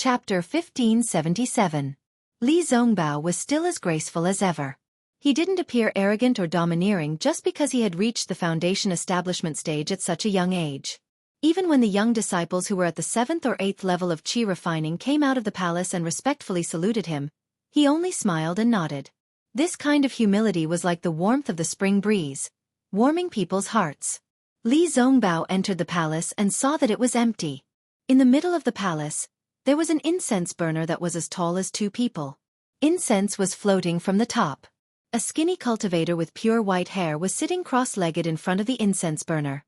Chapter 1577. Li Zongbao was still as graceful as ever. He didn't appear arrogant or domineering just because he had reached the foundation establishment stage at such a young age. Even when the young disciples who were at the 7th or 8th level of qi refining came out of the palace and respectfully saluted him, he only smiled and nodded. This kind of humility was like the warmth of the spring breeze, warming people's hearts. Li Zongbao entered the palace and saw that it was empty. In the middle of the palace, there was an incense burner that was as tall as 2 people. Incense was floating from the top. A skinny cultivator with pure white hair was sitting cross-legged in front of the incense burner.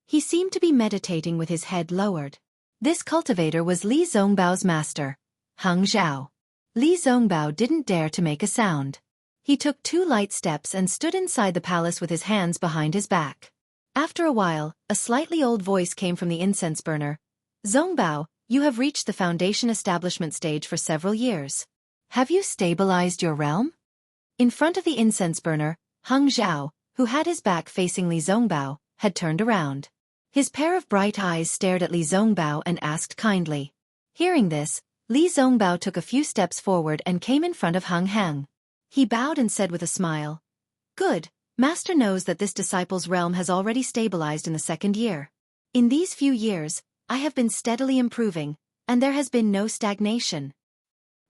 He seemed to be meditating with his head lowered. This cultivator was Li Zongbao's master, Heng Zhao. Li Zongbao didn't dare to make a sound. He took 2 light steps and stood inside the palace with his hands behind his back. After a while, a slightly old voice came from the incense burner. "Zongbao, you have reached the foundation establishment stage for several years. Have you stabilized your realm?" In front of the incense burner, Heng Zhao, who had his back facing Li Zongbao, had turned around. His pair of bright eyes stared at Li Zongbao and asked kindly. Hearing this, Li Zongbao took a few steps forward and came in front of Heng. He bowed and said with a smile, "Good, Master knows that this disciple's realm has already stabilized in the 2nd year. In these few years, I have been steadily improving, and there has been no stagnation."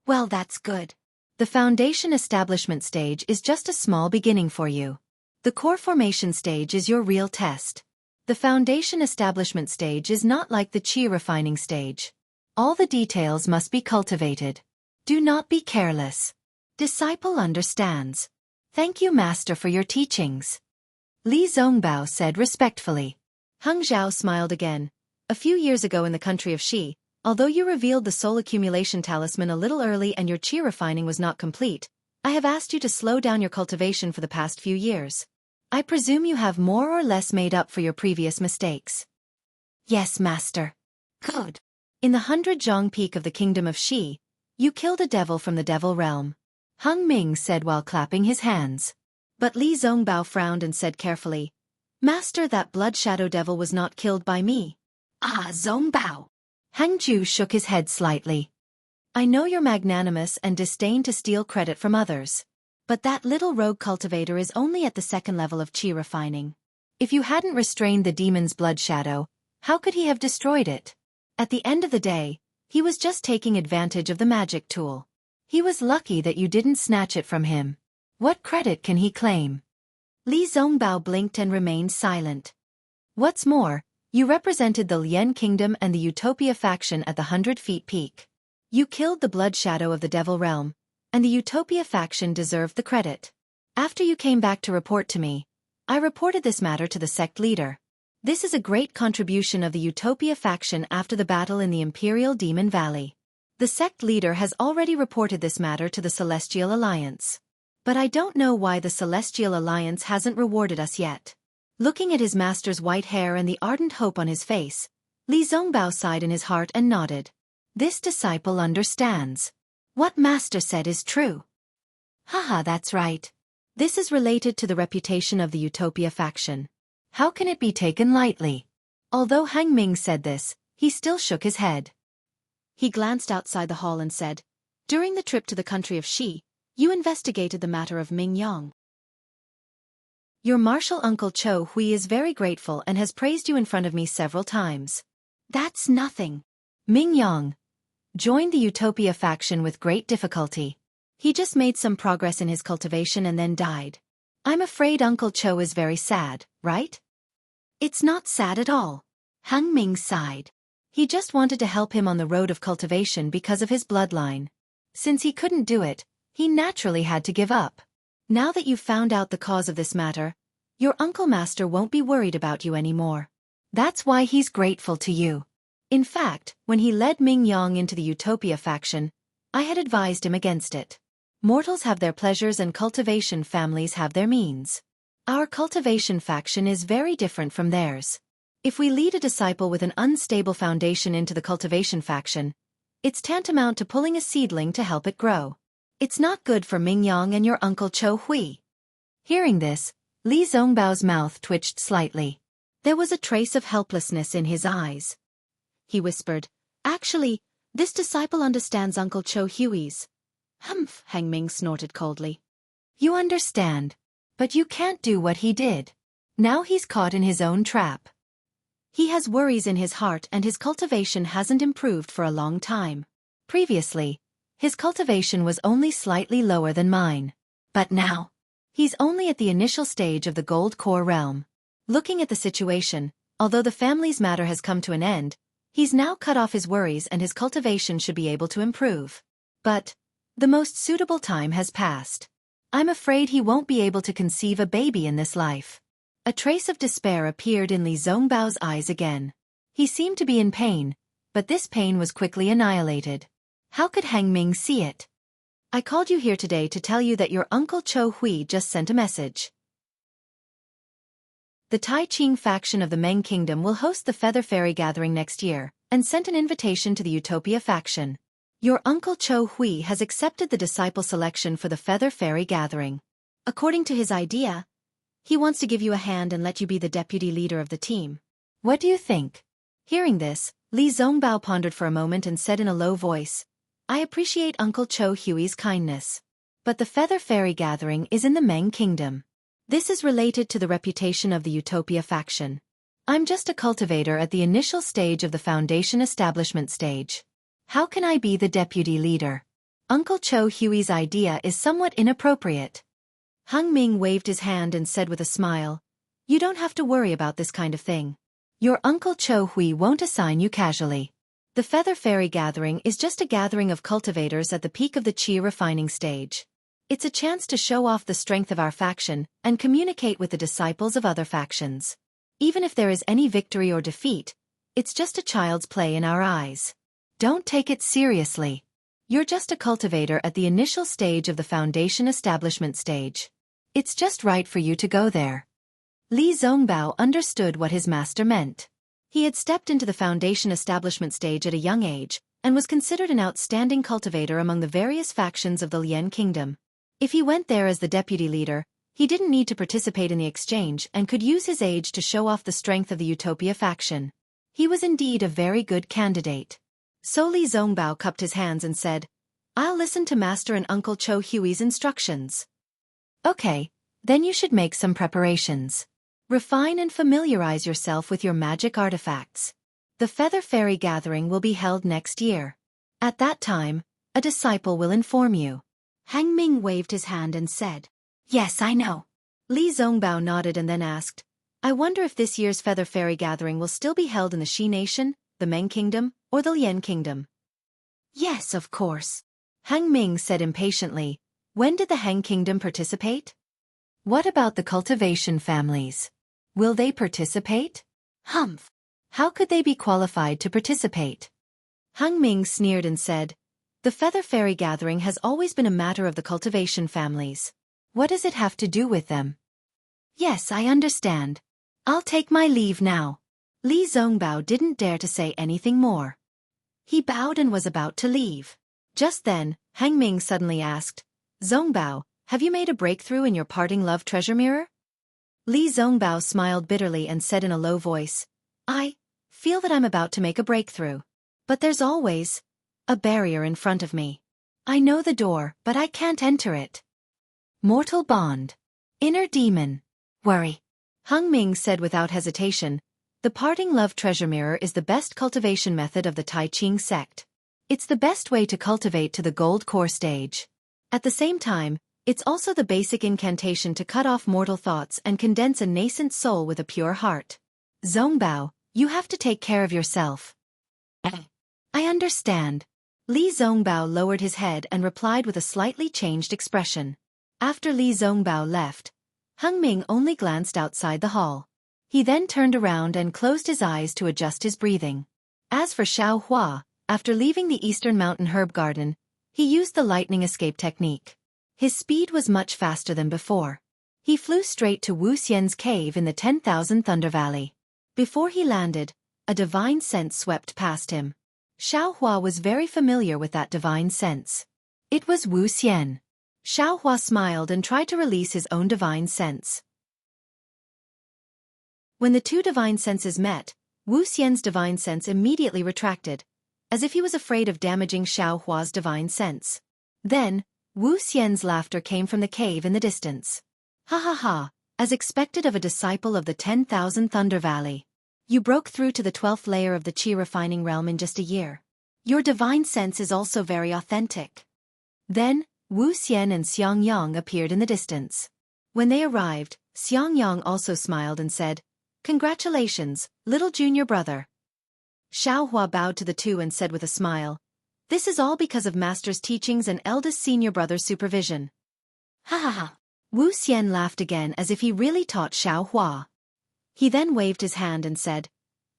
"Well, that's good. The foundation establishment stage is just a small beginning for you. The core formation stage is your real test. The foundation establishment stage is not like the qi refining stage. All the details must be cultivated. Do not be careless. Disciple understands. Thank you, Master, for your teachings," Li Zongbao said respectfully. Heng Zhao smiled again. "A few years ago in the country of Xi, although you revealed the soul accumulation talisman a little early and your qi refining was not complete, I have asked you to slow down your cultivation for the past few years. I presume you have more or less made up for your previous mistakes." "Yes, Master." "Good. In the 100 Zhang Peak of the Kingdom of Xi, you killed a devil from the devil realm," Heng Ming said while clapping his hands. But Li Zongbao frowned and said carefully, "Master, that blood shadow devil was not killed by me." "Ah, Zongbao." Heng Ju shook his head slightly. "I know you're magnanimous and disdain to steal credit from others. But that little rogue cultivator is only at the 2nd level of qi refining. If you hadn't restrained the demon's blood shadow, how could he have destroyed it? At the end of the day, he was just taking advantage of the magic tool. He was lucky that you didn't snatch it from him. What credit can he claim?" Li Zongbao blinked and remained silent. "What's more, you represented the Lian Kingdom and the Utopia faction at the 100 Feet Peak. You killed the blood shadow of the devil realm, and the Utopia faction deserved the credit. After you came back to report to me, I reported this matter to the sect leader. This is a great contribution of the Utopia faction after the battle in the Imperial Demon Valley. The sect leader has already reported this matter to the Celestial Alliance. But I don't know why the Celestial Alliance hasn't rewarded us yet." Looking at his master's white hair and the ardent hope on his face, Li Zongbao sighed in his heart and nodded. This disciple understands. What Master said is true. Haha, that's right. This is related to the reputation of the Utopia faction. How can it be taken lightly? Although Heng Ming said this, he still shook his head. He glanced outside the hall and said, "During the trip to the country of Xi, you investigated the matter of Ming Yang. Your martial uncle Cho Hui is very grateful and has praised you in front of me several times." "That's nothing." Ming Yang joined the Utopia faction with great difficulty. He just made some progress in his cultivation and then died. I'm afraid Uncle Cho is very sad, right? "It's not sad at all." Heng Ming sighed. He just wanted to help him on the road of cultivation because of his bloodline. Since he couldn't do it, he naturally had to give up. Now that you've found out the cause of this matter, your Uncle Master won't be worried about you anymore. That's why he's grateful to you. In fact, when he led Ming Yang into the Utopia faction, I had advised him against it. Mortals have their pleasures and cultivation families have their means. Our cultivation faction is very different from theirs. If we lead a disciple with an unstable foundation into the cultivation faction, it's tantamount to pulling a seedling to help it grow. It's not good for Ming Yang and your Uncle Cho Hui." Hearing this, Li Zongbao's mouth twitched slightly. There was a trace of helplessness in his eyes. He whispered, "Actually, This disciple understands Uncle Cho Hui's. Humph, Hang Ming snorted coldly. You understand. But you can't do what he did. Now he's caught in his own trap. He has worries in his heart and his cultivation hasn't improved for a long time. Previously, his cultivation was only slightly lower than mine. But now, he's only at the initial stage of the gold core realm. Looking at the situation, although the family's matter has come to an end, he's now cut off his worries and his cultivation should be able to improve. But the most suitable time has passed. I'm afraid he won't be able to conceive a baby in this life. A trace of despair appeared in Li Zongbao's eyes again. He seemed to be in pain, but this pain was quickly annihilated. How could Hang Ming see it? I called you here today to tell you that your Uncle Cho Hui just sent a message. The Tai Ching faction of the Meng Kingdom will host the Feather Fairy Gathering next year, and sent an invitation to the Utopia faction. Your Uncle Cho Hui has accepted the disciple selection for the Feather Fairy Gathering. According to his idea, he wants to give you a hand and let you be the deputy leader of the team. What do you think? Hearing this, Li Zongbao pondered for a moment and said in a low voice, I appreciate Uncle Cho Hui's kindness. But the Feather Fairy Gathering is in the Meng Kingdom. This is related to the reputation of the Utopia faction. I'm just a cultivator at the initial stage of the foundation establishment stage. How can I be the deputy leader? Uncle Cho Hui's idea is somewhat inappropriate. Hang Ming waved his hand and said with a smile, You don't have to worry about this kind of thing. Your Uncle Cho Hui won't assign you casually. The Feather Fairy Gathering is just a gathering of cultivators at the peak of the Qi refining stage. It's a chance to show off the strength of our faction and communicate with the disciples of other factions. Even if there is any victory or defeat, it's just a child's play in our eyes. Don't take it seriously. You're just a cultivator at the initial stage of the foundation establishment stage. It's just right for you to go there. Li Zongbao understood what his master meant. He had stepped into the foundation establishment stage at a young age, and was considered an outstanding cultivator among the various factions of the Lien Kingdom. If he went there as the deputy leader, he didn't need to participate in the exchange and could use his age to show off the strength of the Utopia faction. He was indeed a very good candidate. So Li Zongbao cupped his hands and said, I'll listen to Master and Uncle Cho Hui's instructions. Okay, then you should make some preparations. Refine and familiarize yourself with your magic artifacts. The Feather Fairy Gathering will be held next year. At that time, a disciple will inform you. Hang Ming waved his hand and said, Yes, I know. Li Zongbao nodded and then asked, I wonder if this year's Feather Fairy Gathering will still be held in the Xi Nation, the Meng Kingdom, or the Lien Kingdom? Yes, of course. Hang Ming said impatiently, When did the Han Kingdom participate? What about the cultivation families? Will they participate? Humph! How could they be qualified to participate? Hang Ming sneered and said, The Feather Fairy Gathering has always been a matter of the cultivation families. What does it have to do with them? Yes, I understand. I'll take my leave now. Li Zongbao didn't dare to say anything more. He bowed and was about to leave. Just then, Hang Ming suddenly asked, Zongbao, have you made a breakthrough in your parting love treasure mirror? Li Zongbao smiled bitterly and said in a low voice, I feel that I'm about to make a breakthrough. But there's always a barrier in front of me. I know the door, but I can't enter it. Mortal bond. Inner demon. Worry. Hang Ming said without hesitation, The parting love treasure mirror is the best cultivation method of the Tai Ching sect. It's the best way to cultivate to the gold core stage. At the same time, it's also the basic incantation to cut off mortal thoughts and condense a nascent soul with a pure heart. Zongbao, you have to take care of yourself. I understand. Li Zongbao lowered his head and replied with a slightly changed expression. After Li Zongbao left, Hang Ming only glanced outside the hall. He then turned around and closed his eyes to adjust his breathing. As for Xiao Hua, after leaving the Eastern Mountain Herb Garden, he used the lightning escape technique. His speed was much faster than before. He flew straight to Wu Xian's cave in the 10,000 Thunder Valley. Before he landed, a divine sense swept past him. Xiao Hua was very familiar with that divine sense. It was Wu Xian. Xiao Hua smiled and tried to release his own divine sense. When the two divine senses met, Wu Xian's divine sense immediately retracted, as if he was afraid of damaging Xiao Hua's divine sense. Then, Wu Xian's laughter came from the cave in the distance. Ha ha ha, as expected of a disciple of the 10,000 Thunder Valley. You broke through to the 12th layer of the Qi refining realm in just a year. Your divine sense is also very authentic. Then, Wu Xian and Xianxia appeared in the distance. When they arrived, Xianxia also smiled and said, "Congratulations, little junior brother." Xiao Hua bowed to the two and said with a smile, "This is all because of Master's teachings and eldest senior brother's supervision." Ha ha ha. Wu Xian laughed again as if he really taught Xiao Hua. He then waved his hand and said,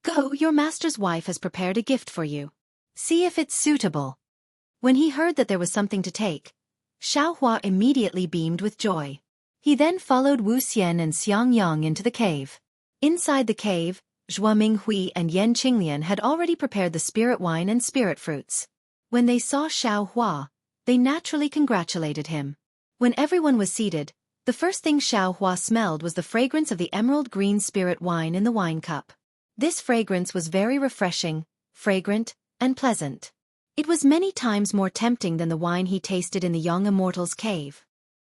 "Go, your master's wife has prepared a gift for you. See if it's suitable." When he heard that there was something to take, Xiao Hua immediately beamed with joy. He then followed Wu Xian and Xianxia into the cave. Inside the cave, Zhua Minghui and Yan Qinglian had already prepared the spirit wine and spirit fruits. When they saw Xiao Hua, they naturally congratulated him. When everyone was seated, the first thing Xiao Hua smelled was the fragrance of the emerald green spirit wine in the wine cup. This fragrance was very refreshing, fragrant, and pleasant. It was many times more tempting than the wine he tasted in the young immortal's cave.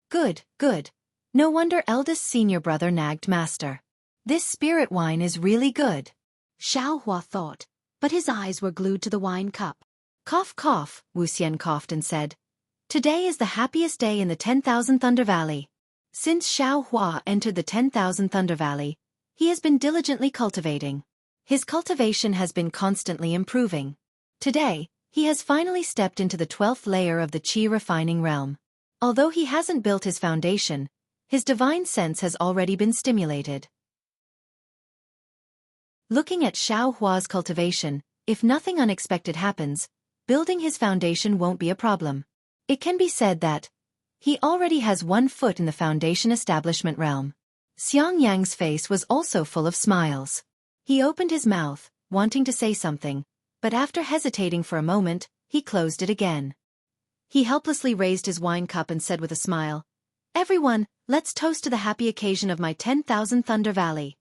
Good, good. No wonder eldest senior brother nagged master. This spirit wine is really good. Xiao Hua thought, but his eyes were glued to the wine cup. Cough cough, Wu Xian coughed and said, "Today is the happiest day in the 10,000 Thunder Valley." Since Xiao Hua entered the 10,000 Thunder Valley, he has been diligently cultivating. His cultivation has been constantly improving. Today, he has finally stepped into the 12th layer of the Qi refining realm. Although he hasn't built his foundation, his divine sense has already been stimulated. Looking at Xiao Hua's cultivation, if nothing unexpected happens, building his foundation won't be a problem. It can be said that he already has 1 foot in the foundation establishment realm. Xiangyang's face was also full of smiles. He opened his mouth, wanting to say something, but after hesitating for a moment, he closed it again. He helplessly raised his wine cup and said with a smile, "Everyone, let's toast to the happy occasion of my 10,000 Thunder Valley."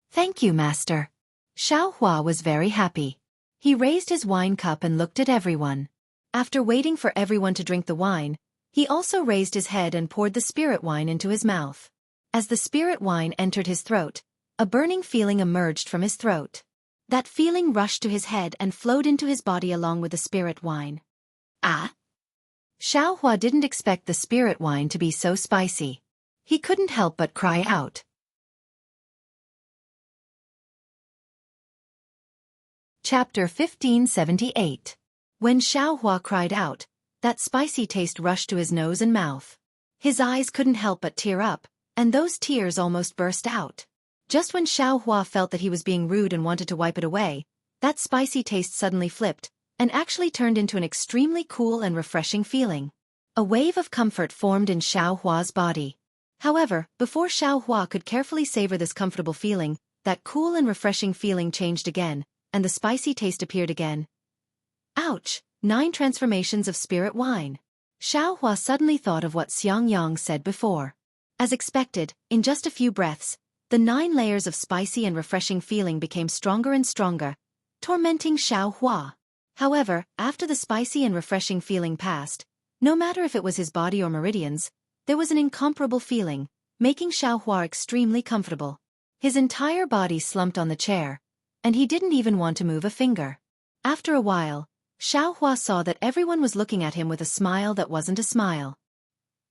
"Thank you, Master." Xiao Hua was very happy. He raised his wine cup and looked at everyone. After waiting for everyone to drink the wine, he also raised his head and poured the spirit wine into his mouth. As the spirit wine entered his throat, a burning feeling emerged from his throat. That feeling rushed to his head and flowed into his body along with the spirit wine. Ah! Xiao Hua didn't expect the spirit wine to be so spicy. He couldn't help but cry out. Chapter 1578. When Xiao Hua cried out, that spicy taste rushed to his nose and mouth. His eyes couldn't help but tear up, and those tears almost burst out. Just when Xiao Hua felt that he was being rude and wanted to wipe it away, that spicy taste suddenly flipped, and actually turned into an extremely cool and refreshing feeling. A wave of comfort formed in Xiao Hua's body. However, before Xiao Hua could carefully savor this comfortable feeling, that cool and refreshing feeling changed again, and the spicy taste appeared again. Ouch! 9 transformations of spirit wine. Xiao Hua suddenly thought of what Xiangyang said before. As expected, in just a few breaths, the 9 layers of spicy and refreshing feeling became stronger and stronger, tormenting Xiao Hua. However, after the spicy and refreshing feeling passed, no matter if it was his body or meridians, there was an incomparable feeling, making Xiao Hua extremely comfortable. His entire body slumped on the chair, and he didn't even want to move a finger. After a while, Xiao Hua saw that everyone was looking at him with a smile that wasn't a smile.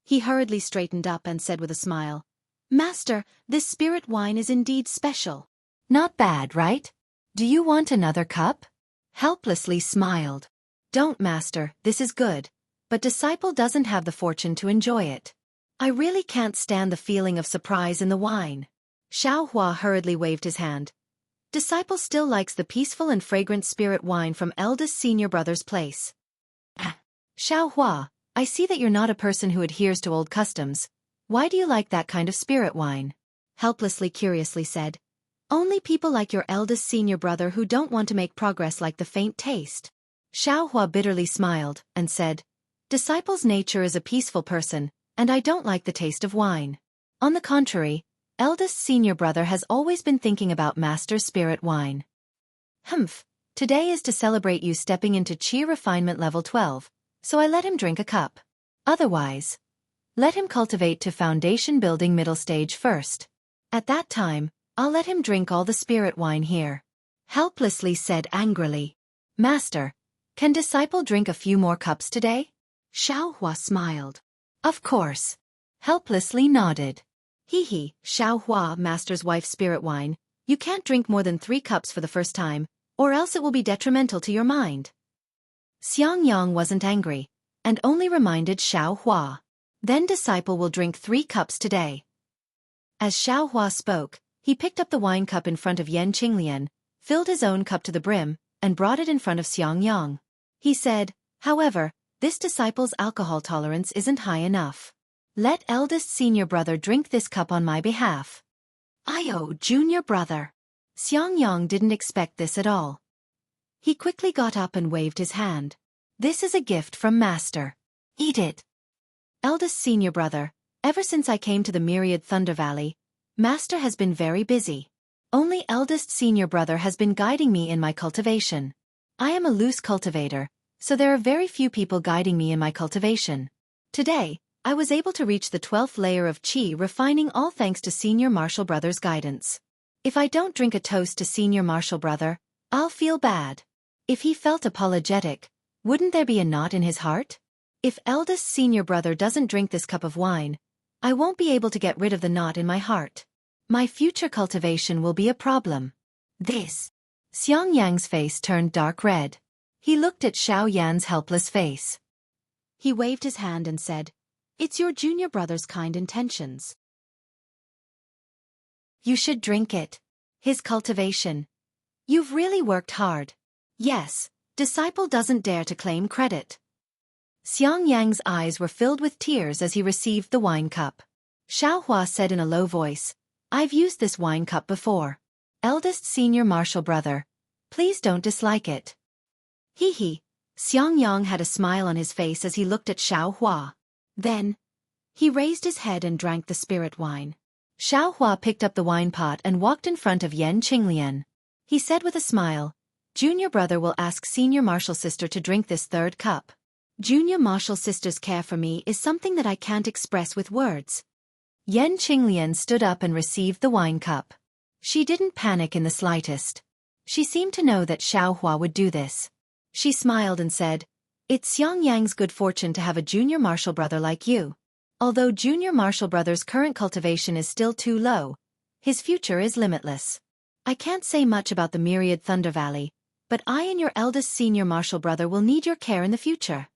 He hurriedly straightened up and said with a smile, "Master, this spirit wine is indeed special." "Not bad, right? Do you want another cup?" Helplessly smiled. "Don't, Master, this is good, but disciple doesn't have the fortune to enjoy it. I really can't stand the feeling of surprise in the wine." Xiao Hua hurriedly waved his hand. "Disciple still likes the peaceful and fragrant spirit wine from eldest senior brother's place." "Xiao Hua, I see that you're not a person who adheres to old customs. Why do you like that kind of spirit wine?" Helplessly curiously said. "Only people like your eldest senior brother who don't want to make progress like the faint taste." Xiao Hua bitterly smiled, and said, "Disciple's nature is a peaceful person, and I don't like the taste of wine. On the contrary, eldest senior brother has always been thinking about Master's spirit wine." "Humph, Today is to celebrate you stepping into Qi refinement level 12, so I let him drink a cup. Otherwise, let him cultivate to foundation building middle stage first. At that time, I'll let him drink all the spirit wine here. Helplessly said angrily. Master, can disciple drink a few more cups today? Xiaohua smiled. Of course. Helplessly nodded. Hee, Xiaohua, master's wife's spirit wine, you can't drink more than 3 cups for the first time, or else it will be detrimental to your mind. Xianxia wasn't angry, and only reminded Xiaohua. Then disciple will drink 3 cups today. As Xiaohua spoke, he picked up the wine cup in front of Xianxia, filled his own cup to the brim, and brought it in front of Xianxia. He said, however, this disciple's alcohol tolerance isn't high enough. Let eldest senior brother drink this cup on my behalf. Junior brother. Xianxia didn't expect this at all. He quickly got up and waved his hand. This is a gift from Master. Eat it. Eldest senior brother, ever since I came to the Myriad Thunder Valley, Master has been very busy. Only eldest senior brother has been guiding me in my cultivation. I am a loose cultivator, so there are very few people guiding me in my cultivation. Today, I was able to reach the 12th layer of Qi refining all thanks to senior martial brother's guidance. If I don't drink a toast to senior martial brother, I'll feel bad. If he felt apologetic, wouldn't there be a knot in his heart? If eldest senior brother doesn't drink this cup of wine, I won't be able to get rid of the knot in my heart. My future cultivation will be a problem. This. Xiangyang's face turned dark red. He looked at Xiao Yan's helpless face. He waved his hand and said, It's your junior brother's kind intentions. You should drink it. His cultivation. You've really worked hard. Yes, disciple doesn't dare to claim credit. Xiangyang's eyes were filled with tears as he received the wine cup. Xiaohua said in a low voice, I've used this wine cup before. Eldest senior martial brother, please don't dislike it. Hee. Xiangyang had a smile on his face as he looked at Xiaohua. Then, he raised his head and drank the spirit wine. Xiaohua picked up the wine pot and walked in front of Xianxia. He said with a smile, Junior brother will ask senior martial sister to drink this 3rd cup. Junior martial sister's care for me is something that I can't express with words. Xianxia stood up and received the wine cup. She didn't panic in the slightest. She seemed to know that Xiaohua would do this. She smiled and said, It's Xiangyang's good fortune to have a junior martial brother like you. Although junior martial brother's current cultivation is still too low, his future is limitless. I can't say much about the Myriad Thunder Valley, but I and your eldest senior martial brother will need your care in the future.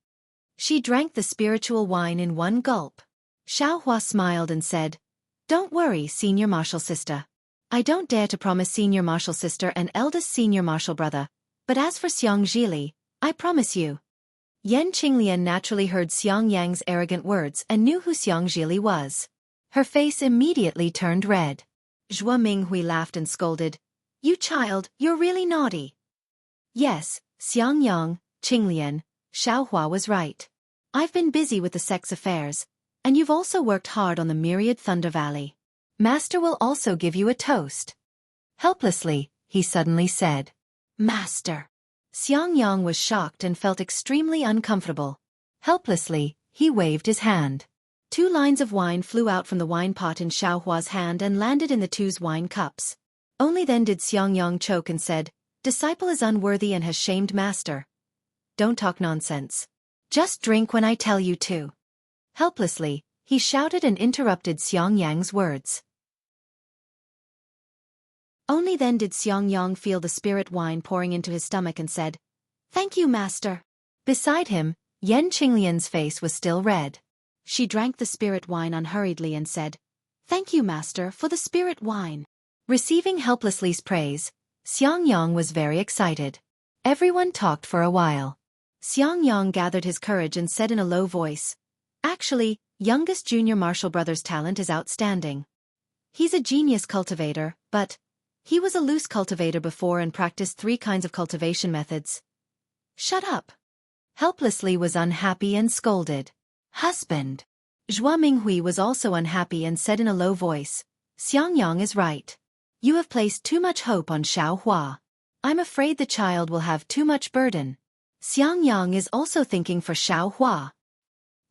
She drank the spiritual wine in one gulp. Xiaohua smiled and said, Don't worry, senior martial sister. I don't dare to promise senior martial sister and eldest senior martial brother, but as for Xianxia, I promise you. Xianxia naturally heard Xiangyang's arrogant words and knew who Xianxia was. Her face immediately turned red. Zhua Minghui laughed and scolded, You child, you're really naughty. Yes, Xiangyang, Qinglian, Xiaohua was right. I've been busy with the sex affairs, and you've also worked hard on the Myriad Thunder Valley. Master will also give you a toast. Helplessly, he suddenly said, Master. Xiangyang was shocked and felt extremely uncomfortable. Helplessly, he waved his hand. 2 lines of wine flew out from the wine pot in Xiaohua's hand and landed in the 2's wine cups. Only then did Xiangyang choke and said, Disciple is unworthy and has shamed Master. Don't talk nonsense. Just drink when I tell you to. Helplessly, he shouted and interrupted Xiangyang's words. Only then did Xiangyang feel the spirit wine pouring into his stomach and said, Thank you, Master. Beside him, Xianxinlian's face was still red. She drank the spirit wine unhurriedly and said, Thank you, Master, for the spirit wine. Receiving Helplessly's praise, Xiangyang was very excited. Everyone talked for a while. Xiangyang gathered his courage and said in a low voice, Actually, youngest junior martial brother's talent is outstanding. He's a genius cultivator, but he was a loose cultivator before and practiced 3 kinds of cultivation methods. Shut up. Helplessly was unhappy and scolded. Husband. Zhua Minghui was also unhappy and said in a low voice, Xiangyang is right. You have placed too much hope on Xiaohua. I'm afraid the child will have too much burden. Xiangyang is also thinking for Xiaohua.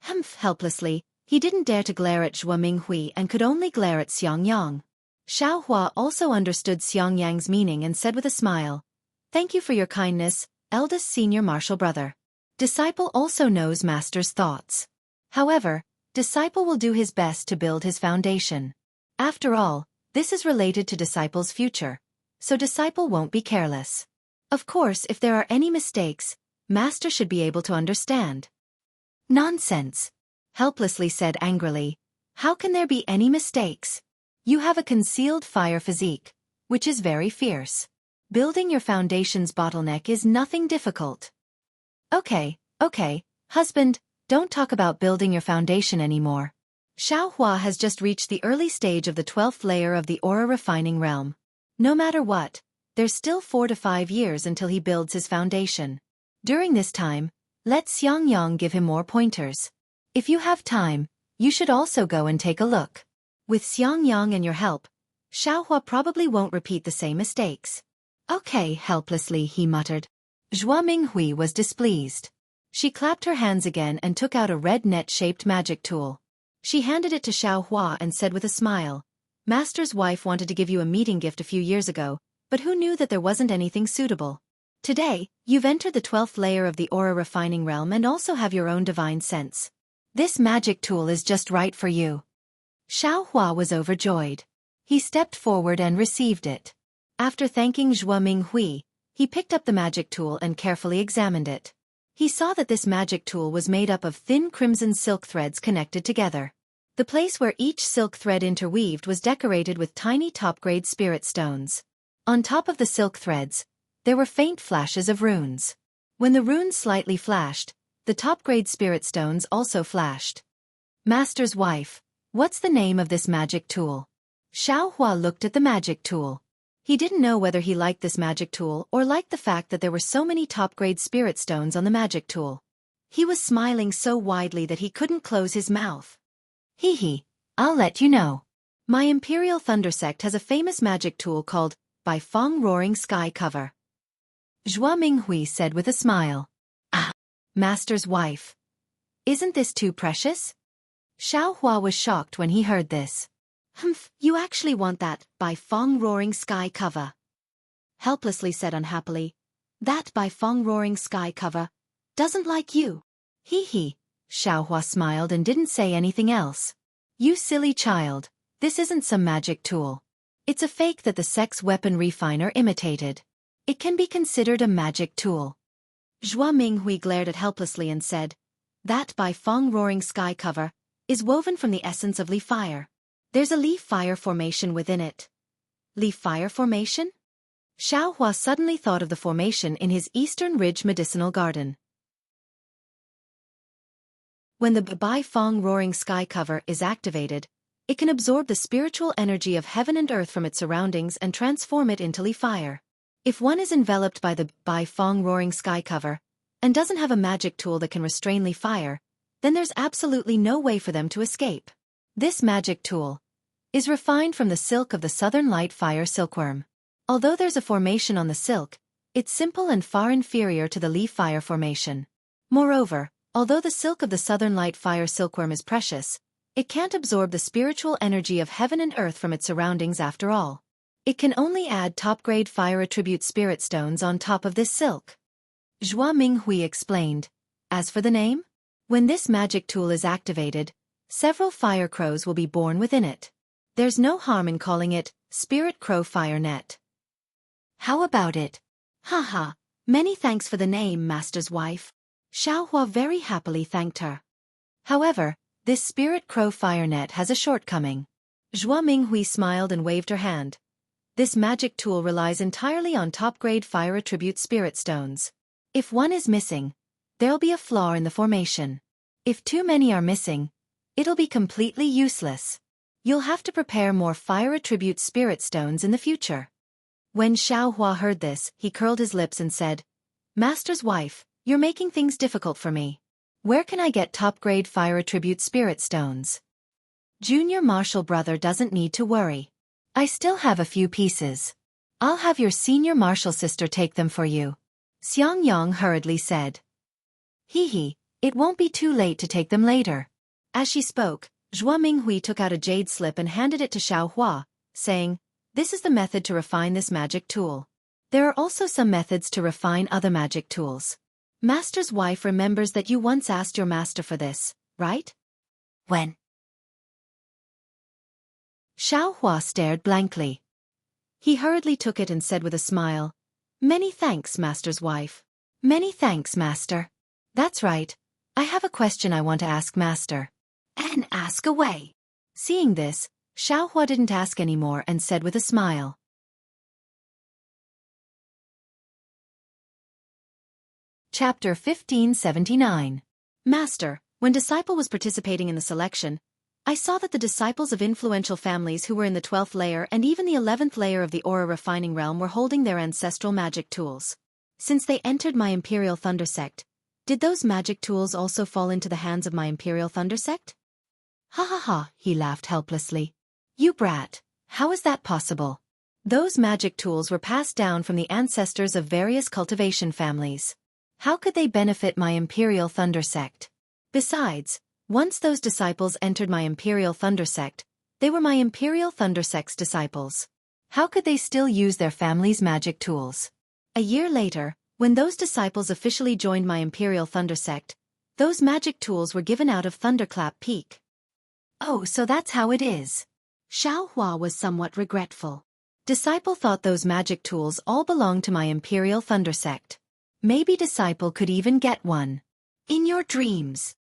Humph, helplessly, he didn't dare to glare at Zhua Minghui and could only glare at Xiangyang. Xiaohua also understood Xiangyang's meaning and said with a smile, "Thank you for your kindness, eldest senior martial brother. Disciple also knows master's thoughts. However, disciple will do his best to build his foundation. After all, this is related to disciple's future, so disciple won't be careless. Of course, if there are any mistakes, master should be able to understand." "Nonsense," helplessly said angrily. "How can there be any mistakes? You have a concealed fire physique, which is very fierce. Building your foundation's bottleneck is nothing difficult." Okay, husband, don't talk about building your foundation anymore. Xiaohua has just reached the early stage of the 12th layer of the aura refining realm. No matter what, there's still 4 to 5 years until he builds his foundation. During this time, let Xiangyang give him more pointers. If you have time, you should also go and take a look. With Xiangyang and your help, Xiaohua probably won't repeat the same mistakes. Okay, helplessly he muttered. Zhua Minghui was displeased. She clapped her hands again and took out a red net-shaped magic tool. She handed it to Xiaohua and said with a smile, "Master's wife wanted to give you a meeting gift a few years ago, but who knew that there wasn't anything suitable? Today, you've entered the 12th layer of the aura refining realm and also have your own divine sense. This magic tool is just right for you." Xiaohua was overjoyed. He stepped forward and received it. After thanking Zhua Minghui, he picked up the magic tool and carefully examined it. He saw that this magic tool was made up of thin crimson silk threads connected together. The place where each silk thread interweaved was decorated with tiny top-grade spirit stones. On top of the silk threads, there were faint flashes of runes. When the runes slightly flashed, the top-grade spirit stones also flashed. "Master's wife, what's the name of this magic tool?" Xiaohua looked at the magic tool. He didn't know whether he liked this magic tool or liked the fact that there were so many top-grade spirit stones on the magic tool. He was smiling so widely that he couldn't close his mouth. "Hee, I'll let you know. My Imperial Thunder Sect has a famous magic tool called By Feng Roaring Sky Cover," Zhua Minghui said with a smile. "Ah, master's wife. Isn't this too precious?" Xiaohua was shocked when he heard this. "Humph, you actually want that By Feng Roaring Sky Cover?" Helplessly said unhappily. "That By Feng Roaring Sky Cover doesn't like you." Hee, Xiaohua smiled and didn't say anything else. "You silly child, this isn't some magic tool. It's a fake that the sex weapon refiner imitated. It can be considered a magic tool." Zhua Minghui glared at helplessly and said, "That By Feng Roaring Sky Cover is woven from the essence of leaf fire. There's a leaf fire formation within it." Leaf fire formation? Xiaohua suddenly thought of the formation in his Eastern Ridge medicinal garden. When the By Feng Roaring Sky Cover is activated, it can absorb the spiritual energy of heaven and earth from its surroundings and transform it into leaf fire. If one is enveloped by the By Feng Roaring Sky Cover and doesn't have a magic tool that can restrain leaf fire, then there's absolutely no way for them to escape. This magic tool is refined from the silk of the Southern Light Fire silkworm. Although there's a formation on the silk, it's simple and far inferior to the leaf fire formation. Moreover, although the silk of the Southern Light Fire silkworm is precious, it can't absorb the spiritual energy of heaven and earth from its surroundings after all. It can only add top-grade fire attribute spirit stones on top of this silk. Zhua Minghui explained. As for the name, when this magic tool is activated, several fire crows will be born within it. There's no harm in calling it Spirit Crow Fire Net. How about it? Haha, many thanks for the name, master's wife. Xiaohua very happily thanked her. However, this Spirit Crow Fire Net has a shortcoming. Zhua Minghui smiled and waved her hand. This magic tool relies entirely on top-grade fire attribute spirit stones. If one is missing, there'll be a flaw in the formation. If too many are missing, it'll be completely useless. You'll have to prepare more fire attribute spirit stones in the future. When Xiaohua heard this, he curled his lips and said, "Master's wife, you're making things difficult for me. Where can I get top-grade fire attribute spirit stones?" Junior martial brother doesn't need to worry. I still have a few pieces. I'll have your senior martial sister take them for you. Xianxia hurriedly said. Hee, it won't be too late to take them later. As she spoke, Zhuo Minghui took out a jade slip and handed it to Xiaohua, saying, this is the method to refine this magic tool. There are also some methods to refine other magic tools. Master's wife remembers that you once asked your master for this, right? When? Xiaohua stared blankly. He hurriedly took it and said with a smile, many thanks, master's wife. Many thanks, master. That's right. I have a question I want to ask master. And ask away. Seeing this, Xiaohua didn't ask any more and said with a smile. Chapter 1579. Master, when Disciple was participating in the selection, I saw that the disciples of influential families who were in the 12th layer and even the 11th layer of the aura refining realm were holding their ancestral magic tools. Since they entered my Imperial Thunder Sect, did those magic tools also fall into the hands of my Imperial Thunder Sect? Ha ha ha, he laughed helplessly. You brat, how is that possible? Those magic tools were passed down from the ancestors of various cultivation families. How could they benefit my Imperial Thunder Sect? Besides, once those disciples entered my Imperial Thunder Sect, they were my Imperial Thunder Sect's disciples. How could they still use their family's magic tools? A year later, when those disciples officially joined my Imperial Thunder Sect, those magic tools were given out of Thunderclap Peak. Oh, so that's how it is. Xiaohua was somewhat regretful. Disciple thought those magic tools all belonged to my Imperial Thunder Sect. Maybe Disciple could even get one. In your dreams.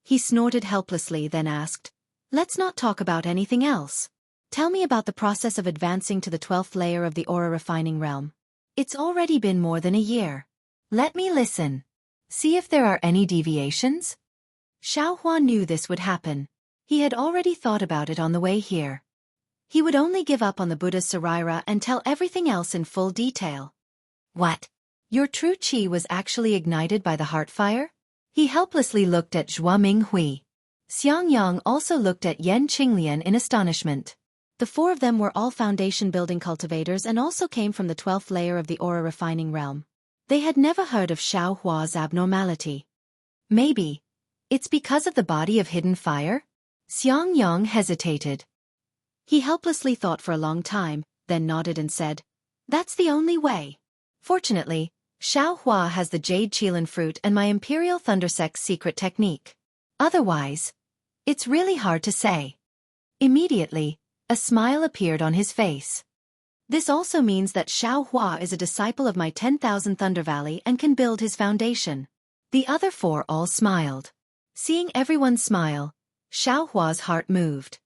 He snorted helplessly, then asked, let's not talk about anything else. Tell me about the process of advancing to the 12th layer of the aura refining realm. It's already been more than a year. Let me listen. See if there are any deviations? Xiaohua knew this would happen. He had already thought about it on the way here. He would only give up on the Buddha's Saraira and tell everything else in full detail. What? Your true qi was actually ignited by the heart fire? He helplessly looked at Zhuo Minghui. Xiangyang also looked at Yan Qinglian in astonishment. The four of them were all foundation-building cultivators and also came from the 12th layer of the aura refining realm. They had never heard of Xiaohua's abnormality. Maybe it's because of the body of hidden fire? Xiangyang hesitated. He helplessly thought for a long time, then nodded and said, that's the only way. Fortunately, Xiaohua has the Jade Qilin fruit and my Imperial Thunder Sect's secret technique. Otherwise, it's really hard to say. Immediately, a smile appeared on his face. This also means that Xiaohua is a disciple of my 10,000 Thunder Valley and can build his foundation. The other four all smiled. Seeing everyone smile, Xiaohua's heart moved.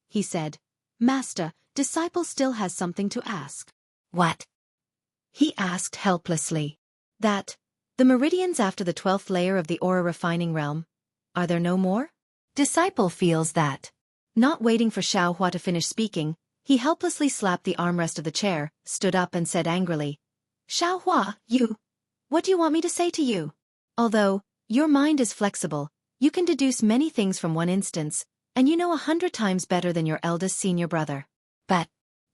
He said, Master, Disciple still has something to ask. What? He asked helplessly. That, the meridians after the 12th layer of the aura refining realm, are there no more? Disciple feels that. Not waiting for Xiaohua to finish speaking, he helplessly slapped the armrest of the chair, stood up and said angrily, Xiaohua, what do you want me to say to you? Although, your mind is flexible, you can deduce many things from one instance, and you know 100 times better than your eldest senior brother. But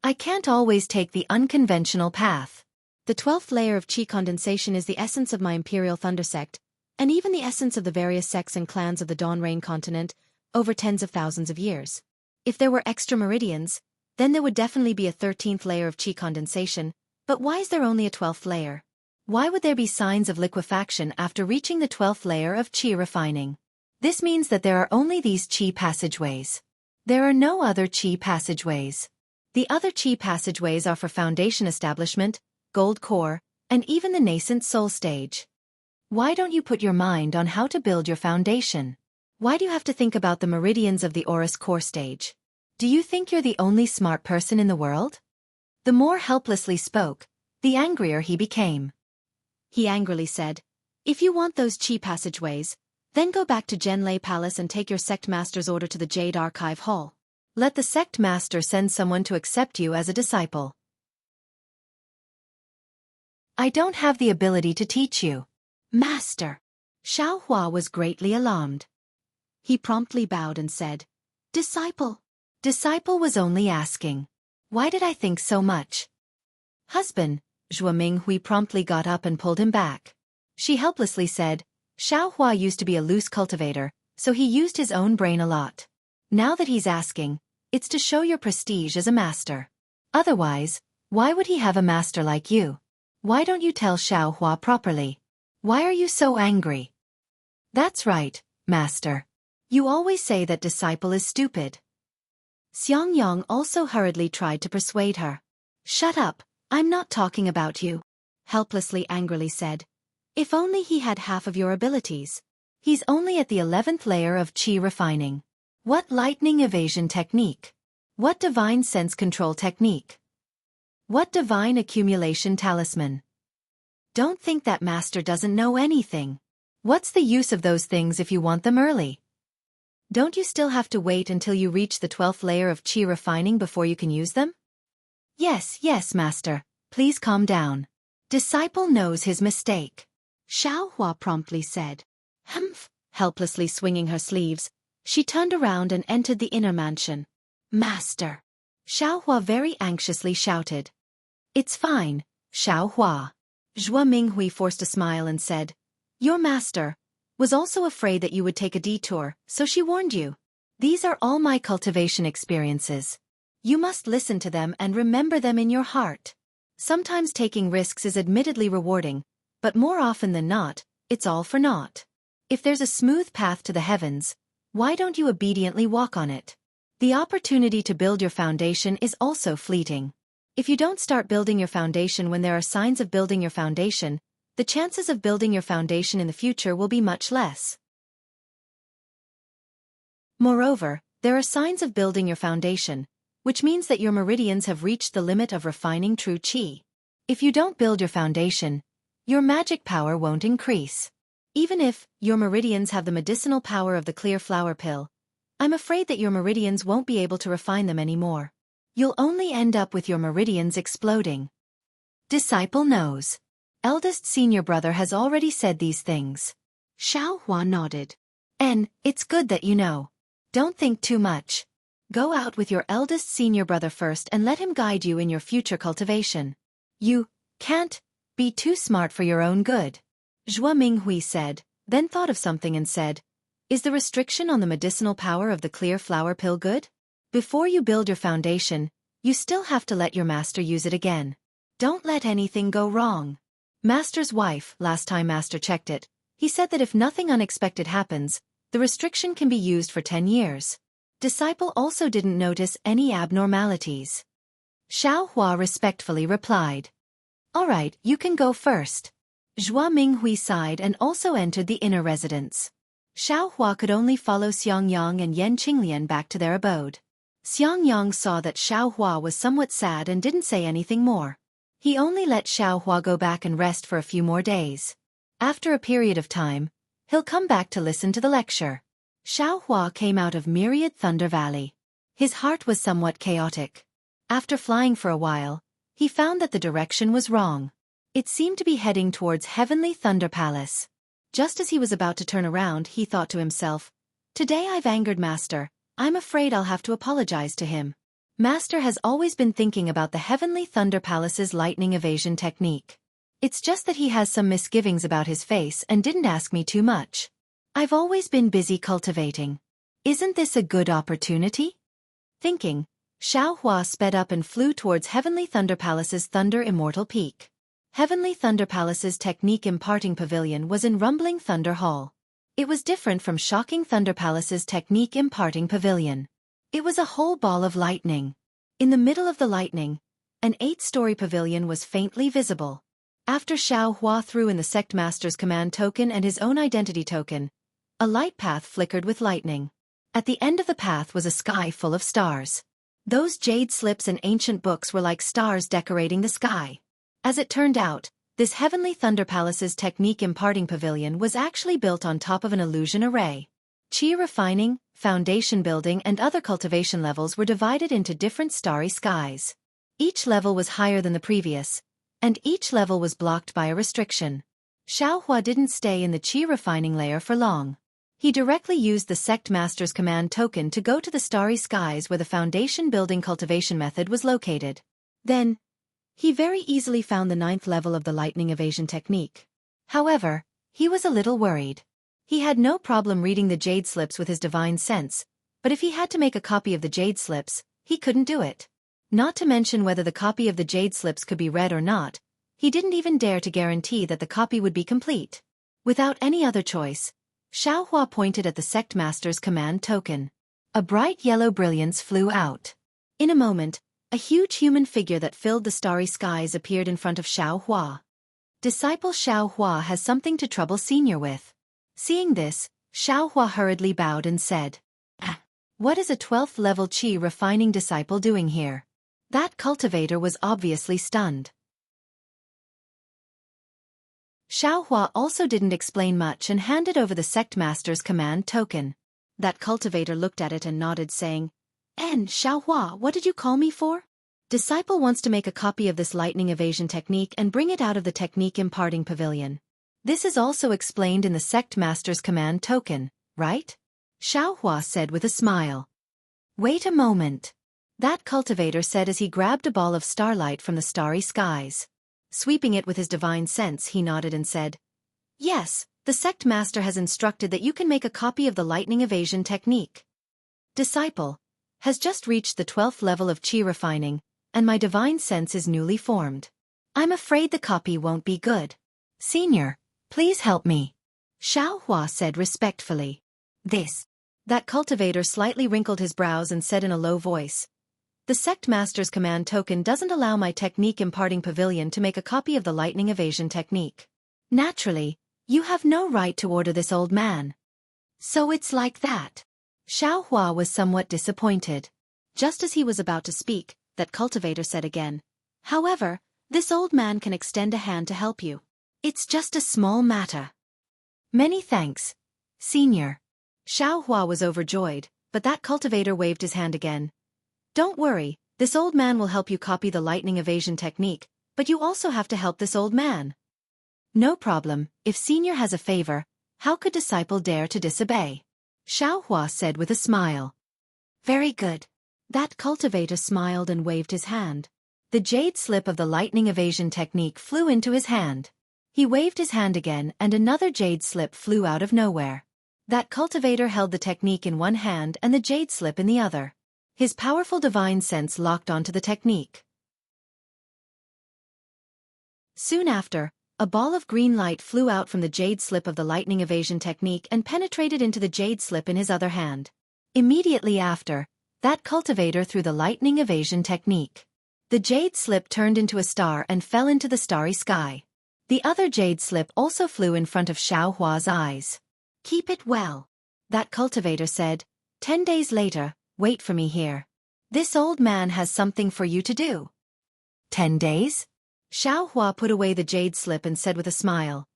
I can't always take the unconventional path. The 12th layer of qi condensation is the essence of my Imperial Thunder Sect, and even the essence of the various sects and clans of the Dawn Rain continent, over tens of thousands of years. If there were extra meridians, then there would definitely be a 13th layer of qi condensation, but why is there only a 12th layer? Why would there be signs of liquefaction after reaching the 12th layer of qi refining? This means that there are only these qi passageways. There are no other qi passageways. The other qi passageways are for foundation establishment, gold core, and even the nascent soul stage. Why don't you put your mind on how to build your foundation? Why do you have to think about the meridians of the aura's core stage? Do you think you're the only smart person in the world? The more helplessly spoke, the angrier he became. He angrily said, if you want those qi passageways, then go back to Zhenlei Palace and take your sect master's order to the Jade Archive Hall. Let the sect master send someone to accept you as a disciple. I don't have the ability to teach you. Master. Xiaohua was greatly alarmed. He promptly bowed and said, Disciple. Disciple was only asking. Why did I think so much? Husband, Zhuo Minghui promptly got up and pulled him back. She helplessly said, Xiaohua used to be a loose cultivator, so he used his own brain a lot. Now that he's asking, it's to show your prestige as a master. Otherwise, why would he have a master like you? Why don't you tell Xiaohua properly? Why are you so angry? That's right, master. You always say that disciple is stupid. Xiangyang also hurriedly tried to persuade her. Shut up, I'm not talking about you. Helplessly angrily said. If only he had half of your abilities. He's only at the 11th layer of qi refining. What lightning evasion technique? What divine sense control technique? What divine accumulation talisman? Don't think that master doesn't know anything. What's the use of those things if you want them early? Don't you still have to wait until you reach the 12th layer of qi refining before you can use them? Yes, master, please calm down. Disciple knows his mistake. Xiaohua promptly said. Humph, helplessly swinging her sleeves, she turned around and entered the inner mansion. Master! Xiaohua very anxiously shouted. It's fine, Xiaohua. Zhuo Minghui forced a smile and said, Your master was also afraid that you would take a detour, so she warned you. These are all my cultivation experiences. You must listen to them and remember them in your heart. Sometimes taking risks is admittedly rewarding, but more often than not, it's all for naught. If there's a smooth path to the heavens, why don't you obediently walk on it? The opportunity to build your foundation is also fleeting. If you don't start building your foundation when there are signs of building your foundation, the chances of building your foundation in the future will be much less. Moreover, there are signs of building your foundation, which means that your meridians have reached the limit of refining true qi. If you don't build your foundation, your magic power won't increase. Even if your meridians have the medicinal power of the clear flower pill, I'm afraid that your meridians won't be able to refine them anymore. You'll only end up with your meridians exploding. Disciple knows. Eldest senior brother has already said these things. Xiaohua nodded. It's good that you know. Don't think too much. Go out with your eldest senior brother first and let him guide you in your future cultivation. You can't be too smart for your own good. Zhuo Minghui said, then thought of something and said, Is the restriction on the medicinal power of the clear flower pill good? Before you build your foundation, you still have to let your master use it again. Don't let anything go wrong. Master's wife, last time master checked it, he said that if nothing unexpected happens, the restriction can be used for 10 years. Disciple also didn't notice any abnormalities. Xiaohua respectfully replied. All right, you can go first. Zhuo Minghui sighed and also entered the inner residence. Xiaohua could only follow Xiangyang and Yan Qinglian back to their abode. Xiangyang saw that Xiaohua was somewhat sad and didn't say anything more. He only let Xiaohua go back and rest for a few more days. After a period of time, he'll come back to listen to the lecture. Xiaohua came out of Myriad Thunder Valley. His heart was somewhat chaotic. After flying for a while, he found that the direction was wrong. It seemed to be heading towards Heavenly Thunder Palace. Just as he was about to turn around, he thought to himself, Today I've angered Master. I'm afraid I'll have to apologize to him. Master has always been thinking about the Heavenly Thunder Palace's lightning evasion technique. It's just that he has some misgivings about his face and didn't ask me too much. I've always been busy cultivating. Isn't this a good opportunity? Thinking, Xiaohua sped up and flew towards Heavenly Thunder Palace's Thunder Immortal Peak. Heavenly Thunder Palace's technique imparting pavilion was in Rumbling Thunder Hall. It was different from Shocking Thunder Palace's technique imparting pavilion. It was a whole ball of lightning. In the middle of the lightning, an 8-story pavilion was faintly visible. After Xiaohua threw in the sect master's command token and his own identity token, a light path flickered with lightning. At the end of the path was a sky full of stars. Those jade slips and ancient books were like stars decorating the sky. As it turned out, this Heavenly Thunder Palace's technique imparting pavilion was actually built on top of an illusion array. Qi refining, foundation building and other cultivation levels were divided into different starry skies. Each level was higher than the previous, and each level was blocked by a restriction. Xiaohua didn't stay in the Qi refining layer for long. He directly used the sect master's command token to go to the starry skies where the foundation building cultivation method was located. Then, He very easily found the 9th level of the lightning evasion technique. However, he was a little worried. He had no problem reading the jade slips with his divine sense, but if he had to make a copy of the jade slips, he couldn't do it. Not to mention whether the copy of the jade slips could be read or not, he didn't even dare to guarantee that the copy would be complete. Without any other choice, Xianxia pointed at the sect master's command token. A bright yellow brilliance flew out. In a moment, a huge human figure that filled the starry skies appeared in front of Xianxia. Disciple Xianxia has something to trouble Senior with. Seeing this, Xianxia hurriedly bowed and said, "What is a 12th level qi refining disciple doing here?" That cultivator was obviously stunned. Xianxia also didn't explain much and handed over the sect master's command token. That cultivator looked at it and nodded, saying, Xianxia, what did you call me for? Disciple wants to make a copy of this lightning evasion technique and bring it out of the technique imparting pavilion. This is also explained in the sect master's command token, right? Xianxia said with a smile. Wait a moment. That cultivator said as he grabbed a ball of starlight from the starry skies. Sweeping it with his divine sense, he nodded and said, Yes, the sect master has instructed that you can make a copy of the lightning evasion technique. Disciple has just reached the 12th level of qi refining, and my divine sense is newly formed. I'm afraid the copy won't be good. Senior, please help me. Xianxia said respectfully. That cultivator slightly wrinkled his brows and said in a low voice, The sect master's command token doesn't allow my technique imparting pavilion to make a copy of the lightning evasion technique. Naturally, you have no right to order this old man. So it's like that. Xianxia was somewhat disappointed. Just as he was about to speak, that cultivator said again, However, this old man can extend a hand to help you. It's just a small matter. Many thanks, Senior. Xianxia was overjoyed, but that cultivator waved his hand again. Don't worry, this old man will help you copy the lightning evasion technique, but you also have to help this old man. No problem, if Senior has a favor, how could disciple dare to disobey? Xianxia said with a smile. Very good. That cultivator smiled and waved his hand. The jade slip of the lightning evasion technique flew into his hand. He waved his hand again and another jade slip flew out of nowhere. That cultivator held the technique in one hand and the jade slip in the other. His powerful divine sense locked onto the technique. Soon after, a ball of green light flew out from the jade slip of the lightning evasion technique and penetrated into the jade slip in his other hand. Immediately after, that cultivator threw the lightning evasion technique. The jade slip turned into a star and fell into the starry sky. The other jade slip also flew in front of Xianxia's eyes. Keep it well. That cultivator said, 10 days later, wait for me here. This old man has something for you to do. 10 days? Xianxia put away the jade slip and said with a smile.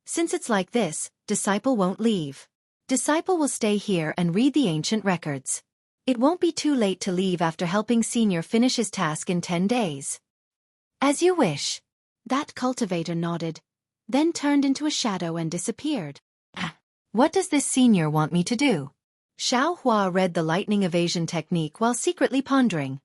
Since it's like this, disciple won't leave. Disciple will stay here and read the ancient records. It won't be too late to leave after helping Senior finish his task in 10 days. As you wish. That cultivator nodded, then turned into a shadow and disappeared. What does this Senior want me to do? Xianxia read the lightning evasion technique while secretly pondering.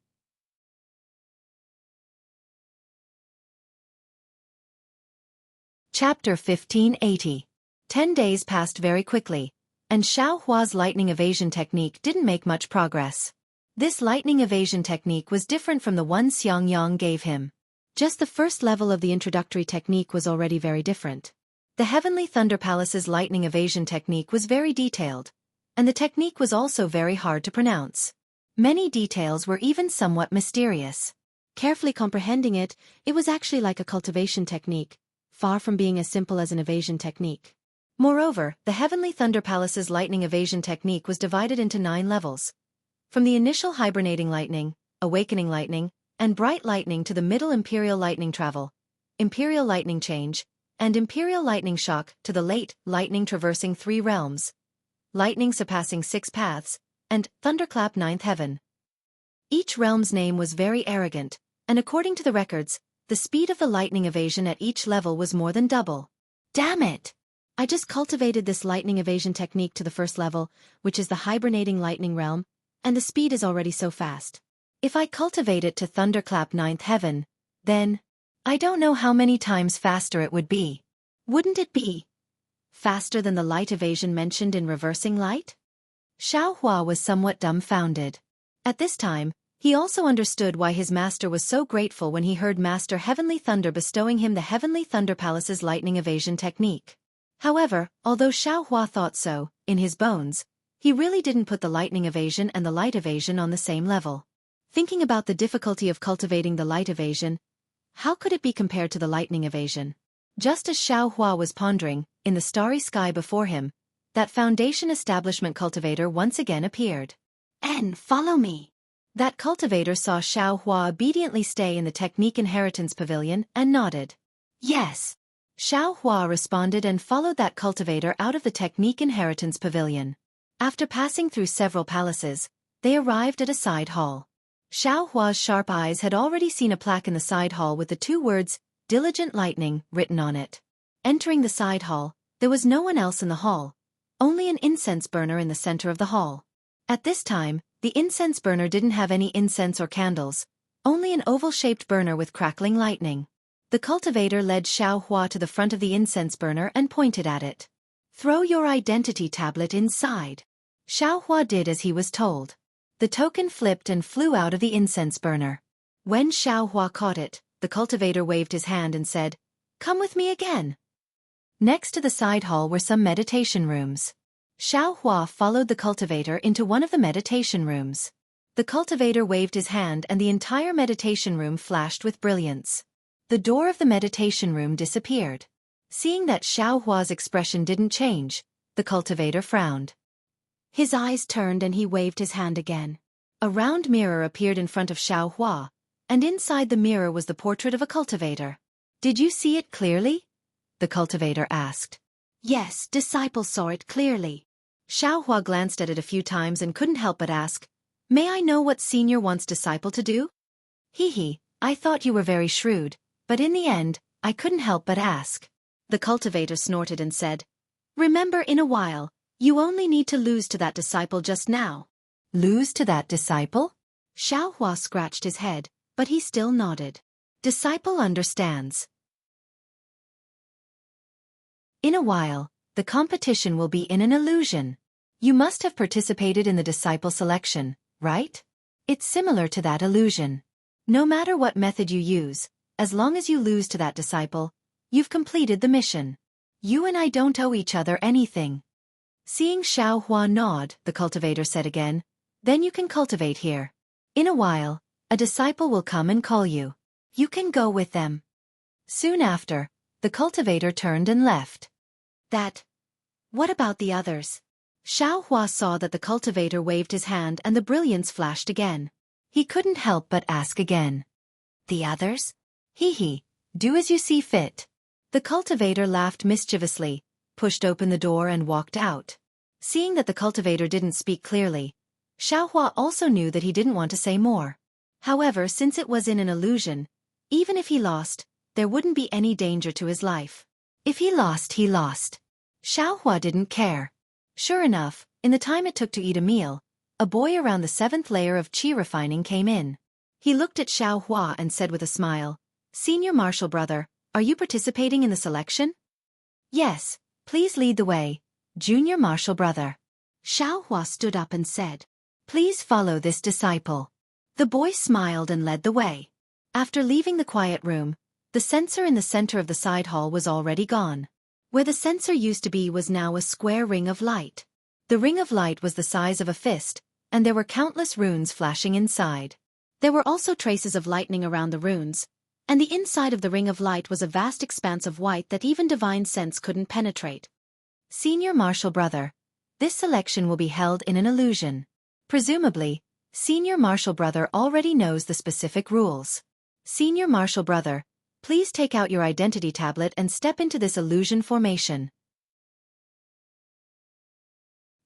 Chapter 1580. 10 days passed very quickly, and Xianxia's lightning evasion technique didn't make much progress. This lightning evasion technique was different from the one Xiangyang gave him. Just the first level of the introductory technique was already very different. The Heavenly Thunder Palace's lightning evasion technique was very detailed, and the technique was also very hard to pronounce. Many details were even somewhat mysterious. Carefully comprehending it, it was actually like a cultivation technique, far from being as simple as an evasion technique. Moreover, the Heavenly Thunder Palace's lightning evasion technique was divided into 9 levels. From the initial hibernating lightning, awakening lightning, and bright lightning to the middle imperial lightning travel, imperial lightning change, and imperial lightning shock to the late lightning traversing 3 realms, lightning surpassing 6 paths, and thunderclap 9th heaven. Each realm's name was very arrogant, and according to the records, the speed of the lightning evasion at each level was more than double. Damn it! I just cultivated this lightning evasion technique to the first level, which is the hibernating lightning realm, and the speed is already so fast. If I cultivate it to thunderclap 9th heaven, then, I don't know how many times faster it would be. Wouldn't it be faster than the light evasion mentioned in reversing light? Xiao Hua was somewhat dumbfounded. At this time, he also understood why his master was so grateful when he heard Master Heavenly Thunder bestowing him the Heavenly Thunder Palace's lightning evasion technique. However, although Xiao Hua thought so, in his bones, he really didn't put the lightning evasion and the light evasion on the same level. Thinking about the difficulty of cultivating the light evasion, how could it be compared to the lightning evasion? Just as Xiao Hua was pondering, in the starry sky before him, that Foundation Establishment cultivator once again appeared. Follow me. That cultivator saw Xiao Hua obediently stay in the Technique Inheritance Pavilion and nodded. Yes. Xiao Hua responded and followed that cultivator out of the Technique Inheritance Pavilion. After passing through several palaces, they arrived at a side hall. Xiao Hua's sharp eyes had already seen a plaque in the side hall with the two words, Diligent Lightning, written on it. Entering the side hall, there was no one else in the hall, only an incense burner in the center of the hall. At this time, the incense burner didn't have any incense or candles, only an oval-shaped burner with crackling lightning. The cultivator led Xiao Hua to the front of the incense burner and pointed at it. Throw your identity tablet inside. Xiao Hua did as he was told. The token flipped and flew out of the incense burner. When Xiao Hua caught it, the cultivator waved his hand and said, "Come with me again." Next to the side hall were some meditation rooms. Xiao Hua followed the cultivator into one of the meditation rooms. The cultivator waved his hand and the entire meditation room flashed with brilliance. The door of the meditation room disappeared. Seeing that Xiao Hua's expression didn't change, the cultivator frowned. His eyes turned and he waved his hand again. A round mirror appeared in front of Xiao Hua, and inside the mirror was the portrait of a cultivator. Did you see it clearly? The cultivator asked. Yes, disciple saw it clearly. Xiao Hua glanced at it a few times and couldn't help but ask, May I know what senior wants disciple to do? Hee, I thought you were very shrewd, but in the end, I couldn't help but ask. The cultivator snorted and said, Remember, in a while, you only need to lose to that disciple just now. Lose to that disciple? Xiao Hua scratched his head, but he still nodded. Disciple understands. In a while, the competition will be in an illusion. You must have participated in the disciple selection, right? It's similar to that illusion. No matter what method you use, as long as you lose to that disciple, you've completed the mission. You and I don't owe each other anything. Seeing Xiao Hua nod, the cultivator said again, Then you can cultivate here. In a while, a disciple will come and call you. You can go with them. Soon after, the cultivator turned and left. What about the others? Xiao Hua saw that the cultivator waved his hand and the brilliance flashed again. He couldn't help but ask again. The others? Hee, do as you see fit. The cultivator laughed mischievously, pushed open the door and walked out. Seeing that the cultivator didn't speak clearly, Xiao Hua also knew that he didn't want to say more. However, since it was in an illusion, even if he lost, there wouldn't be any danger to his life. If he lost, he lost. Xiao Hua didn't care. Sure enough, in the time it took to eat a meal, a boy around the 7th layer of qi refining came in. He looked at Xiao Hua and said with a smile, Senior Martial Brother, are you participating in the selection? Yes, please lead the way, Junior Martial Brother. Xiao Hua stood up and said, Please follow this disciple. The boy smiled and led the way. After leaving the quiet room, the censer in the center of the side hall was already gone. Where the censer used to be was now a square ring of light. The ring of light was the size of a fist, and there were countless runes flashing inside. There were also traces of lightning around the runes, and the inside of the ring of light was a vast expanse of white that even divine sense couldn't penetrate. Senior Martial Brother, this selection will be held in an illusion. Presumably, Senior Martial Brother already knows the specific rules. Senior Martial Brother, please take out your identity tablet and step into this illusion formation.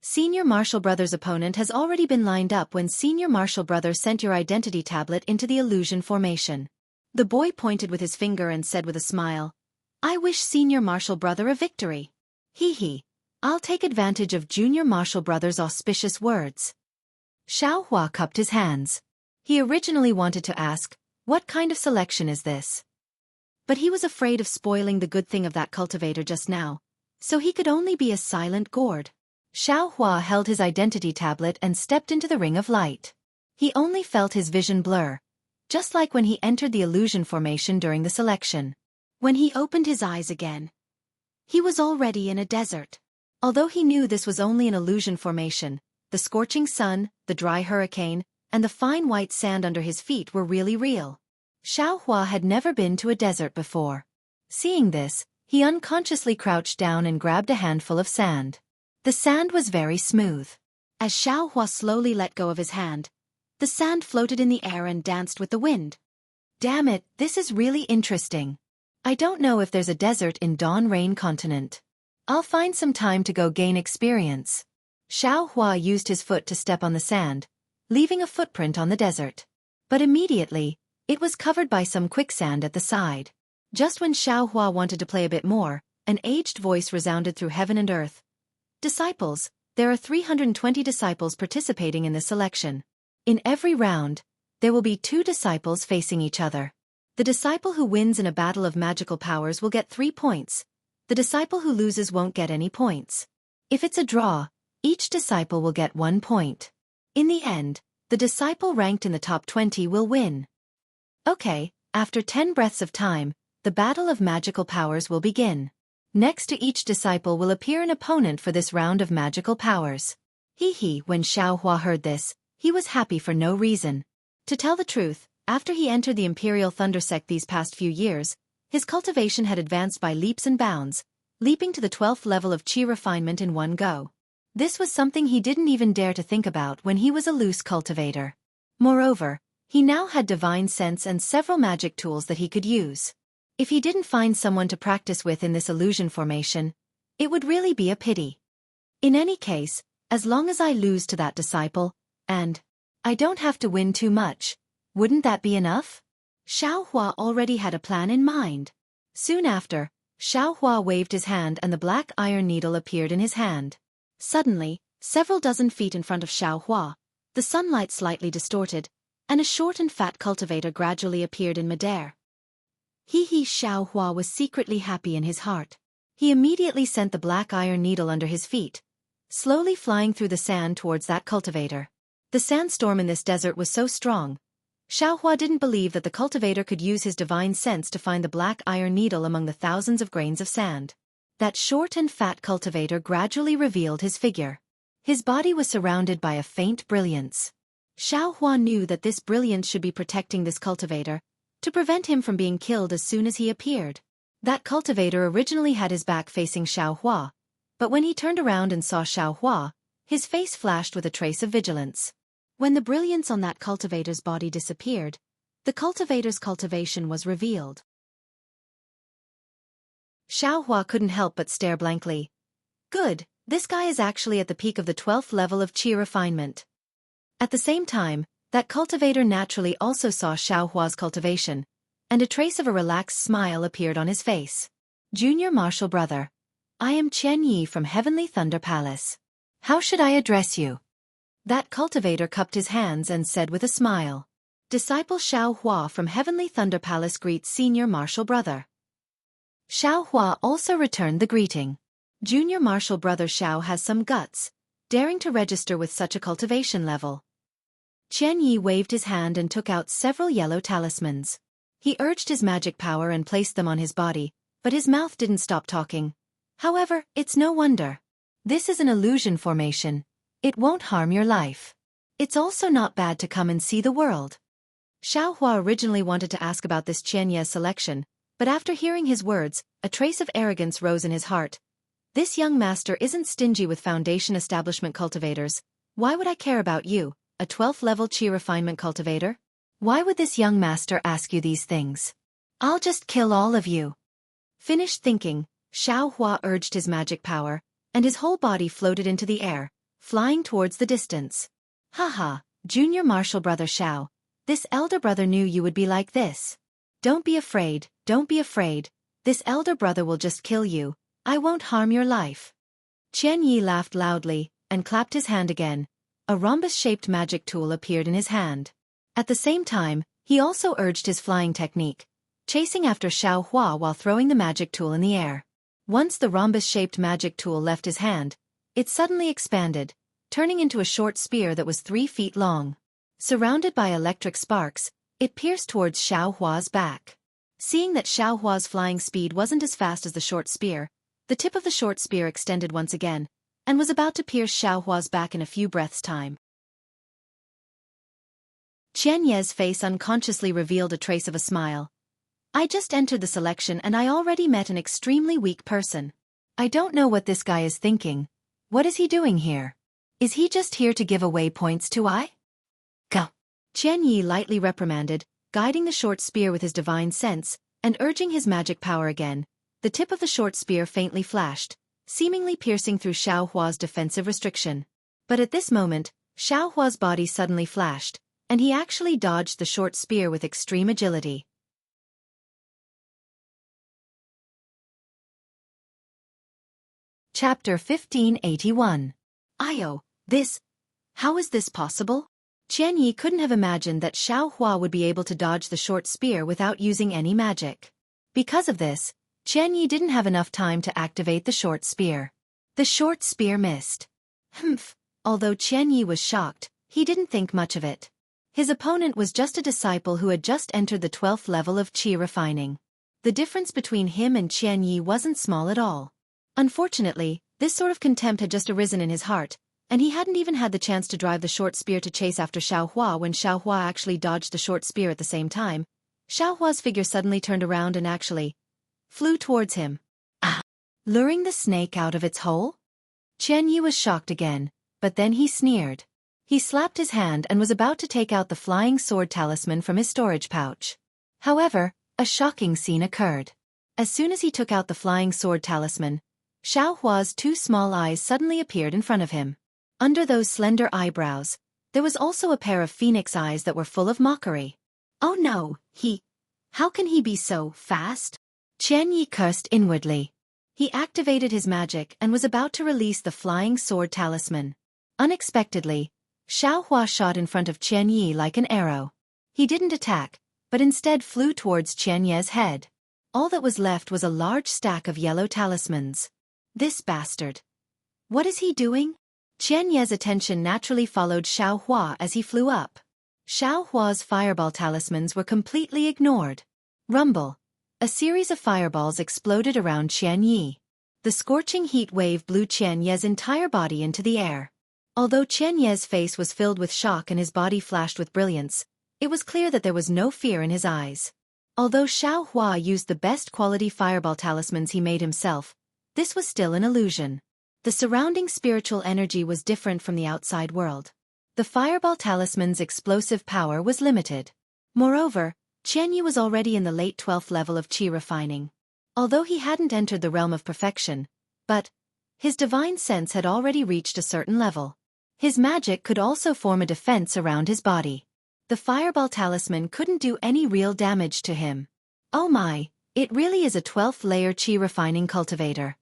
Senior Martial Brother's opponent has already been lined up when Senior Martial Brother sent your identity tablet into the illusion formation. The boy pointed with his finger and said with a smile, I wish Senior Martial Brother a victory. Hee, I'll take advantage of Junior Martial Brother's auspicious words. Xiao Hua cupped his hands. He originally wanted to ask, what kind of selection is this? But he was afraid of spoiling the good thing of that cultivator just now, so he could only be a silent gourd. Xiao Hua held his identity tablet and stepped into the ring of light. He only felt his vision blur, just like when he entered the illusion formation during the selection. When he opened his eyes again, he was already in a desert. Although he knew this was only an illusion formation, the scorching sun, the dry hurricane, and the fine white sand under his feet were really real. Xiao Hua had never been to a desert before. Seeing this, he unconsciously crouched down and grabbed a handful of sand. The sand was very smooth. As Xiao Hua slowly let go of his hand, the sand floated in the air and danced with the wind. Damn it, this is really interesting. I don't know if there's a desert in Dawn Rain Continent. I'll find some time to go gain experience. Xiao Hua used his foot to step on the sand, leaving a footprint on the desert. But immediately, it was covered by some quicksand at the side. Just when Xiao Hua wanted to play a bit more, an aged voice resounded through heaven and earth. Disciples, there are 320 disciples participating in this selection. In every round, there will be 2 disciples facing each other. The disciple who wins in a battle of magical powers will get 3 points. The disciple who loses won't get any points. If it's a draw, each disciple will get 1 point. In the end, the disciple ranked in the top 20 will win. Okay, after 10 breaths of time, the battle of magical powers will begin. Next to each disciple will appear an opponent for this round of magical powers. When Xiao Hua heard this, he was happy for no reason. To tell the truth, after he entered the Imperial Thunder Sect these past few years, his cultivation had advanced by leaps and bounds, leaping to the 12th level of Qi refinement in one go. This was something he didn't even dare to think about when he was a loose cultivator. Moreover, he now had divine sense and several magic tools that he could use. If he didn't find someone to practice with in this illusion formation, it would really be a pity. In any case, as long as I lose to that disciple, and I don't have to win too much, wouldn't that be enough? Xiao Hua already had a plan in mind. Soon after, Xiao Hua waved his hand and the black iron needle appeared in his hand. Suddenly, several dozen feet in front of Xiao Hua, the sunlight slightly distorted, and a short and fat cultivator gradually appeared in midair. Xiao Hua was secretly happy in his heart. He immediately sent the black iron needle under his feet, slowly flying through the sand towards that cultivator. The sandstorm in this desert was so strong, Xiao Hua didn't believe that the cultivator could use his divine sense to find the black iron needle among the thousands of grains of sand. That short and fat cultivator gradually revealed his figure. His body was surrounded by a faint brilliance. Xiao Hua knew that this brilliance should be protecting this cultivator, to prevent him from being killed as soon as he appeared. That cultivator originally had his back facing Xiao Hua, but when he turned around and saw Xiao Hua, his face flashed with a trace of vigilance. When the brilliance on that cultivator's body disappeared, the cultivator's cultivation was revealed. Xiao Hua couldn't help but stare blankly. Good, this guy is actually at the peak of the 12th level of Qi refinement. At the same time, that cultivator naturally also saw Xiao Hua's cultivation, and a trace of a relaxed smile appeared on his face. Junior Martial Brother. I am Qianyi from Heavenly Thunder Palace. How should I address you? That cultivator cupped his hands and said with a smile. Disciple Xiao Hua from Heavenly Thunder Palace greets Senior Martial Brother. Xiao Hua also returned the greeting. Junior Martial Brother Xiao has some guts, daring to register with such a cultivation level. Qianyi waved his hand and took out several yellow talismans. He urged his magic power and placed them on his body, but his mouth didn't stop talking. However, it's no wonder. This is an illusion formation. It won't harm your life. It's also not bad to come and see the world. Xiao Hua originally wanted to ask about this Xianxia's selection, but after hearing his words, a trace of arrogance rose in his heart. This young master isn't stingy with foundation establishment cultivators. Why would I care about you, a 12th level Qi refinement cultivator? Why would this young master ask you these things? I'll just kill all of you. Finished thinking, Xiao Hua urged his magic power, and his whole body floated into the air, flying towards the distance. Haha, Junior Martial Brother Xiao, this elder brother knew you would be like this. Don't be afraid, don't be afraid. This elder brother will just kill you. I won't harm your life. Qianyi laughed loudly, and clapped his hand again. A rhombus-shaped magic tool appeared in his hand. At the same time, he also urged his flying technique, chasing after Xiao Hua while throwing the magic tool in the air. Once the rhombus-shaped magic tool left his hand, it suddenly expanded, turning into a short spear that was 3 feet long. Surrounded by electric sparks, it pierced towards Xiao Hua's back. Seeing that Xiao Hua's flying speed wasn't as fast as the short spear, the tip of the short spear extended once again, and was about to pierce Xiao Hua's back in a few breaths' time. Xianxia's face unconsciously revealed a trace of a smile. I just entered the selection and I already met an extremely weak person. I don't know what this guy is thinking. What is he doing here? Is he just here to give away points to I? Go. Qianyi lightly reprimanded, guiding the short spear with his divine sense, and urging his magic power again. The tip of the short spear faintly flashed, seemingly piercing through Xiao Hua's defensive restriction. But at this moment, Xiao Hua's body suddenly flashed, and he actually dodged the short spear with extreme agility. Chapter 1581. Io, how is this possible? Qianyi couldn't have imagined that Xiao Hua would be able to dodge the short spear without using any magic. Because of this, Qianyi didn't have enough time to activate the short spear. The short spear missed. Although Qianyi was shocked, he didn't think much of it. His opponent was just a disciple who had just entered the 12th level of qi refining. The difference between him and Qianyi wasn't small at all. Unfortunately, this sort of contempt had just arisen in his heart, and he hadn't even had the chance to drive the short spear to chase after Xiao Hua when Xiao Hua actually dodged the short spear at the same time. Xiao Hua's figure suddenly turned around and actually flew towards him. Luring the snake out of its hole? Qianyi was shocked again, but then he sneered. He slapped his hand and was about to take out the flying sword talisman from his storage pouch. However, a shocking scene occurred. As soon as he took out the flying sword talisman, Xiao Hua's 2 small eyes suddenly appeared in front of him. Under those slender eyebrows, there was also a pair of phoenix eyes that were full of mockery. Oh no, how can he be so fast? Qianyi cursed inwardly. He activated his magic and was about to release the flying sword talisman. Unexpectedly, Xiao Hua shot in front of Qianyi like an arrow. He didn't attack, but instead flew towards Qianyi's head. All that was left was a large stack of yellow talismans. This bastard. What is he doing? Qianyi's attention naturally followed Xiao Hua as he flew up. Xiao Hua's fireball talismans were completely ignored. Rumble. A series of fireballs exploded around Qianyi. The scorching heat wave blew Qianyi's entire body into the air. Although Qianyi's face was filled with shock and his body flashed with brilliance, it was clear that there was no fear in his eyes. Although Xiao Hua used the best quality fireball talismans he made himself, this was still an illusion. The surrounding spiritual energy was different from the outside world. The fireball talisman's explosive power was limited. Moreover, Qianyi was already in the late 12th level of qi refining. Although he hadn't entered the realm of perfection, but his divine sense had already reached a certain level. His magic could also form a defense around his body. The fireball talisman couldn't do any real damage to him. Oh my, it really is a 12th layer qi refining cultivator.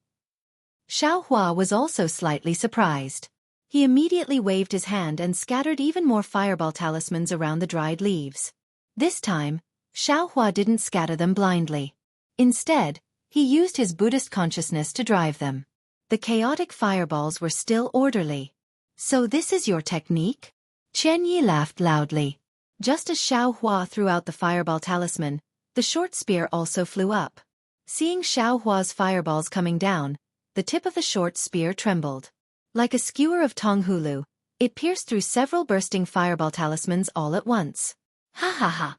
Xiao Hua was also slightly surprised. He immediately waved his hand and scattered even more fireball talismans around the dried leaves. This time, Xiao Hua didn't scatter them blindly. Instead, he used his Buddhist consciousness to drive them. The chaotic fireballs were still orderly. So this is your technique? Qianyi laughed loudly. Just as Xiao Hua threw out the fireball talisman, the short spear also flew up. Seeing Xiao Hua's fireballs coming down, the tip of the short spear trembled. Like a skewer of Tonghulu, it pierced through several bursting fireball talismans all at once. Ha ha ha!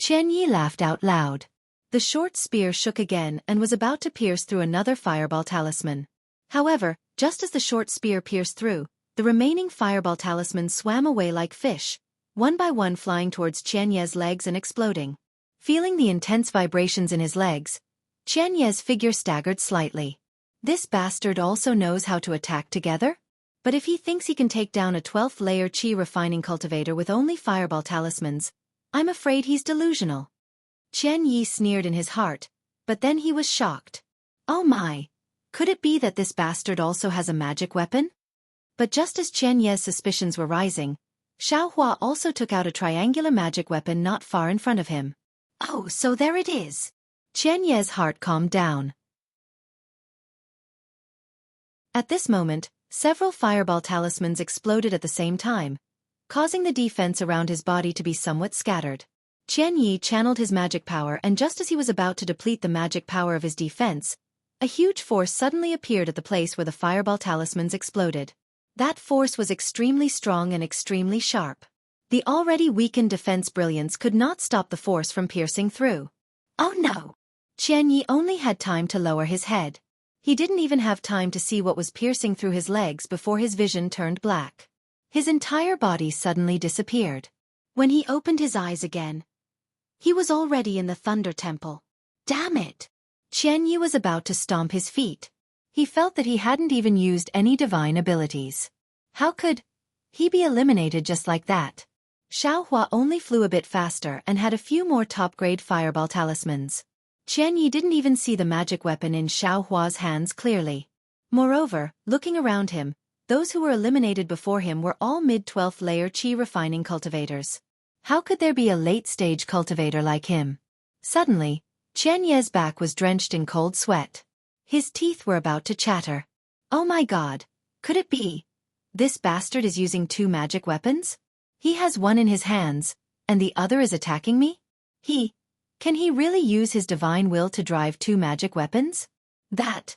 Qianyi laughed out loud. The short spear shook again and was about to pierce through another fireball talisman. However, just as the short spear pierced through, the remaining fireball talismans swam away like fish, one by one flying towards Qianyi's legs and exploding. Feeling the intense vibrations in his legs, Qianyi's figure staggered slightly. This bastard also knows how to attack together? But if he thinks he can take down a 12th layer qi refining cultivator with only fireball talismans, I'm afraid he's delusional. Qianyi sneered in his heart, but then he was shocked. Oh my! Could it be that this bastard also has a magic weapon? But just as Qianyi's suspicions were rising, Xiao Hua also took out a triangular magic weapon not far in front of him. Oh, so there it is. Xianxia's heart calmed down. At this moment, several fireball talismans exploded at the same time, causing the defense around his body to be somewhat scattered. Qianyi channeled his magic power, and just as he was about to deplete the magic power of his defense, a huge force suddenly appeared at the place where the fireball talismans exploded. That force was extremely strong and extremely sharp. The already weakened defense brilliance could not stop the force from piercing through. Oh no! Qianyi only had time to lower his head. He didn't even have time to see what was piercing through his legs before his vision turned black. His entire body suddenly disappeared. When he opened his eyes again, he was already in the Thunder Temple. Damn it! Qianyi was about to stomp his feet. He felt that he hadn't even used any divine abilities. How could he be eliminated just like that? Xiaohua only flew a bit faster and had a few more top-grade fireball talismans. Qianyi didn't even see the magic weapon in Xiaohua's hands clearly. Moreover, looking around him, those who were eliminated before him were all mid-12th layer qi refining cultivators. How could there be a late-stage cultivator like him? Suddenly, Qianyi's back was drenched in cold sweat. His teeth were about to chatter. Oh my god, could it be? This bastard is using 2 magic weapons? He has one in his hands, and the other is attacking me? Can he really use his divine will to drive 2 magic weapons? That's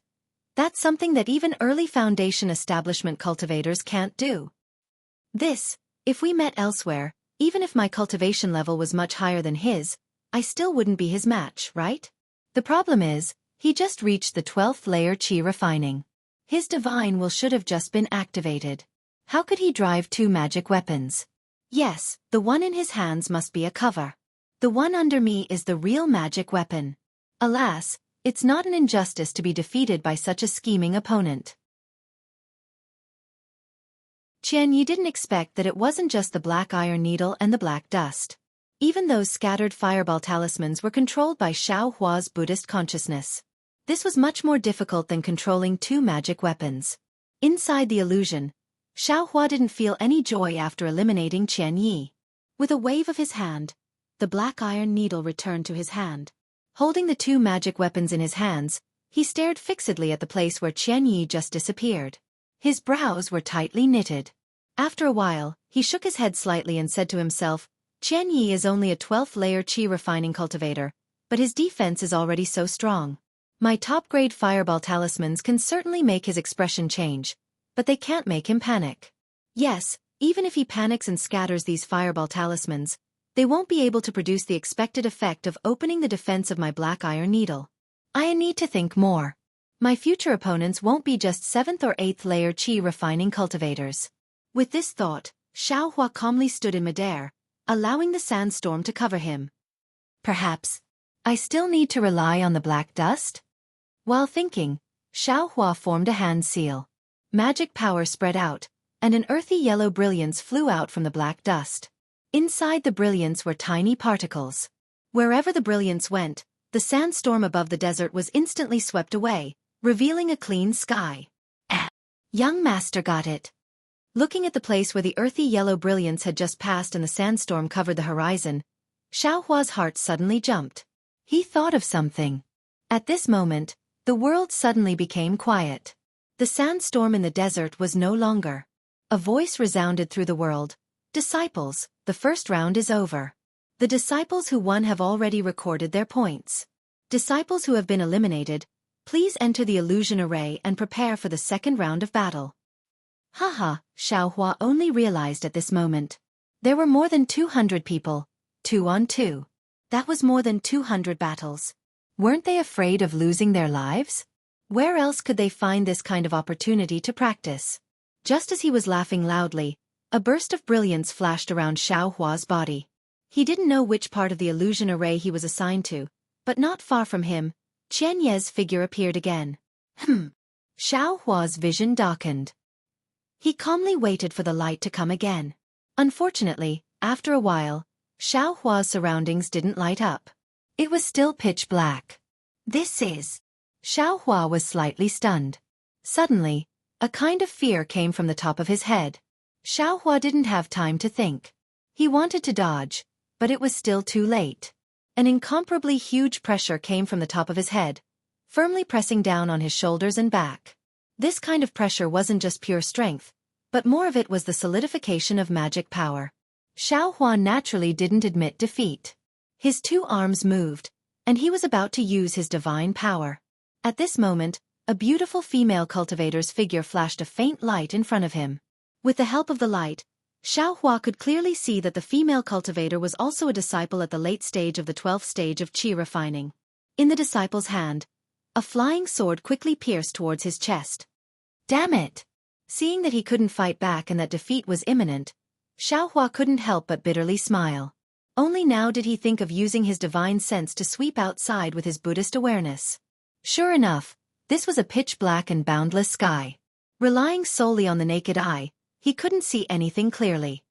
something that even early Foundation establishment cultivators can't do. If we met elsewhere, even if my cultivation level was much higher than his, I still wouldn't be his match, right? The problem is, he just reached the 12th layer qi refining. His divine will should have just been activated. How could he drive 2 magic weapons? Yes, the one in his hands must be a cover. The one under me is the real magic weapon. Alas, it's not an injustice to be defeated by such a scheming opponent. Qianyi didn't expect that it wasn't just the black iron needle and the black dust. Even those scattered fireball talismans were controlled by Xiaohua's Buddhist consciousness. This was much more difficult than controlling 2 magic weapons. Inside the illusion, Xiaohua didn't feel any joy after eliminating Qianyi. With a wave of his hand, the black iron needle returned to his hand. Holding the 2 magic weapons in his hands, he stared fixedly at the place where Qianyi just disappeared. His brows were tightly knitted. After a while, he shook his head slightly and said to himself, Qianyi is only a 12th layer qi refining cultivator, but his defense is already so strong. My top-grade fireball talismans can certainly make his expression change, but they can't make him panic. Yes, even if he panics and scatters these fireball talismans, they won't be able to produce the expected effect of opening the defense of my black iron needle. I need to think more. My future opponents won't be just 7th or 8th layer qi refining cultivators. With this thought, Xiaohua calmly stood in midair, allowing the sandstorm to cover him. Perhaps I still need to rely on the black dust? While thinking, Xiaohua formed a hand seal. Magic power spread out, and an earthy yellow brilliance flew out from the black dust. Inside the brilliance were tiny particles. Wherever the brilliance went, the sandstorm above the desert was instantly swept away, revealing a clean sky. Young master got it. Looking at the place where the earthy yellow brilliance had just passed and the sandstorm covered the horizon, Xiaohua's heart suddenly jumped. He thought of something. At this moment, the world suddenly became quiet. The sandstorm in the desert was no longer. A voice resounded through the world. Disciples, the first round is over. The disciples who won have already recorded their points. Disciples who have been eliminated, please enter the illusion array and prepare for the second round of battle. Haha, Xiaohua only realized at this moment. There were more than 200 people, 2 on 2. That was more than 200 battles. Weren't they afraid of losing their lives? Where else could they find this kind of opportunity to practice? Just as he was laughing loudly, a burst of brilliance flashed around Xiaohua's body. He didn't know which part of the illusion array he was assigned to, but not far from him, Qianyi's figure appeared again. Xiaohua's vision darkened. He calmly waited for the light to come again. Unfortunately, after a while, Xiaohua's surroundings didn't light up. It was still pitch black. Xiaohua was slightly stunned. Suddenly, a kind of fear came from the top of his head. Xiaohua didn't have time to think. He wanted to dodge, but it was still too late. An incomparably huge pressure came from the top of his head, firmly pressing down on his shoulders and back. This kind of pressure wasn't just pure strength, but more of it was the solidification of magic power. Xiao Hua naturally didn't admit defeat. His two arms moved, and he was about to use his divine power. At this moment, a beautiful female cultivator's figure flashed a faint light in front of him. With the help of the light, Xiao Hua could clearly see that the female cultivator was also a disciple at the late stage of the 12th stage of qi refining. In the disciple's hand, a flying sword quickly pierced towards his chest. Damn it! Seeing that he couldn't fight back and that defeat was imminent, Xiao Hua couldn't help but bitterly smile. Only now did he think of using his divine sense to sweep outside with his Buddhist awareness. Sure enough, this was a pitch-black and boundless sky. Relying solely on the naked eye, he couldn't see anything clearly.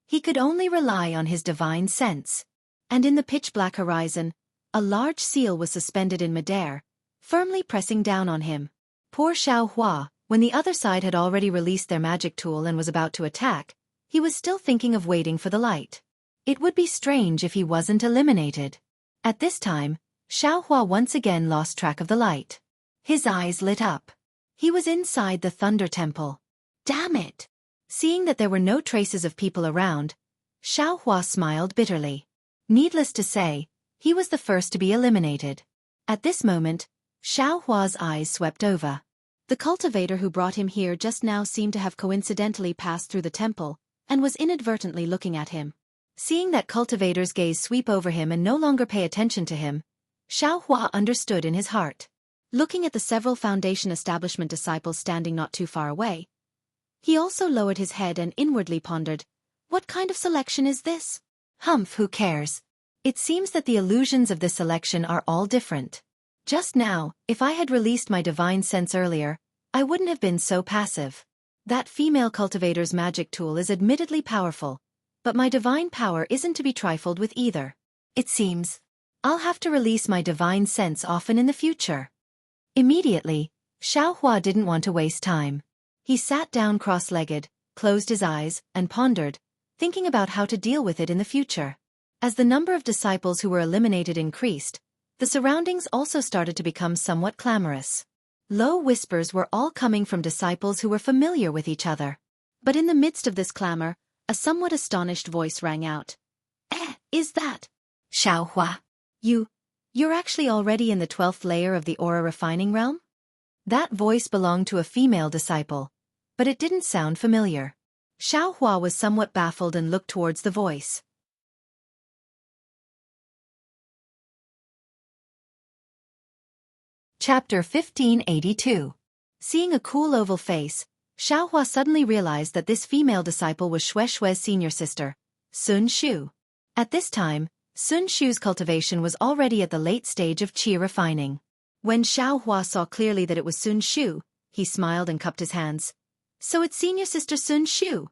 He could only rely on his divine sense. And in the pitch-black horizon, a large seal was suspended in midair, firmly pressing down on him. Poor Xiao Hua, when the other side had already released their magic tool and was about to attack, he was still thinking of waiting for the light. It would be strange if he wasn't eliminated. At this time, Xiao Hua once again lost track of the light. His eyes lit up. He was inside the Thunder Temple. Damn it! Seeing that there were no traces of people around, Xiao Hua smiled bitterly. Needless to say, he was the first to be eliminated. At this moment, Xiao Hua's eyes swept over. The cultivator who brought him here just now seemed to have coincidentally passed through the temple, and was inadvertently looking at him. Seeing that cultivator's gaze sweep over him and no longer pay attention to him, Xiao Hua understood in his heart. Looking at the several Foundation establishment disciples standing not too far away, he also lowered his head and inwardly pondered, what kind of selection is this? Humph, who cares? It seems that the illusions of this selection are all different. Just now, if I had released my divine sense earlier, I wouldn't have been so passive. That female cultivator's magic tool is admittedly powerful, but my divine power isn't to be trifled with either. It seems I'll have to release my divine sense often in the future. Immediately, Xiao Hua didn't want to waste time. He sat down cross-legged, closed his eyes, and pondered, thinking about how to deal with it in the future. As the number of disciples who were eliminated increased, the surroundings also started to become somewhat clamorous. Low whispers were all coming from disciples who were familiar with each other. But in the midst of this clamor, a somewhat astonished voice rang out. Is that Xiao Hua? You're actually already in the 12th layer of the aura refining realm? That voice belonged to a female disciple, but it didn't sound familiar. Xiao Hua was somewhat baffled and looked towards the voice. Chapter 1582. Seeing a cool oval face, Xiao Hua suddenly realized that this female disciple was Shue's senior sister, Sun Shu. At this time, Sun Shu's cultivation was already at the late stage of qi refining. When Xiao Hua saw clearly that it was Sun Shu, he smiled and cupped his hands. So it's senior sister Sun Shu.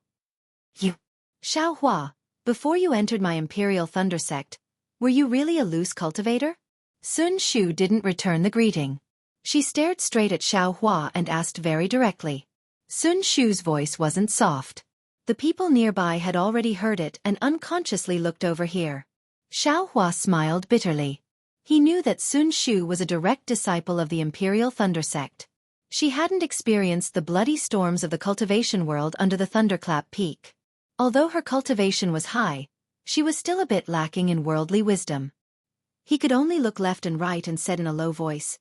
You. Xiao Hua, before you entered my Imperial Thunder sect, were you really a loose cultivator? Sun Shu didn't return the greeting. She stared straight at Xiao Hua and asked very directly. Sun Shu's voice wasn't soft. The people nearby had already heard it and unconsciously looked over here. Xiao Hua smiled bitterly. He knew that Sun Shu was a direct disciple of the Imperial Thunder sect. She hadn't experienced the bloody storms of the cultivation world under the Thunderclap Peak. Although her cultivation was high, she was still a bit lacking in worldly wisdom. He could only look left and right and said in a low voice,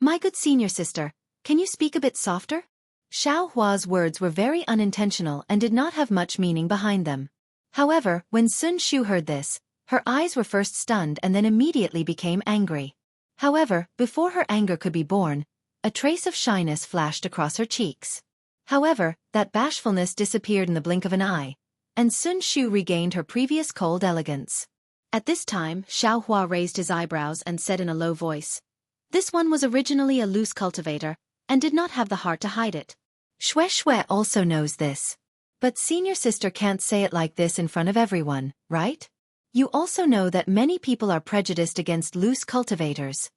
"My good senior sister, can you speak a bit softer?" Xiao Hua's words were very unintentional and did not have much meaning behind them. However, when Sun Shu heard this, her eyes were first stunned and then immediately became angry. However, before her anger could be born, a trace of shyness flashed across her cheeks. However, that bashfulness disappeared in the blink of an eye, and Sun Shu regained her previous cold elegance. At this time, Xiao Hua raised his eyebrows and said in a low voice, "This one was originally a loose cultivator, and did not have the heart to hide it. Shui also knows this. But senior sister can't say it like this in front of everyone, right? You also know that many people are prejudiced against loose cultivators."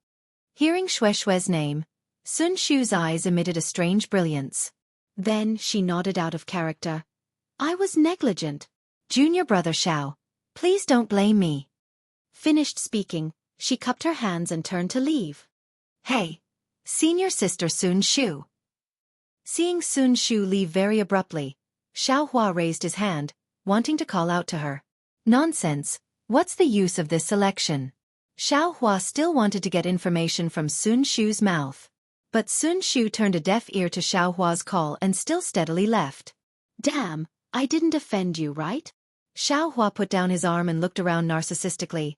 Hearing Shui's name, Sun Shu's eyes emitted a strange brilliance. Then she nodded out of character. "I was negligent. Junior brother Xiao, Please don't blame me. Finished speaking, she cupped her hands and turned to leave. Hey, senior sister Sun Shu. Seeing Sun Shu leave very abruptly, Xiao Hua raised his hand, wanting to call out to her. Nonsense, what's the use of this selection? Xiao Hua still wanted to get information from Sun Shu's mouth. But Sun Shu turned a deaf ear to Xiao Hua's call and still steadily left. Damn, I didn't offend you, right? Xiao Hua put down his arm and looked around narcissistically.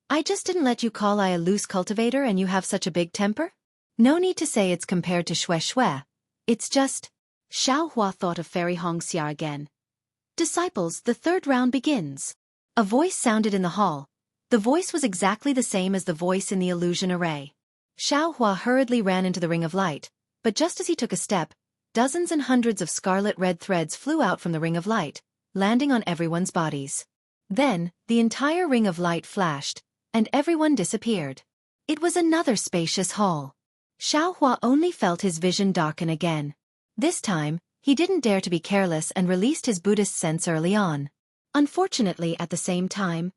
I just didn't let you call I a loose cultivator and you have such a big temper? No need to say it's compared to Xue Xue. It's just... Xiao Hua thought of Fairy Xianxia again. Disciples, the third round begins. A voice sounded in the hall. The voice was exactly the same as the voice in the illusion array. Xiao Hua hurriedly ran into the ring of light, but just as he took a step, dozens and hundreds of scarlet-red threads flew out from the ring of light, landing on everyone's bodies. Then, the entire ring of light flashed, and everyone disappeared. It was another spacious hall. Xiao Hua only felt his vision darken again. This time, he didn't dare to be careless and released his Buddhist sense early on. Unfortunately, at the same time,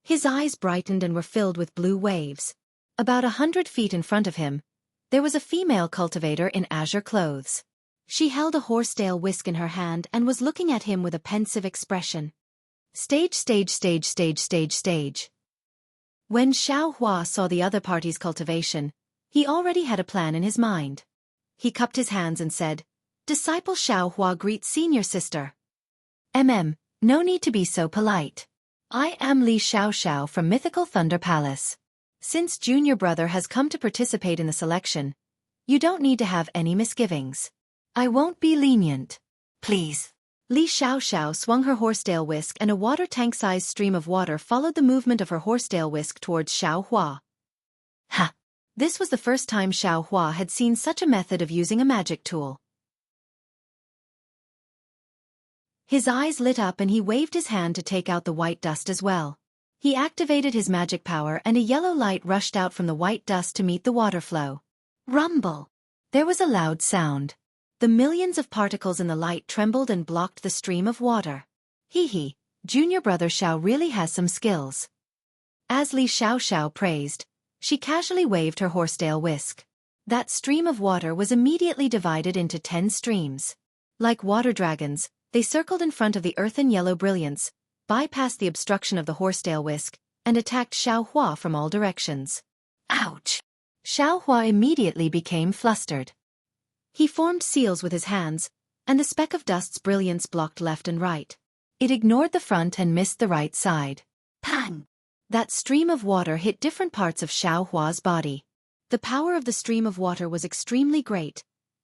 his eyes brightened and were filled with blue waves. About 100 feet in front of him, there was a female cultivator in azure clothes. She held a horsetail whisk in her hand and was looking at him with a pensive expression. Stage, stage, stage, stage, stage, stage. When Xiao Hua saw the other party's cultivation, he already had a plan in his mind. He cupped his hands and said, Disciple Xiao Hua greets senior sister. No need to be so polite. I am Li Xiaoxiao from Mythical Thunder Palace. Since junior brother has come to participate in the selection, you don't need to have any misgivings. I won't be lenient. Please. Li Xiaoxiao swung her horsetail whisk and a water tank-sized stream of water followed the movement of her horsetail whisk towards Xiao Hua. Ha! This was the first time Xiao Hua had seen such a method of using a magic tool. His eyes lit up and he waved his hand to take out the white dust as well. He activated his magic power and a yellow light rushed out from the white dust to meet the water flow. Rumble! There was a loud sound. The millions of particles in the light trembled and blocked the stream of water. Hee, junior brother Xiao really has some skills. As Li Xiaoxiao praised, she casually waved her horsetail whisk. That stream of water was immediately divided into 10 streams. Like water dragons, they circled in front of the earthen yellow brilliance, bypassed the obstruction of the horsetail whisk, and attacked Xiao Hua from all directions. Ouch! Xiao Hua immediately became flustered. He formed seals with his hands, and the speck of dust's brilliance blocked left and right. It ignored the front and missed the right side. Pang! That stream of water hit different parts of Xiao Hua's body. The power of the stream of water was extremely great,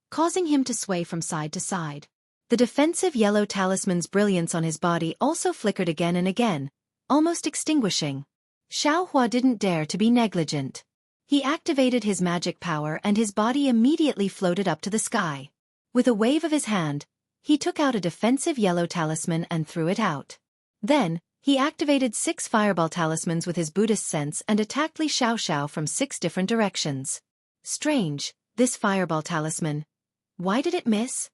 causing him to sway from side to side. The defensive yellow talisman's brilliance on his body also flickered again and again, almost extinguishing. Xiao Hua didn't dare to be negligent. He activated his magic power and his body immediately floated up to the sky. With a wave of his hand, he took out a defensive yellow talisman and threw it out. Then, he activated 6 fireball talismans with his Buddhist sense and attacked Li Xiaoxiao from 6 different directions. Strange, this fireball talisman. Why did it miss?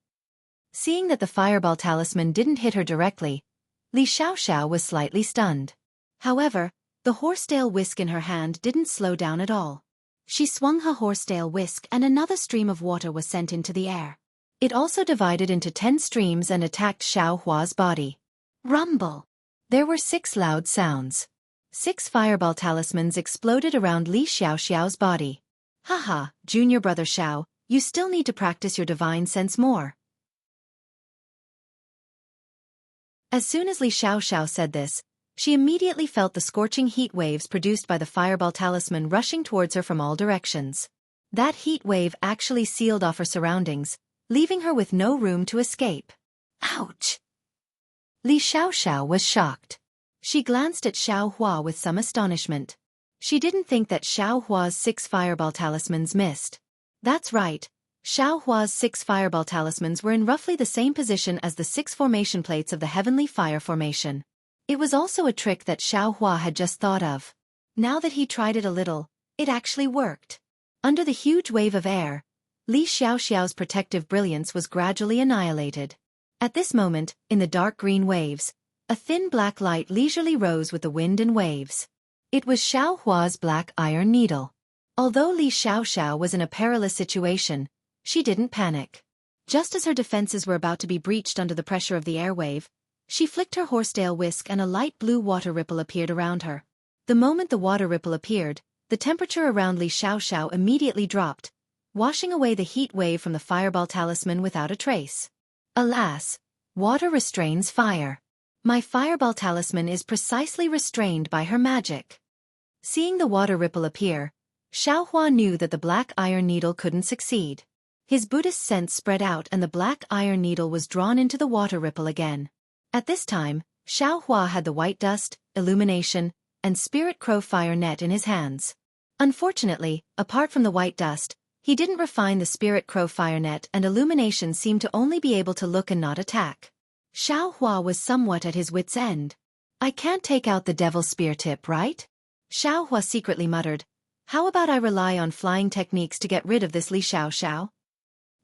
Seeing that the fireball talisman didn't hit her directly, Li Xiaoxiao was slightly stunned. However, the horsetail whisk in her hand didn't slow down at all. She swung her horsetail whisk and another stream of water was sent into the air. It also divided into 10 streams and attacked Xiao Hua's body. Rumble! There were 6 loud sounds. 6 fireball talismans exploded around Li Xiaoxiao's body. Haha, junior brother Xiao, you still need to practice your divine sense more. As soon as Li Xiaoxiao said this, she immediately felt the scorching heat waves produced by the fireball talisman rushing towards her from all directions. That heat wave actually sealed off her surroundings, leaving her with no room to escape. Ouch! Li Xiaoxiao was shocked. She glanced at Xiao Hua with some astonishment. She didn't think that Xiao Hua's 6 fireball talismans missed. That's right. Xiao Hua's 6 fireball talismans were in roughly the same position as the 6 formation plates of the Heavenly Fire Formation. It was also a trick that Xiao Hua had just thought of. Now that he tried it a little, it actually worked. Under the huge wave of air, Li Xiaoxiao's protective brilliance was gradually annihilated. At this moment, in the dark green waves, A thin black light leisurely rose with the wind and waves. It was Xiao Hua's black iron needle. Although Li Xiaoxiao was in a perilous situation, she didn't panic. Just as her defenses were about to be breached under the pressure of the air wave, she flicked her horsetail whisk and a light blue water ripple appeared around her. The moment the water ripple appeared, the temperature around Li Xiaoxiao immediately dropped, washing away the heat wave from the fireball talisman without a trace. Alas, water restrains fire. My fireball talisman is precisely restrained by her magic. Seeing the water ripple appear, Xiao Hua knew that the black iron needle couldn't succeed. His Buddhist sense spread out and the black iron needle was drawn into the water ripple again. At this time, Xiao Hua had the white dust, illumination, and spirit crow fire net in his hands. Unfortunately, apart from the white dust, he didn't refine the spirit crow fire net and illumination seemed to only be able to look and not attack. Xiao Hua was somewhat at his wit's end. I can't take out the devil's spear tip, right? Xiao Hua secretly muttered. How about I rely on flying techniques to get rid of this Li Xiaoxiao?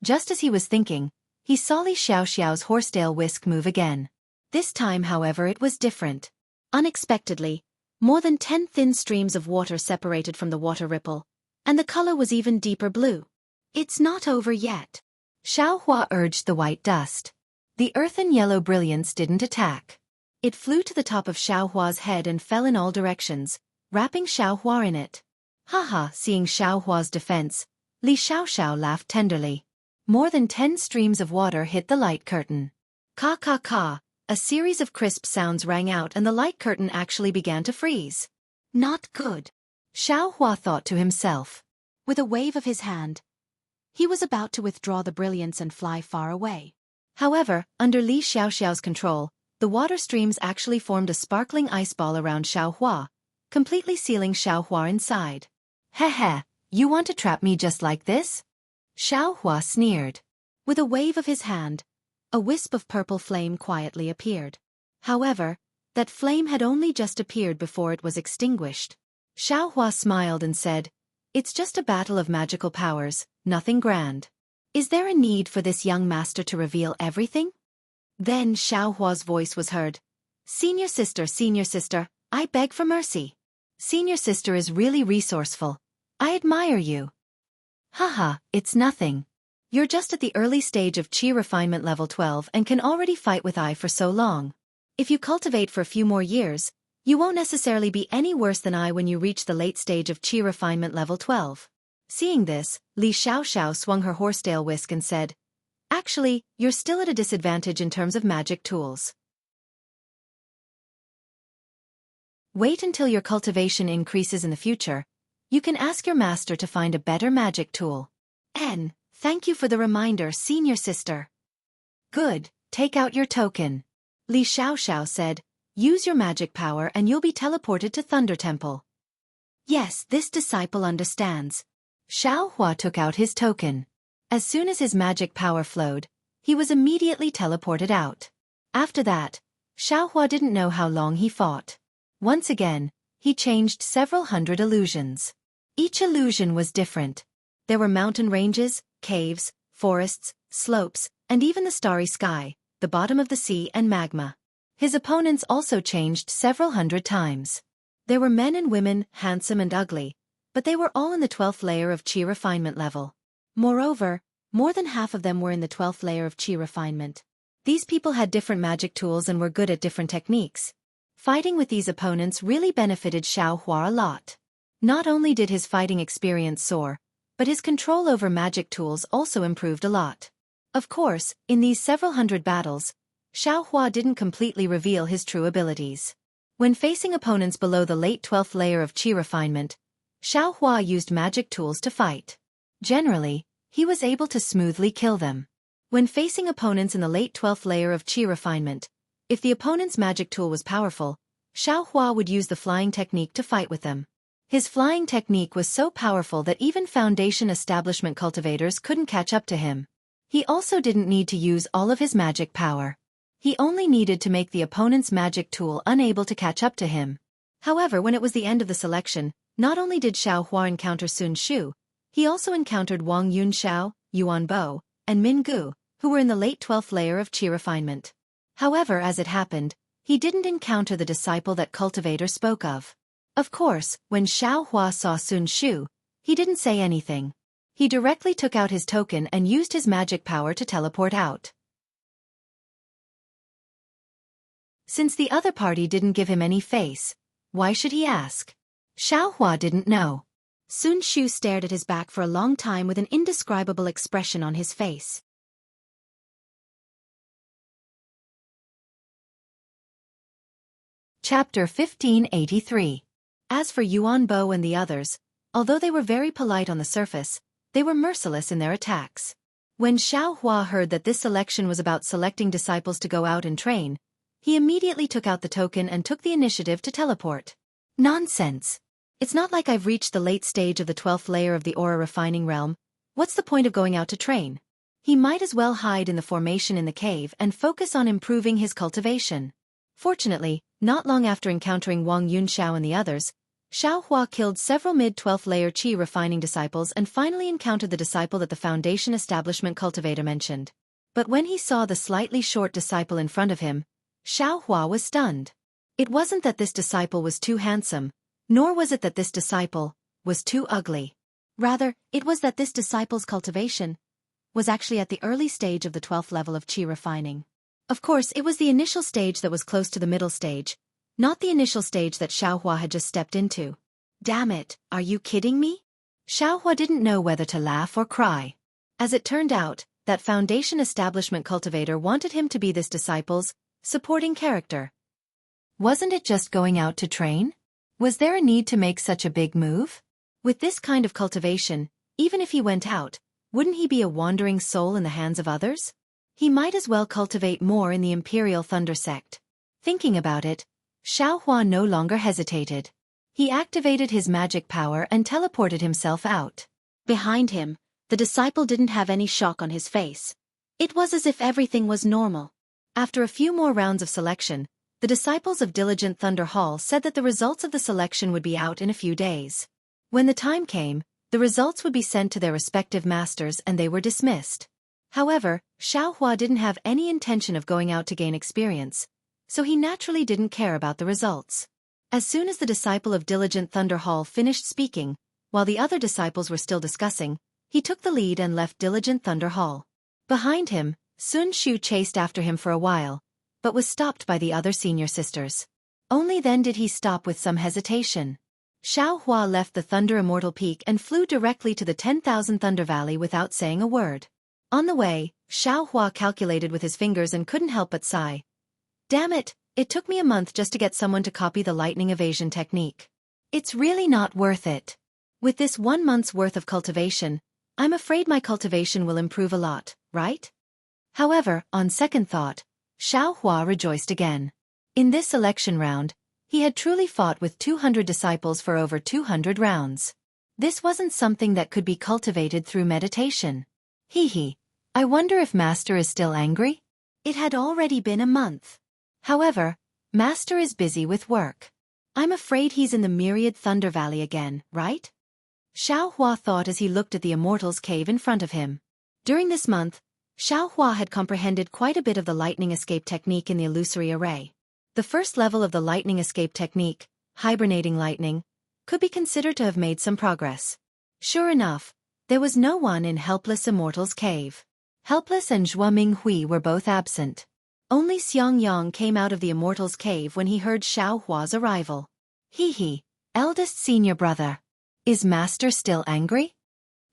Just as he was thinking, he saw Li Xiaoxiao's horsetail whisk move again. This time, however, it was different. Unexpectedly, more than 10 thin streams of water separated from the water ripple, and the color was even deeper blue. It's not over yet. Xiao Hua urged the white dust. The earthen yellow brilliance didn't attack. It flew to the top of Xiao Hua's head and fell in all directions, wrapping Xiao Hua in it. Haha, seeing Xiao Hua's defense, Li Xiaoxiao laughed tenderly. More than 10 streams of water hit the light curtain. Ka ka ka, a series of crisp sounds rang out and the light curtain actually began to freeze. Not good. Xiao Hua thought to himself. With a wave of his hand, he was about to withdraw the brilliance and fly far away. However, under Li Xiaoxiao's control, the water streams actually formed a sparkling ice ball around Xiao Hua, completely sealing Xiao Hua inside. Heh, you want to trap me just like this? Xiao Hua sneered. With a wave of his hand, a wisp of purple flame quietly appeared. However, that flame had only just appeared before it was extinguished. Xiao Hua smiled and said, It's just a battle of magical powers, nothing grand. Is there a need for this young master to reveal everything? Then Xiao Hua's voice was heard. Senior sister, I beg for mercy. Senior sister is really resourceful. I admire you. Haha, it's nothing. You're just at the early stage of Qi refinement level 12 and can already fight with I for so long. If you cultivate for a few more years, you won't necessarily be any worse than I when you reach the late stage of Qi refinement level 12. Seeing this, Li Xiaoxiao swung her horsetail whisk and said, Actually, you're still at a disadvantage in terms of magic tools. Wait until your cultivation increases in the future. You can ask your master to find a better magic tool. Thank you for the reminder, senior sister. Good, take out your token. Li Xiaoxiao said, Use your magic power and you'll be teleported to Thunder Temple. Yes, this disciple understands. Xiao Hua took out his token. As soon as his magic power flowed, he was immediately teleported out. After that, Xiao Hua didn't know how long he fought. Once again, he changed several hundred illusions. Each illusion was different. There were mountain ranges, caves, forests, slopes, and even the starry sky, the bottom of the sea and magma. His opponents also changed several hundred times. There were men and women, handsome and ugly, but they were all in the 12th layer of Qi refinement level. Moreover, more than half of them were in the 12th layer of Qi refinement. These people had different magic tools and were good at different techniques. Fighting with these opponents really benefited Xiao Hua a lot. Not only did his fighting experience soar, but his control over magic tools also improved a lot. Of course, in these several hundred battles, Xiao Hua didn't completely reveal his true abilities. When facing opponents below the late 12th layer of Qi refinement, Xiao Hua used magic tools to fight. Generally, he was able to smoothly kill them. When facing opponents in the late 12th layer of Qi refinement, if the opponent's magic tool was powerful, Xiao Hua would use the flying technique to fight with them. His flying technique was so powerful that even Foundation establishment cultivators couldn't catch up to him. He also didn't need to use all of his magic power. He only needed to make the opponent's magic tool unable to catch up to him. However, when it was the end of the selection, not only did Xiao Hua encounter Sun Shu, he also encountered Wang Yunxiao, Yuan Bo, and Min Gu, who were in the late 12th layer of Qi refinement. However, as it happened, he didn't encounter the disciple that Cultivator spoke of. Of course, when Xiaohua saw Sun Shu, he didn't say anything. He directly took out his token and used his magic power to teleport out. Since the other party didn't give him any face, why should he ask? Xiaohua didn't know. Sun Shu stared at his back for a long time with an indescribable expression on his face. Chapter 1583. As for Yuan Bo and the others, although they were very polite on the surface, they were merciless in their attacks. When Xiaohua heard that this selection was about selecting disciples to go out and train, he immediately took out the token and took the initiative to teleport. Nonsense! It's not like I've reached the late stage of the 12th layer of the aura refining realm. What's the point of going out to train? He might as well hide in the formation in the cave and focus on improving his cultivation. Fortunately, not long after encountering Wang Yunxiao and the others, Xiaohua killed several mid-12th layer qi refining disciples and finally encountered the disciple that the Foundation establishment cultivator mentioned. But when he saw the slightly short disciple in front of him, Xiaohua was stunned. It wasn't that this disciple was too handsome, nor was it that this disciple was too ugly. Rather, it was that this disciple's cultivation was actually at the early stage of the 12th level of qi refining. Of course, it was the initial stage that was close to the middle stage, not the initial stage that Xiaohua had just stepped into. Damn it, are you kidding me? Xiaohua didn't know whether to laugh or cry. As it turned out, that Foundation establishment cultivator wanted him to be this disciple's supporting character. Wasn't it just going out to train? Was there a need to make such a big move? With this kind of cultivation, even if he went out, wouldn't he be a wandering soul in the hands of others? He might as well cultivate more in the Imperial Thunder Sect. Thinking about it, Xiaohua no longer hesitated. He activated his magic power and teleported himself out. Behind him, the disciple didn't have any shock on his face. It was as if everything was normal. After a few more rounds of selection, the disciples of Diligent Thunder Hall said that the results of the selection would be out in a few days. When the time came, the results would be sent to their respective masters and they were dismissed. However, Xiaohua didn't have any intention of going out to gain experience, so he naturally didn't care about the results. As soon as the disciple of Diligent Thunder Hall finished speaking, while the other disciples were still discussing, he took the lead and left Diligent Thunder Hall. Behind him, Sun Shu chased after him for a while, but was stopped by the other senior sisters. Only then did he stop with some hesitation. Xiaohua left the Thunder Immortal Peak and flew directly to the 10,000 Thunder Valley without saying a word. On the way, Xiaohua calculated with his fingers and couldn't help but sigh. Damn it, it took me a month just to get someone to copy the lightning evasion technique. It's really not worth it. With this 1 month's worth of cultivation, I'm afraid my cultivation will improve a lot, right? However, on second thought, Xiaohua rejoiced again. In this selection round, he had truly fought with 200 disciples for over 200 rounds. This wasn't something that could be cultivated through meditation. Hee, I wonder if Master is still angry? It had already been a month. However, Master is busy with work. I'm afraid he's in the Myriad Thunder Valley again, right? Xiaohua thought as he looked at the Immortal's cave in front of him. During this month, Xiaohua had comprehended quite a bit of the lightning escape technique in the illusory array. The first level of the lightning escape technique, hibernating lightning, could be considered to have made some progress. Sure enough, there was no one in Helpless Immortal's cave. Helpless and Zhua Minghui were both absent. Only Xianxia came out of the Immortal's cave when he heard Xiaohua's arrival. Hee, eldest senior brother. Is Master still angry?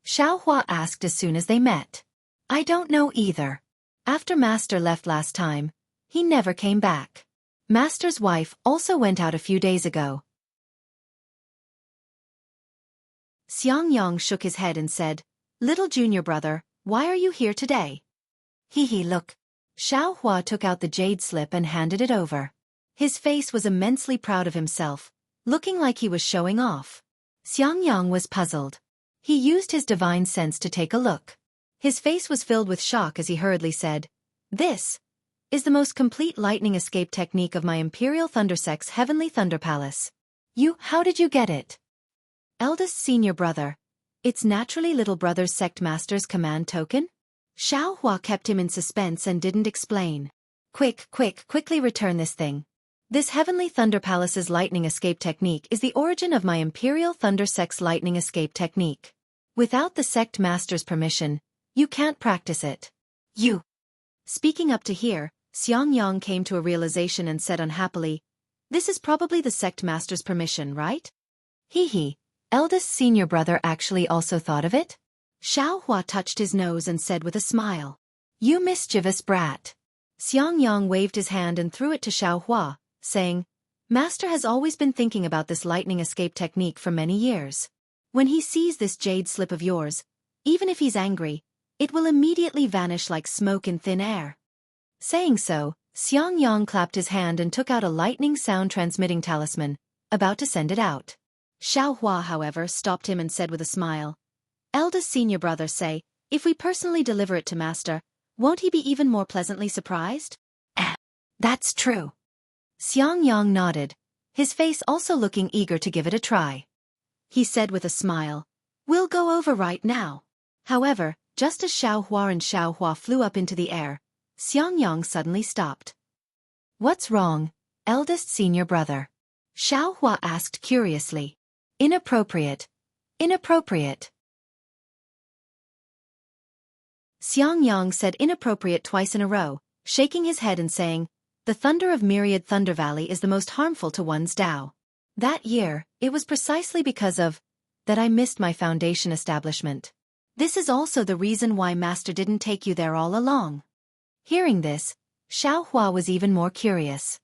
Xiaohua asked as soon as they met. I don't know either. After Master left last time, he never came back. Master's wife also went out a few days ago. Xianxia shook his head and said, Little junior brother, why are you here today? Hee, look. Xiaohua took out the jade slip and handed it over. His face was immensely proud of himself, looking like he was showing off. Xianxia was puzzled. He used his divine sense to take a look. His face was filled with shock as he hurriedly said, This is the most complete lightning escape technique of my Imperial Thunder Sect's Heavenly Thunder Palace. How did you get it? Eldest senior brother. It's naturally little brother's sect master's command token? Xiaohua kept him in suspense and didn't explain. Quickly return this thing. This Heavenly Thunder Palace's lightning escape technique is the origin of my Imperial Thunder Sect's lightning escape technique. Without the sect master's permission, you can't practice it. You. Speaking up to here, Xianxia came to a realization and said unhappily, "This is probably the sect master's permission, right?" Hee. Eldest senior brother actually also thought of it? Xiaohua touched his nose and said with a smile, "You mischievous brat." Xianxia waved his hand and threw it to Xiaohua, saying, "Master has always been thinking about this lightning escape technique for many years. When he sees this jade slip of yours, even if he's angry, it will immediately vanish like smoke in thin air." Saying so, Xianxia clapped his hand and took out a lightning sound transmitting talisman, about to send it out. Xiaohua, however, stopped him and said with a smile, "Eldest senior brother say, if we personally deliver it to master, won't he be even more pleasantly surprised?" That's true. Xianxia nodded, his face also looking eager to give it a try. He said with a smile, "We'll go over right now." However, just as Xiaohua flew up into the air, Xianxia suddenly stopped. "What's wrong, eldest senior brother?" Xiaohua asked curiously. Inappropriate. Inappropriate. Xianxia said inappropriate twice in a row, shaking his head and saying, "The thunder of Myriad Thunder Valley is the most harmful to one's Tao. That year, it was precisely because of that I missed my foundation establishment. This is also the reason why Master didn't take you there all along." Hearing this, Xiaohua was even more curious.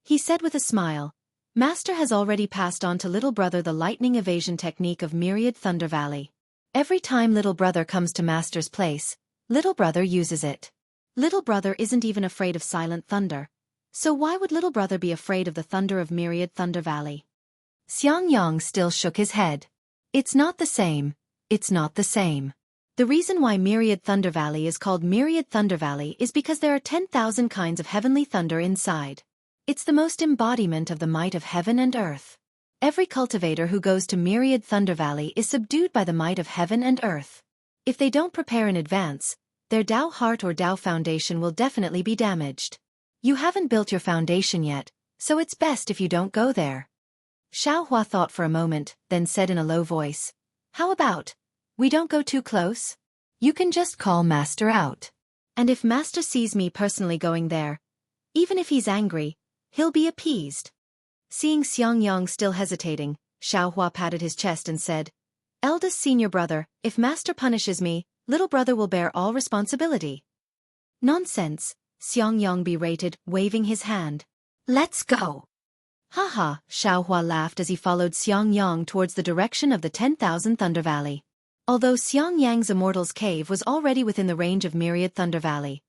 He said with a smile, "Master has already passed on to little brother the lightning evasion technique of Myriad Thunder Valley. Every time little brother comes to Master's place, little brother uses it. Little brother isn't even afraid of silent thunder, so why would little brother be afraid of the thunder of Myriad Thunder Valley?" Xianxia still shook his head. "It's not the same. It's not the same. The reason why Myriad Thunder Valley is called Myriad Thunder Valley is because there are 10,000 kinds of heavenly thunder inside. It's the most embodiment of the might of heaven and earth. Every cultivator who goes to Myriad Thunder Valley is subdued by the might of heaven and earth. If they don't prepare in advance, their Tao heart or Tao foundation will definitely be damaged. You haven't built your foundation yet, so it's best if you don't go there." Xiaohua thought for a moment, then said in a low voice, "How about, we don't go too close? You can just call Master out. And if Master sees me personally going there, even if he's angry, he'll be appeased." Seeing Xianxia still hesitating, Xiaohua patted his chest and said, "Eldest senior brother, if Master punishes me, little brother will bear all responsibility." "Nonsense," Xianxia berated, waving his hand. "Let's go." "Haha," Xiaohua laughed as he followed Xianxia towards the direction of the 10,000 Thunder Valley. Although Xiangyang's Immortal's cave was already within the range of Myriad Thunder Valley,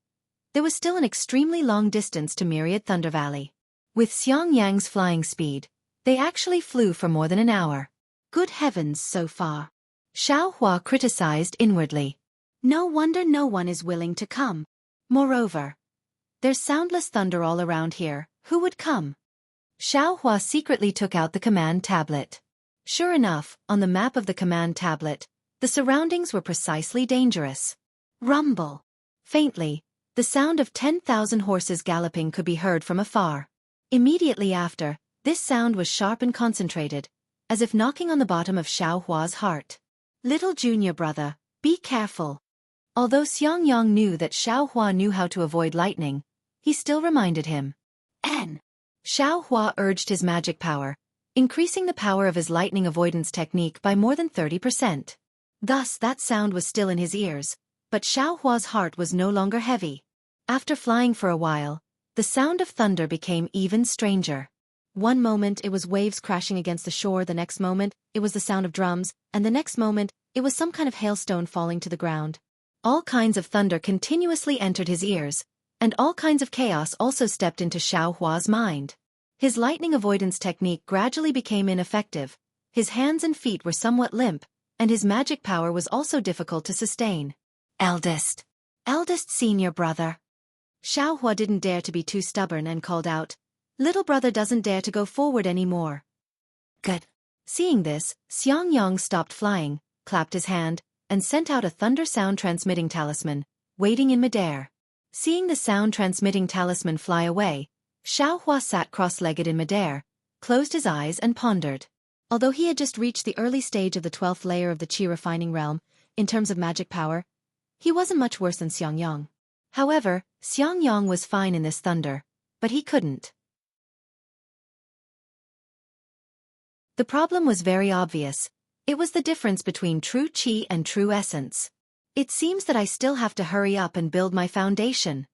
there was still an extremely long distance to Myriad Thunder Valley. With Xiangyang's flying speed, they actually flew for more than an hour. "Good heavens, so far," Xiaohua criticized inwardly. "No wonder no one is willing to come. Moreover, there's soundless thunder all around here, who would come?" Xiaohua secretly took out the command tablet. Sure enough, on the map of the command tablet, the surroundings were precisely dangerous. Rumble. Faintly, the sound of 10,000 horses galloping could be heard from afar. Immediately after, this sound was sharp and concentrated, as if knocking on the bottom of Xiaohua's heart. "Little junior brother, be careful." Although Xiangyang knew that Xiaohua knew how to avoid lightning, he still reminded him. Xiaohua urged his magic power, increasing the power of his lightning avoidance technique by more than 30%. Thus that sound was still in his ears, but Xiaohua's heart was no longer heavy. After flying for a while, the sound of thunder became even stranger. One moment it was waves crashing against the shore, the next moment it was the sound of drums, and the next moment it was some kind of hailstone falling to the ground. All kinds of thunder continuously entered his ears, and all kinds of chaos also stepped into Xiaohua's mind. His lightning avoidance technique gradually became ineffective, his hands and feet were somewhat limp, and his magic power was also difficult to sustain. Eldest senior brother." Xiaohua didn't dare to be too stubborn and called out, "Little brother doesn't dare to go forward anymore." "Good." Seeing this, Xiangyang stopped flying, clapped his hand, and sent out a thunder sound transmitting talisman, waiting in midair. Seeing the sound transmitting talisman fly away, Xiaohua sat cross-legged in midair, closed his eyes and pondered. Although he had just reached the early stage of the 12th layer of the Qi refining realm, in terms of magic power, he wasn't much worse than Xiangyang. However, Xiangyang was fine in this thunder, but he couldn't. The problem was very obvious. It was the difference between true Qi and true essence. It seems that I still have to hurry up and build my foundation.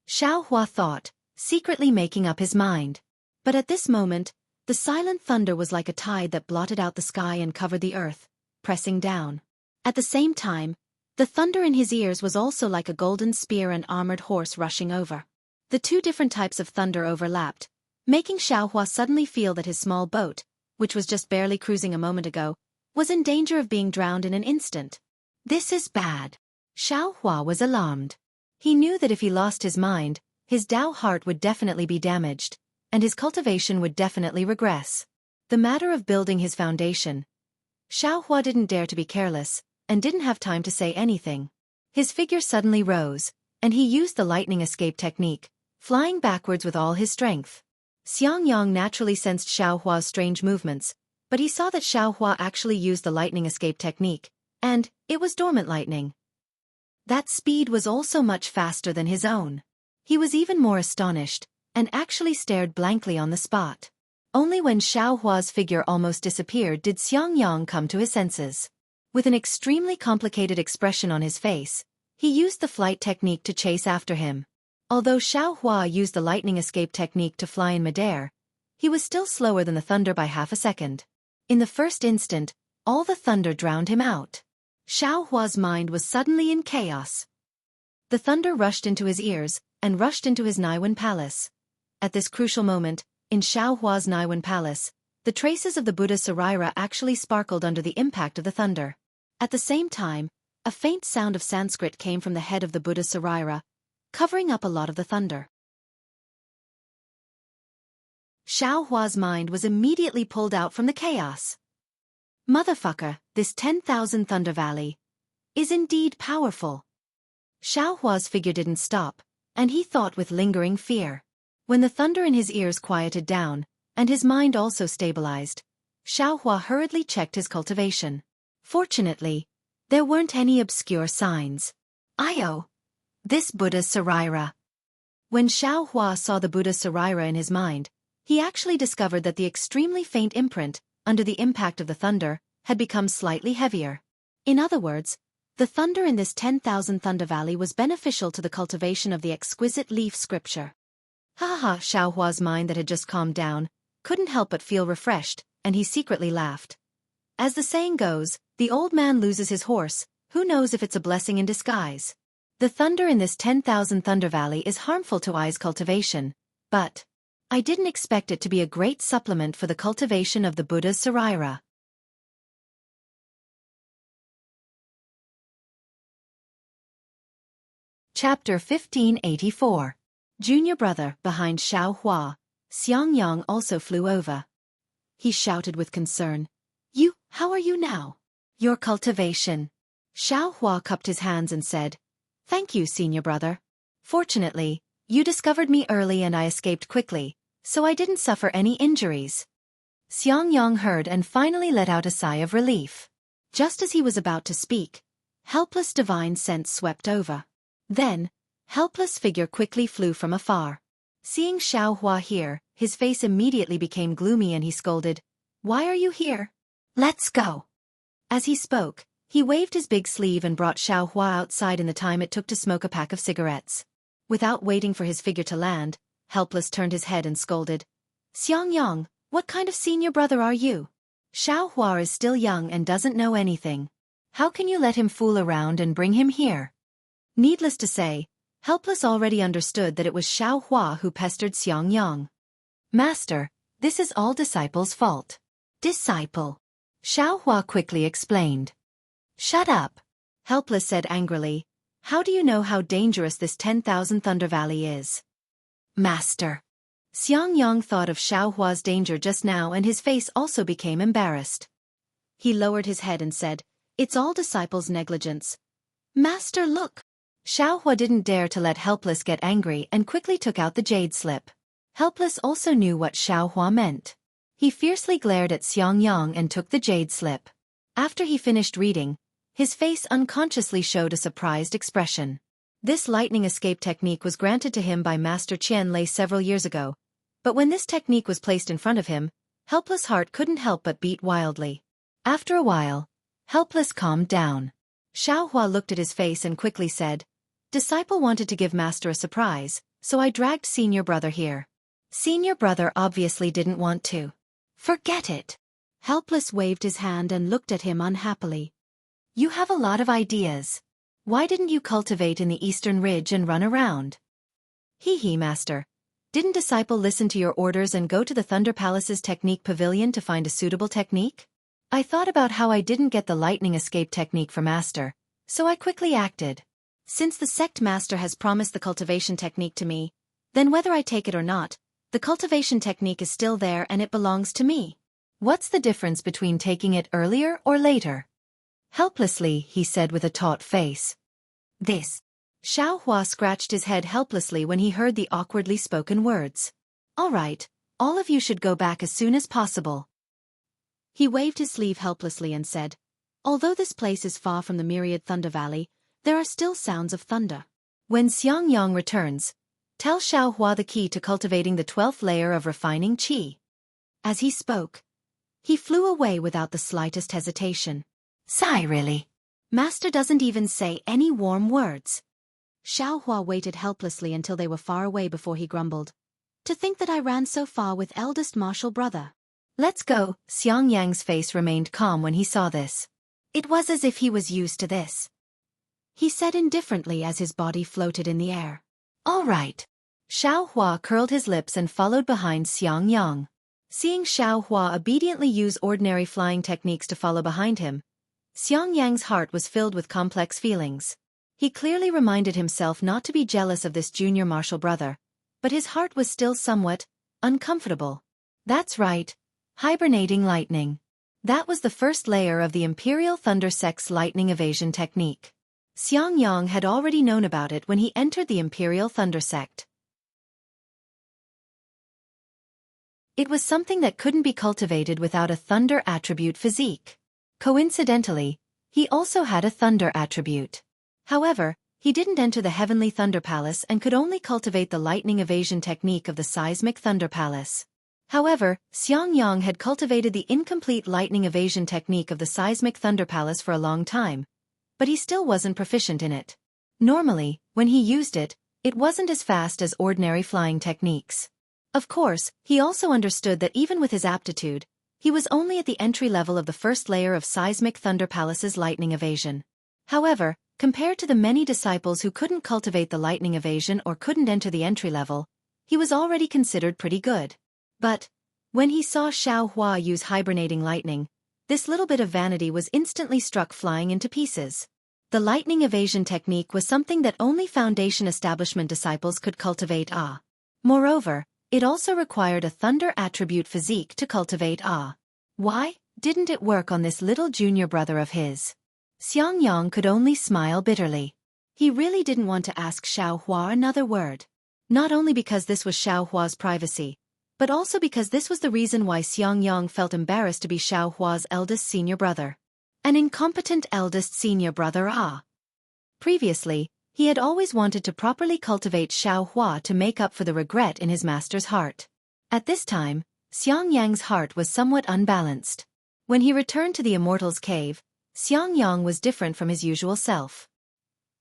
Xiaohua thought, secretly making up his mind. But at this moment, the silent thunder was like a tide that blotted out the sky and covered the earth, pressing down. At the same time, the thunder in his ears was also like a golden spear and armored horse rushing over. The two different types of thunder overlapped, making Xiaohua suddenly feel that his small boat, which was just barely cruising a moment ago, was in danger of being drowned in an instant. This is bad. Xiaohua was alarmed. He knew that if he lost his mind, his Dao heart would definitely be damaged, and his cultivation would definitely regress. The matter of building his foundation. Xiaohua didn't dare to be careless, and didn't have time to say anything. His figure suddenly rose, and he used the lightning escape technique, flying backwards with all his strength. Xiangyang naturally sensed Xiaohua's strange movements, but he saw that Xiaohua actually used the lightning escape technique, and it was dormant lightning. That speed was also much faster than his own. He was even more astonished, and actually stared blankly on the spot. Only when Xiaohua's figure almost disappeared did Xiangyang come to his senses. With an extremely complicated expression on his face, he used the flight technique to chase after him. Although Xiaohua used the lightning escape technique to fly in midair, he was still slower than the thunder by half a second. In the first instant, all the thunder drowned him out. Xiaohua's mind was suddenly in chaos. The thunder rushed into his ears, and rushed into his Naiwen palace. At this crucial moment, in Xiaohua's Naiwen palace, the traces of the Buddha Saraira actually sparkled under the impact of the thunder. At the same time, a faint sound of Sanskrit came from the head of the Buddha Saraira, covering up a lot of the thunder. Xiaohua's mind was immediately pulled out from the chaos. Motherfucker, this 10,000 Thunder Valley is indeed powerful. Xiaohua's figure didn't stop, and he thought with lingering fear. When the thunder in his ears quieted down, and his mind also stabilized, Xiaohua hurriedly checked his cultivation. Fortunately, there weren't any obscure signs. This Buddha Saraira. When Xiaohua saw the Buddha Saraira in his mind, he actually discovered that the extremely faint imprint, under the impact of the thunder, had become slightly heavier. In other words, the thunder in this 10,000 Thunder Valley was beneficial to the cultivation of the exquisite leaf scripture. Xiaohua's mind that had just calmed down, couldn't help but feel refreshed, and he secretly laughed. As the saying goes, the old man loses his horse, who knows if it's a blessing in disguise. The thunder in this 10,000 Thunder Valley is harmful to I's cultivation, but I didn't expect it to be a great supplement for the cultivation of the Buddha's Saraira. Chapter 1584. Junior brother behind Xiaohua, Xiangyang also flew over. He shouted with concern. How are you now? Your cultivation. Xiaohua cupped his hands and said, Thank you, senior brother. Fortunately, you discovered me early and I escaped quickly, so I didn't suffer any injuries. Xiangyang heard and finally let out a sigh of relief. Just as he was about to speak, helpless divine sense swept over. Then, helpless figure quickly flew from afar. Seeing Xiaohua here, his face immediately became gloomy and he scolded, Why are you here? Let's go. As he spoke, he waved his big sleeve and brought Xiaohua outside in the time it took to smoke a pack of cigarettes. Without waiting for his figure to land, Helpless turned his head and scolded, Xiangyang, what kind of senior brother are you? Xiaohua is still young and doesn't know anything. How can you let him fool around and bring him here? Needless to say, Helpless already understood that it was Xiaohua who pestered Xiangyang. Master, this is all Disciple's fault. Disciple. Xiaohua quickly explained. Shut up. Helpless said angrily. How do you know how dangerous this 10,000 Thunder Valley is? Master. Xiangyang thought of Xiaohua's danger just now and his face also became embarrassed. He lowered his head and said, It's all Disciple's negligence. Master, look. Xiaohua didn't dare to let Helpless get angry and quickly took out the jade slip. Helpless also knew what Xiaohua meant. He fiercely glared at Xiangyang and took the jade slip. After he finished reading, his face unconsciously showed a surprised expression. This lightning escape technique was granted to him by Master Qian Lei several years ago, but when this technique was placed in front of him, Helpless' heart couldn't help but beat wildly. After a while, Helpless calmed down. Xiaohua looked at his face and quickly said, "Disciple wanted to give Master a surprise, so I dragged Senior Brother here." Senior Brother obviously didn't want to. "Forget it." Helpless waved his hand and looked at him unhappily. "You have a lot of ideas. Why didn't you cultivate in the Eastern Ridge and run around?" "Hee, Master. Didn't Disciple listen to your orders and go to the Thunder Palace's technique pavilion to find a suitable technique? I thought about how I didn't get the lightning escape technique for Master, so I quickly acted. Since the sect master has promised the cultivation technique to me, then whether I take it or not, the cultivation technique is still there and it belongs to me. What's the difference between taking it earlier or later?" Helplessly, he said with a taut face. "This." Xiaohua scratched his head helplessly when he heard the awkwardly spoken words. "All right, all of you should go back as soon as possible." He waved his sleeve helplessly and said, "Although this place is far from the myriad Thunder Valley, there are still sounds of thunder. When Xiangyang returns, tell Xiaohua the key to cultivating the 12th layer of refining qi." As he spoke, he flew away without the slightest hesitation. "Sigh, really? Master doesn't even say any warm words." Xiaohua waited helplessly until they were far away before he grumbled. "To think that I ran so far with eldest martial brother." "Let's go." Xiangyang's face remained calm when he saw this. It was as if he was used to this. He said indifferently as his body floated in the air. "All right." Xiaohua curled his lips and followed behind Xiangyang. Seeing Xiaohua obediently use ordinary flying techniques to follow behind him, Xiangyang's heart was filled with complex feelings. He clearly reminded himself not to be jealous of this junior martial brother, but his heart was still somewhat uncomfortable. That's right, hibernating lightning. That was the first layer of the Imperial Thunder Sect's lightning evasion technique. Xiangyang had already known about it when he entered the Imperial Thunder Sect. It was something that couldn't be cultivated without a thunder attribute physique. Coincidentally, he also had a thunder attribute. However, he didn't enter the Heavenly Thunder Palace and could only cultivate the lightning evasion technique of the Seismic Thunder Palace. However, Xiangyang had cultivated the incomplete lightning evasion technique of the Seismic Thunder Palace for a long time, but he still wasn't proficient in it. Normally, when he used it, it wasn't as fast as ordinary flying techniques. Of course, he also understood that even with his aptitude, he was only at the entry level of the first layer of Seismic Thunder Palace's lightning evasion. However, compared to the many disciples who couldn't cultivate the lightning evasion or couldn't enter the entry level, he was already considered pretty good. But when he saw Xiaohua use hibernating lightning, this little bit of vanity was instantly struck flying into pieces. The lightning evasion technique was something that only Foundation establishment disciples could cultivate. Moreover, it also required a thunder attribute physique to cultivate. Why didn't it work on this little junior brother of his? Xiangyang could only smile bitterly. He really didn't want to ask Xiaohua another word. Not only because this was Xiaohua's privacy, but also because this was the reason why Xiangyang felt embarrassed to be Xiaohua's eldest senior brother. An incompetent eldest senior brother. Previously, he had always wanted to properly cultivate Xiaohua to make up for the regret in his master's heart. At this time, Xiangyang's heart was somewhat unbalanced. When he returned to the Immortal's cave, Xiangyang was different from his usual self.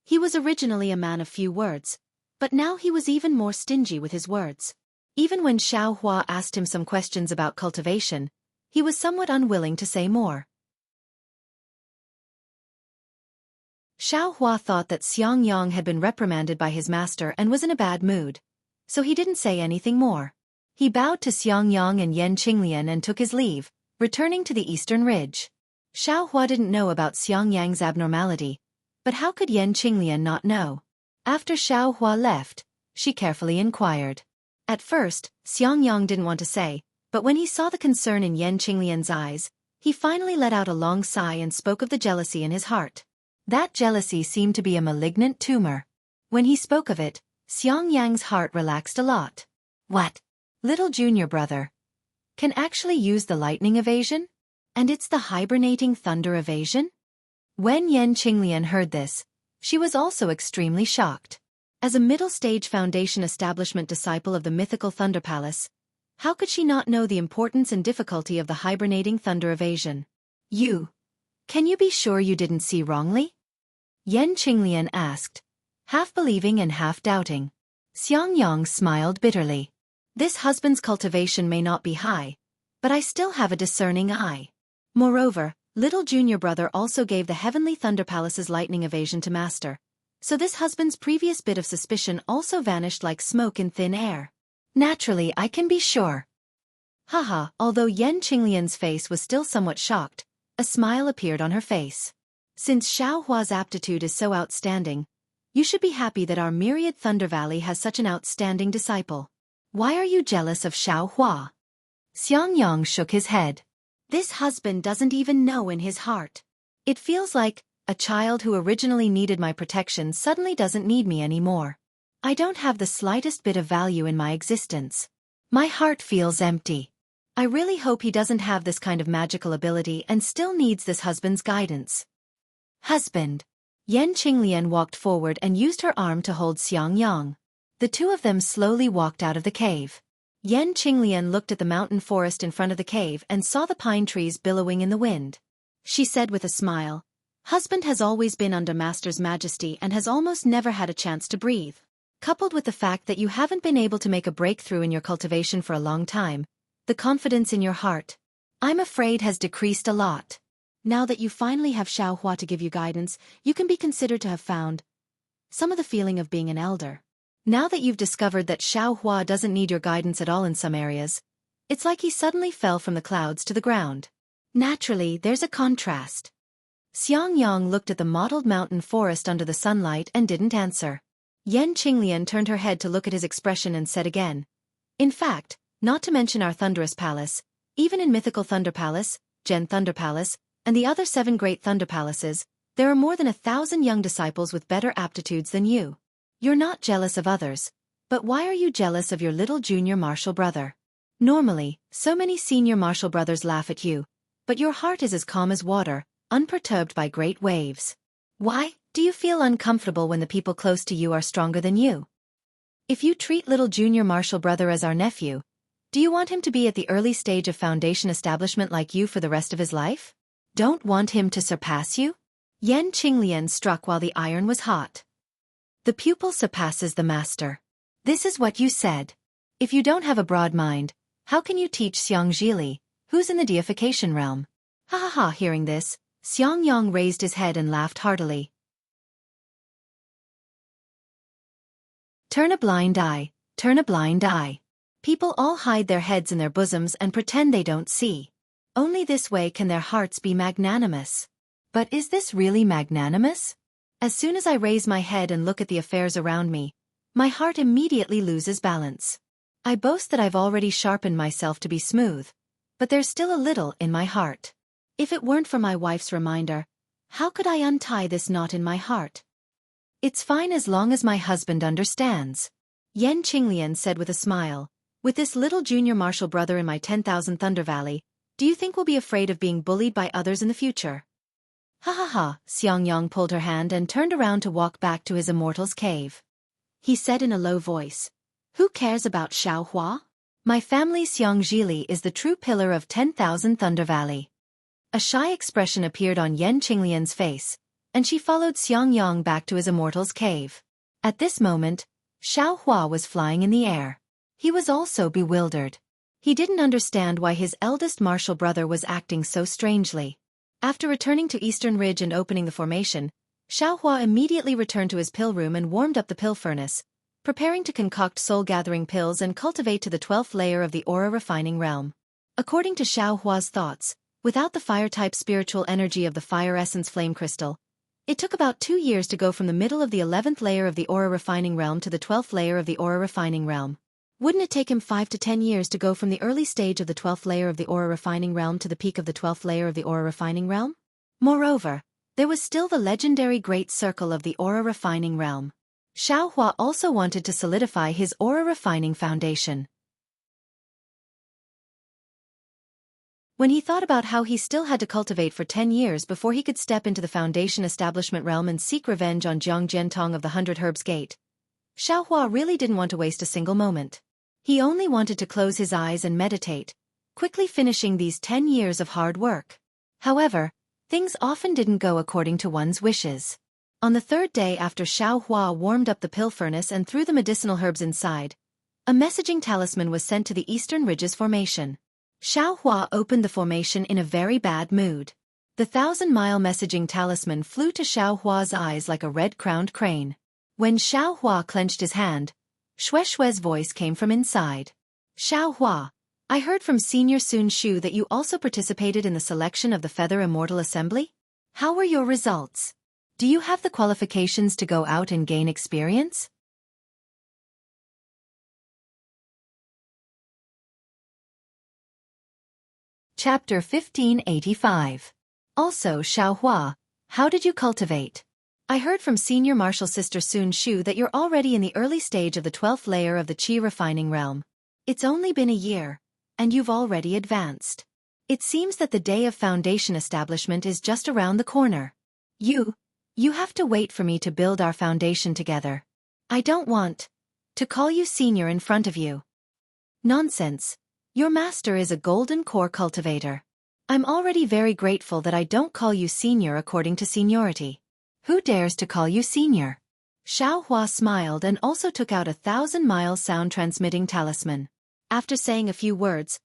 He was originally a man of few words, but now he was even more stingy with his words. Even when Xiaohua asked him some questions about cultivation, he was somewhat unwilling to say more. Xiaohua thought that Xiangyang had been reprimanded by his master and was in a bad mood, so he didn't say anything more. He bowed to Xiangyang and Yan Qinglian and took his leave, returning to the Eastern Ridge. Xiaohua didn't know about Xiangyang's abnormality, but how could Yan Qinglian not know? After Xiaohua left, she carefully inquired. At first, Xiangyang didn't want to say, but when he saw the concern in Yan Qinglian's eyes, he finally let out a long sigh and spoke of the jealousy in his heart. That jealousy seemed to be a malignant tumor. When he spoke of it, Xiangyang's heart relaxed a lot. "What? little junior brother, can actually use the lightning evasion? And it's the hibernating thunder evasion? When Yan Qinglian heard this, she was also extremely shocked. As a middle-stage Foundation establishment disciple of the mythical Thunder Palace, how could she not know the importance and difficulty of the hibernating thunder evasion? Can you be sure you didn't see wrongly? Yan Qinglian asked, half believing and half doubting. Xianxia smiled bitterly. This husband's cultivation may not be high, but I still have a discerning eye. Moreover, little junior brother also gave the heavenly Thunder Palace's lightning evasion to master, so this husband's previous bit of suspicion also vanished like smoke in thin air. Naturally, I can be sure. Haha, although Yan Qinglian's face was still somewhat shocked, a smile appeared on her face. Since Xiaohua's aptitude is so outstanding, you should be happy that our myriad Thunder Valley has such an outstanding disciple. Why are you jealous of Xiaohua? Xiangyang shook his head. This husband doesn't even know in his heart. It feels like a child who originally needed my protection suddenly doesn't need me anymore. I don't have the slightest bit of value in my existence. My heart feels empty. I really hope he doesn't have this kind of magical ability and still needs this husband's guidance. Husband. Yan Qinglian walked forward and used her arm to hold Xiangyang. The two of them slowly walked out of the cave. Yan Qinglian looked at the mountain forest in front of the cave and saw the pine trees billowing in the wind. She said with a smile, husband has always been under master's majesty and has almost never had a chance to breathe. Coupled with the fact that you haven't been able to make a breakthrough in your cultivation for a long time, the confidence in your heart, I'm afraid, has decreased a lot. Now that you finally have Xiaohua to give you guidance, you can be considered to have found some of the feeling of being an elder. Now that you've discovered that Xiaohua doesn't need your guidance at all in some areas, it's like he suddenly fell from the clouds to the ground. Naturally, there's a contrast. Xiangyang looked at the mottled mountain forest under the sunlight and didn't answer. Yan Qinglian turned her head to look at his expression and said again, in fact, not to mention our thunderous palace, even in mythical Thunder Palace, Gen Thunder Palace, and the other 7 great Thunder Palaces, there are more than 1,000 young disciples with better aptitudes than you. You're not jealous of others, but why are you jealous of your little junior martial brother? Normally, so many senior martial brothers laugh at you, but your heart is as calm as water, unperturbed by great waves. Why do you feel uncomfortable when the people close to you are stronger than you? If you treat little junior martial brother as our nephew, do you want him to be at the early stage of Foundation establishment like you for the rest of his life? Don't want him to surpass you? Yan Qinglian struck while the iron was hot. The pupil surpasses the master. This is what you said. If you don't have a broad mind, how can you teach Xianxia, who's in the deification realm? Ha ha ha. Hearing this, Xiangyang raised his head and laughed heartily. Turn a blind eye, turn a blind eye. People all hide their heads in their bosoms and pretend they don't see. Only this way can their hearts be magnanimous. But is this really magnanimous? As soon as I raise my head and look at the affairs around me, my heart immediately loses balance. I boast that I've already sharpened myself to be smooth, but there's still a little in my heart. If it weren't for my wife's reminder, how could I untie this knot in my heart? It's fine as long as my husband understands. Yan Qinglian said with a smile, with this little junior martial brother in my 10,000 Thunder Valley, do you think we'll be afraid of being bullied by others in the future? Ha ha ha. Xiangyang pulled her hand and turned around to walk back to his immortal's cave. He said in a low voice, who cares about Xiaohua? My family Xianxia is the true pillar of 10,000 Thunder Valley. A shy expression appeared on Yan Qinglian's face, and she followed Xiangyang back to his immortal's cave. At this moment, Xiaohua was flying in the air. He was also bewildered. He didn't understand why his eldest martial brother was acting so strangely. After returning to Eastern Ridge and opening the formation, Xiaohua immediately returned to his pill room and warmed up the pill furnace, preparing to concoct soul-gathering pills and cultivate to the 12th layer of the aura-refining realm. According to Xiaohua's thoughts, without the fire-type spiritual energy of the fire essence flame crystal, it took about 2 years to go from the middle of the 11th layer of the aura-refining realm to the 12th layer of the aura-refining realm. Wouldn't it take him 5 to 10 years to go from the early stage of the 12th layer of the aura-refining realm to the peak of the 12th layer of the aura-refining realm? Moreover, there was still the legendary Great Circle of the aura-refining realm. Xiaohua also wanted to solidify his aura-refining foundation. When he thought about how he still had to cultivate for 10 years before he could step into the Foundation establishment realm and seek revenge on Jiang Jiantong of the 100 Herbs Gate, Xiaohua really didn't want to waste a single moment. He only wanted to close his eyes and meditate, quickly finishing these 10 years of hard work. However, things often didn't go according to one's wishes. On the third day after Xiaohua warmed up the pill furnace and threw the medicinal herbs inside, a messaging talisman was sent to the Eastern Ridges Formation. Xiaohua opened the formation in a very bad mood. The 1,000-mile messaging talisman flew to Xiaohua's eyes like a red-crowned crane. When Xiaohua clenched his hand, Shue's voice came from inside. Xiaohua, I heard from Senior Sun Shu that you also participated in the selection of the Feather Immortal Assembly? How were your results? Do you have the qualifications to go out and gain experience? Chapter 1585. Also, Xiaohua, how did you cultivate? I heard from Senior Martial Sister Sun Shu that you're already in the early stage of the 12th layer of the Qi refining realm. It's only been a year, and you've already advanced. It seems that the day of foundation establishment is just around the corner. You have to wait for me to build our foundation together. I don't want to call you senior in front of you. Nonsense. Your master is a golden core cultivator. I'm already very grateful that I don't call you senior according to seniority. Who dares to call you senior? Xiaohua smiled and also took out a 1,000-mile sound-transmitting talisman. After saying a few words,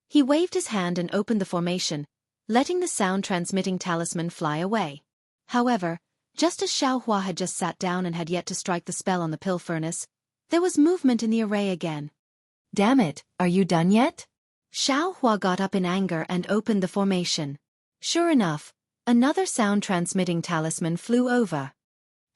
he waved his hand and opened the formation, letting the sound-transmitting talisman fly away. However, just as Xiaohua had just sat down and had yet to strike the spell on the pill furnace, there was movement in the array again. Damn it, are you done yet? Xiaohua got up in anger and opened the formation. Sure enough, another sound-transmitting talisman flew over.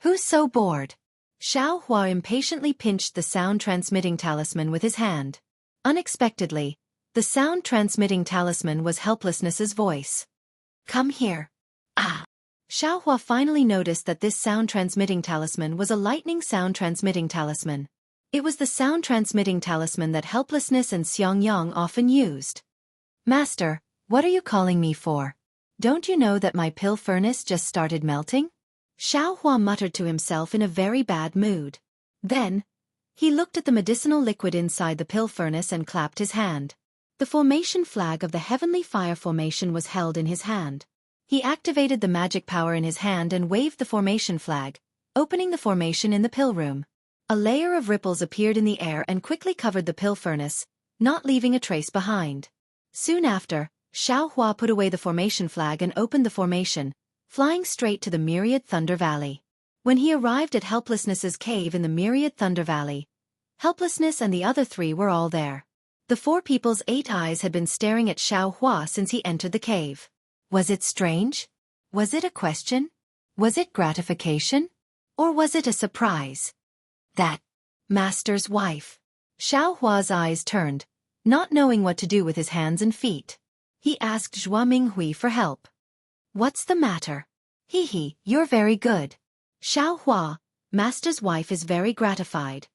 Who's so bored? Xiaohua impatiently pinched the sound-transmitting talisman with his hand. Unexpectedly, the sound-transmitting talisman was Helplessness's voice. Come here. Ah! Xiaohua finally noticed that this sound-transmitting talisman was a lightning sound-transmitting talisman. It was the sound-transmitting talisman that Helplessness and Xianxia often used. Master, what are you calling me for? Don't you know that my pill furnace just started melting? Xiaohua muttered to himself in a very bad mood. Then, he looked at the medicinal liquid inside the pill furnace and clapped his hand. The formation flag of the Heavenly Fire Formation was held in his hand. He activated the magic power in his hand and waved the formation flag, opening the formation in the pill room. A layer of ripples appeared in the air and quickly covered the pill furnace, not leaving a trace behind. Soon after, Xiaohua put away the formation flag and opened the formation, flying straight to the Myriad Thunder Valley. When he arrived at Helplessness's cave in the Myriad Thunder Valley, Helplessness and the other three were all there. The four people's 8 eyes had been staring at Xiaohua since he entered the cave. Was it strange? Was it a question? Was it gratification? Or was it a surprise? That master's wife. Xiaohua's eyes turned, not knowing what to do with his hands and feet. He asked Zhua Minghui for help. What's the matter? Hee, you're very good. Xiaohua, master's wife is very gratified.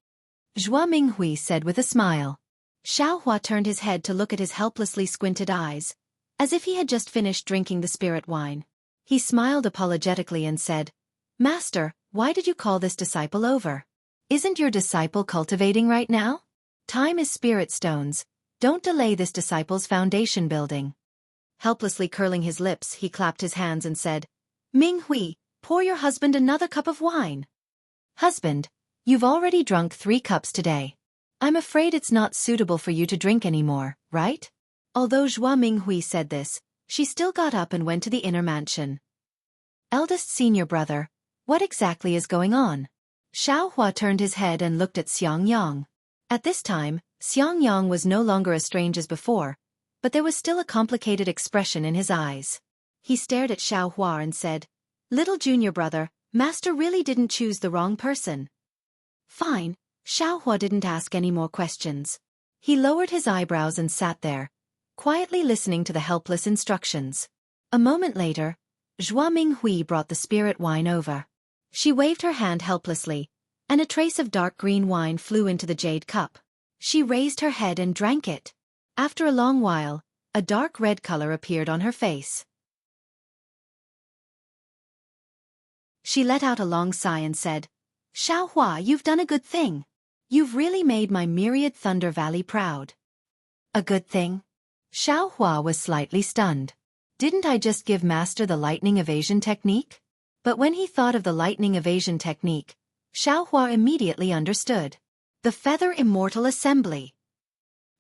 Zhua Minghui said with a smile. Xiaohua turned his head to look at his helplessly squinted eyes, as if he had just finished drinking the spirit wine. He smiled apologetically and said, Master, why did you call this disciple over? Isn't your disciple cultivating right now? Time is spirit stones. Don't delay this disciple's foundation building. Helplessly curling his lips, he clapped his hands and said, Minghui, pour your husband another cup of wine. Husband, you've already drunk 3 cups today. I'm afraid it's not suitable for you to drink anymore, right? Although Zhua Minghui said this, she still got up and went to the inner mansion. Eldest senior brother, what exactly is going on? Xiaohua turned his head and looked at Xianxia. At this time, Xianxia was no longer as strange as before, but there was still a complicated expression in his eyes. He stared at Xiaohua and said, Little junior brother, master really didn't choose the wrong person. Fine, Xiaohua didn't ask any more questions. He lowered his eyebrows and sat there, quietly listening to the helpless instructions. A moment later, Zhua Minghui brought the spirit wine over. She waved her hand helplessly, and a trace of dark green wine flew into the jade cup. She raised her head and drank it. After a long while, A dark red color appeared on her face. She let out a long sigh and said, "Xiaohua, you've done a good thing. You've really made my myriad Thunder Valley proud." A good thing? Xiaohua was slightly stunned. Didn't I just give Master the lightning evasion technique? But when he thought of the lightning evasion technique, Xiaohua immediately understood. The Feather Immortal Assembly.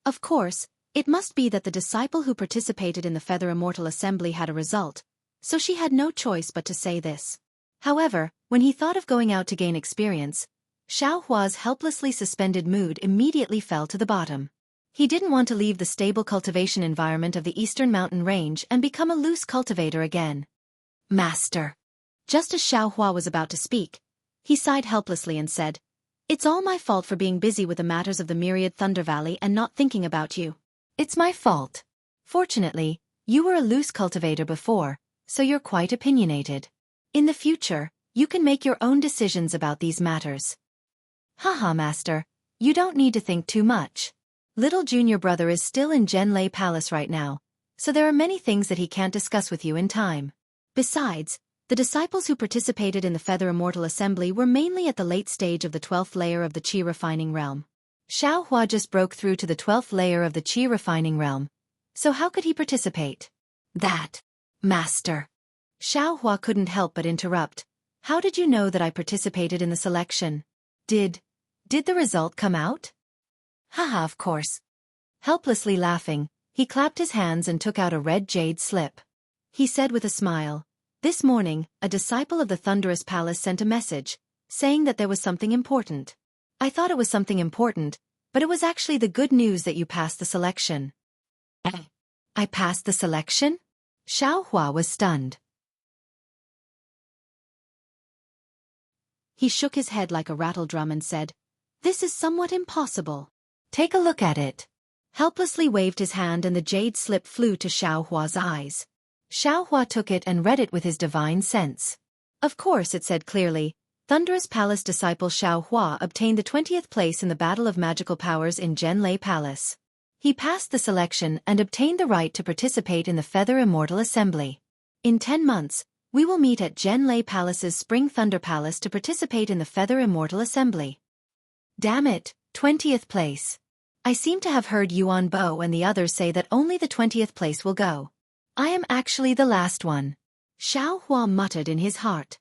Of course, it must be that the disciple who participated in the Feather Immortal Assembly had a result, so she had no choice but to say this. However, when he thought of going out to gain experience, Xiaohua's helplessly suspended mood immediately fell to the bottom. He didn't want to leave the stable cultivation environment of the Eastern Mountain Range and become a loose cultivator again. Master. Just as Xiaohua was about to speak, he sighed helplessly and said, "It's all my fault for being busy with the matters of the myriad Thunder Valley and not thinking about you. It's my fault. Fortunately, you were a loose cultivator before, so you're quite opinionated. In the future, you can make your own decisions about these matters." Haha, Master, you don't need to think too much. Little junior brother is still in Jianghu Palace right now, so there are many things that he can't discuss with you in time. Besides, the disciples who participated in the Feather Immortal Assembly were mainly at the late stage of the 12th layer of the Qi refining realm. Xiaohua just broke through to the 12th layer of the Qi refining realm, so how could he participate? That. Master. Xiaohua couldn't help but interrupt. How did you know that I participated in the selection? Did the result come out? Haha, of course. Helplessly laughing, he clapped his hands and took out a red jade slip. He said with a smile, "This morning, a disciple of the Thunderous Palace sent a message, saying that there was something important. I thought it was something important, but it was actually the good news that you passed the selection." I passed the selection? Xiaohua was stunned. He shook his head like a rattledrum and said, "This is somewhat impossible. Take a look at it." Helplessly waved his hand and the jade slip flew to Xiaohua's eyes. Xiaohua took it and read it with his divine sense. Of course, it said clearly, Thunderous Palace disciple Xiaohua obtained the 20th place in the Battle of Magical Powers in Jianghu Palace. He passed the selection and obtained the right to participate in the Feather Immortal Assembly. In 10 months, we will meet at Jianghu Palace's Spring Thunder Palace to participate in the Feather Immortal Assembly. Damn it, 20th place. I seem to have heard Yuan Bo and the others say that only the 20th place will go. I am actually the last one. Xiaohua muttered in his heart.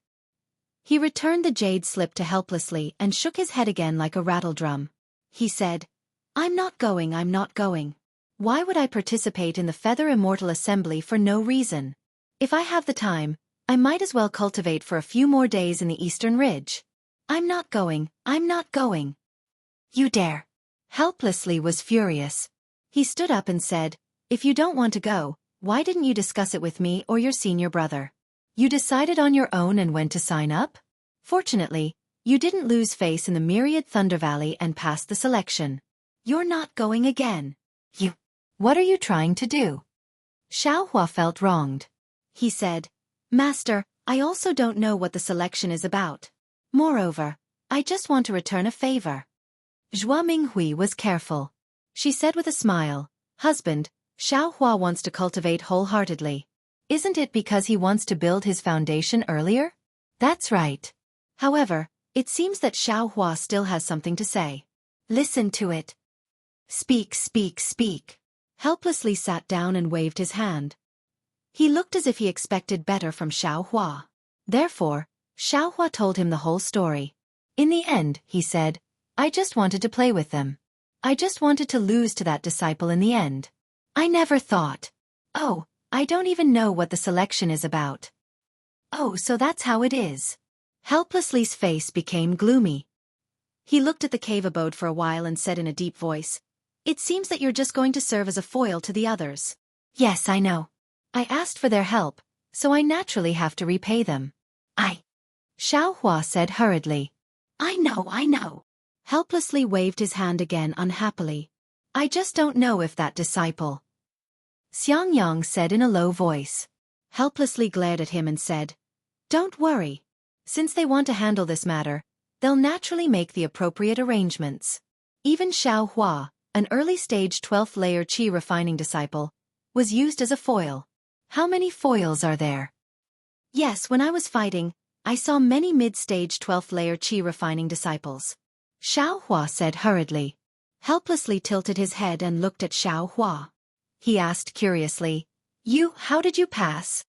He returned the jade slip to helplessly and shook his head again like a rattledrum. He said, I'm not going. Why would I participate in the Feather Immortal Assembly for no reason? If I have the time, I might as well cultivate for a few more days in the Eastern Ridge. I'm not going. You dare. Helplessly was furious. He stood up and said, if you don't want to go, why didn't you discuss it with me or your senior brother? You decided on your own and went to sign up? Fortunately, you didn't lose face in the myriad Thunder Valley and passed the selection. You're not going again. What are you trying to do? Xiaohua felt wronged. He said, Master, I also don't know what the selection is about. Moreover, I just want to return a favor. Zhua Minghui was careful. She said with a smile, Husband, Xiaohua wants to cultivate wholeheartedly. Isn't it because he wants to build his foundation earlier? That's right. However, it seems that Xiaohua still has something to say. Listen to it. Speak. Helplessly sat down and waved his hand. He looked as if he expected better from Xiaohua. Therefore, Xiaohua told him the whole story. In the end, he said, I just wanted to play with them. I just wanted to lose to that disciple in the end. I never thought. Oh, I don't even know what the selection is about. Oh, so that's how it is. Helplessly's face became gloomy. He looked at the cave abode for a while and said in a deep voice, It seems that you're just going to serve as a foil to the others. Yes, I know. I asked for their help, so I naturally have to repay them. Xiaohua said hurriedly. I know. Helplessly waved his hand again unhappily. I just don't know if that disciple. Xianxia said in a low voice. Helplessly glared at him and said, Don't worry. Since they want to handle this matter, they'll naturally make the appropriate arrangements. Even Xiaohua, an early-stage 12th layer Qi refining disciple, was used as a foil. How many foils are there? Yes, when I was fighting, I saw many mid-stage 12th layer qi refining disciples. Xiao Hua said hurriedly. Helplessly tilted his head and looked at Xiao Hua. He asked curiously, how did you pass?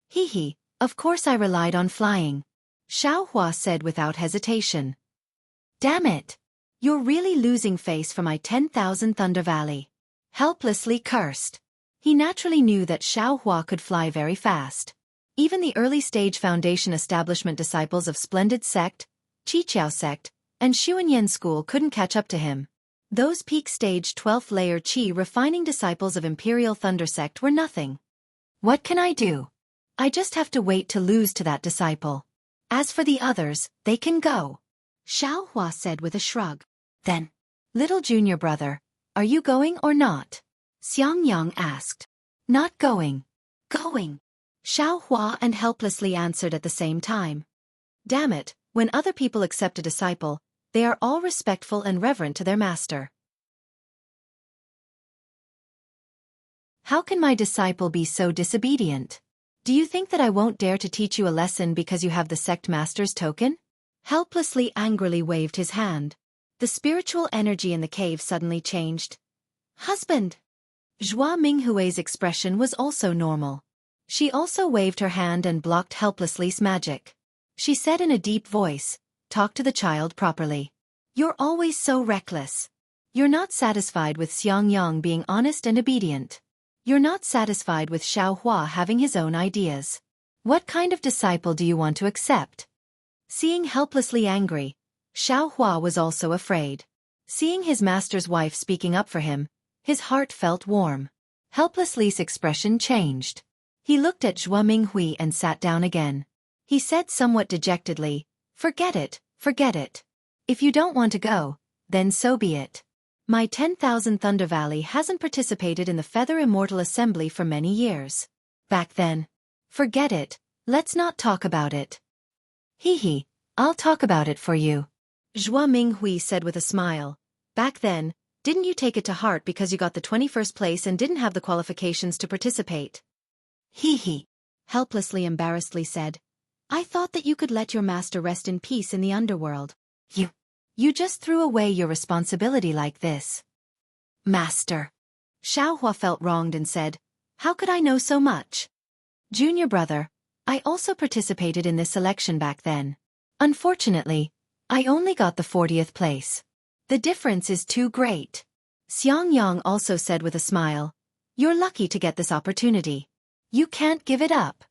Hee, of course I relied on flying. Xiao Hua said without hesitation. Damn it! You're really losing face for my 10,000 Thunder Valley. Helplessly cursed. He naturally knew that Xiao Hua could fly very fast. Even the early-stage foundation establishment disciples of Splendid Sect, Qiqiao Sect, and Xuanyan School couldn't catch up to him. Those peak-stage 12th layer qi refining disciples of Imperial Thunder Sect were nothing. What can I do? I just have to wait to lose to that disciple. As for the others, they can go. Xiao Hua said with a shrug. Then, little junior brother, are you going or not? Xianxia asked. Not going. Going. Xiao Hua and helplessly answered at the same time. Damn it, when other people accept a disciple, they are all respectful and reverent to their master. How can my disciple be so disobedient? Do you think that I won't dare to teach you a lesson because you have the sect master's token? Helplessly angrily waved his hand. The spiritual energy in the cave suddenly changed. Husband! Zhua Minghui's expression was also normal. She also waved her hand and blocked Helplessly's magic. She said in a deep voice, talk to the child properly. You're always so reckless. You're not satisfied with Xiangyang being honest and obedient. You're not satisfied with Xiao Hua having his own ideas. What kind of disciple do you want to accept? Seeing Helplessly angry, Xiao Hua was also afraid. Seeing his master's wife speaking up for him, his heart felt warm. Helplessly's expression changed. He looked at Zhua Minghui and sat down again. He said somewhat dejectedly, forget it, forget it. If you don't want to go, then so be it. My 10,000 Thunder Valley hasn't participated in the Feather Immortal Assembly for many years. Back then. Forget it, let's not talk about it. Hee, I'll talk about it for you. Zhua Minghui said with a smile. Back then, didn't you take it to heart because you got the 21st place and didn't have the qualifications to participate? Hee, helplessly embarrassedly said. I thought that you could let your master rest in peace in the underworld. You just threw away your responsibility like this. Master. Xiao Hua felt wronged and said, how could I know so much? Junior brother, I also participated in this selection back then. Unfortunately, I only got the 40th place. The difference is too great. Xiangyang also said with a smile, you're lucky to get this opportunity. You can't give it up.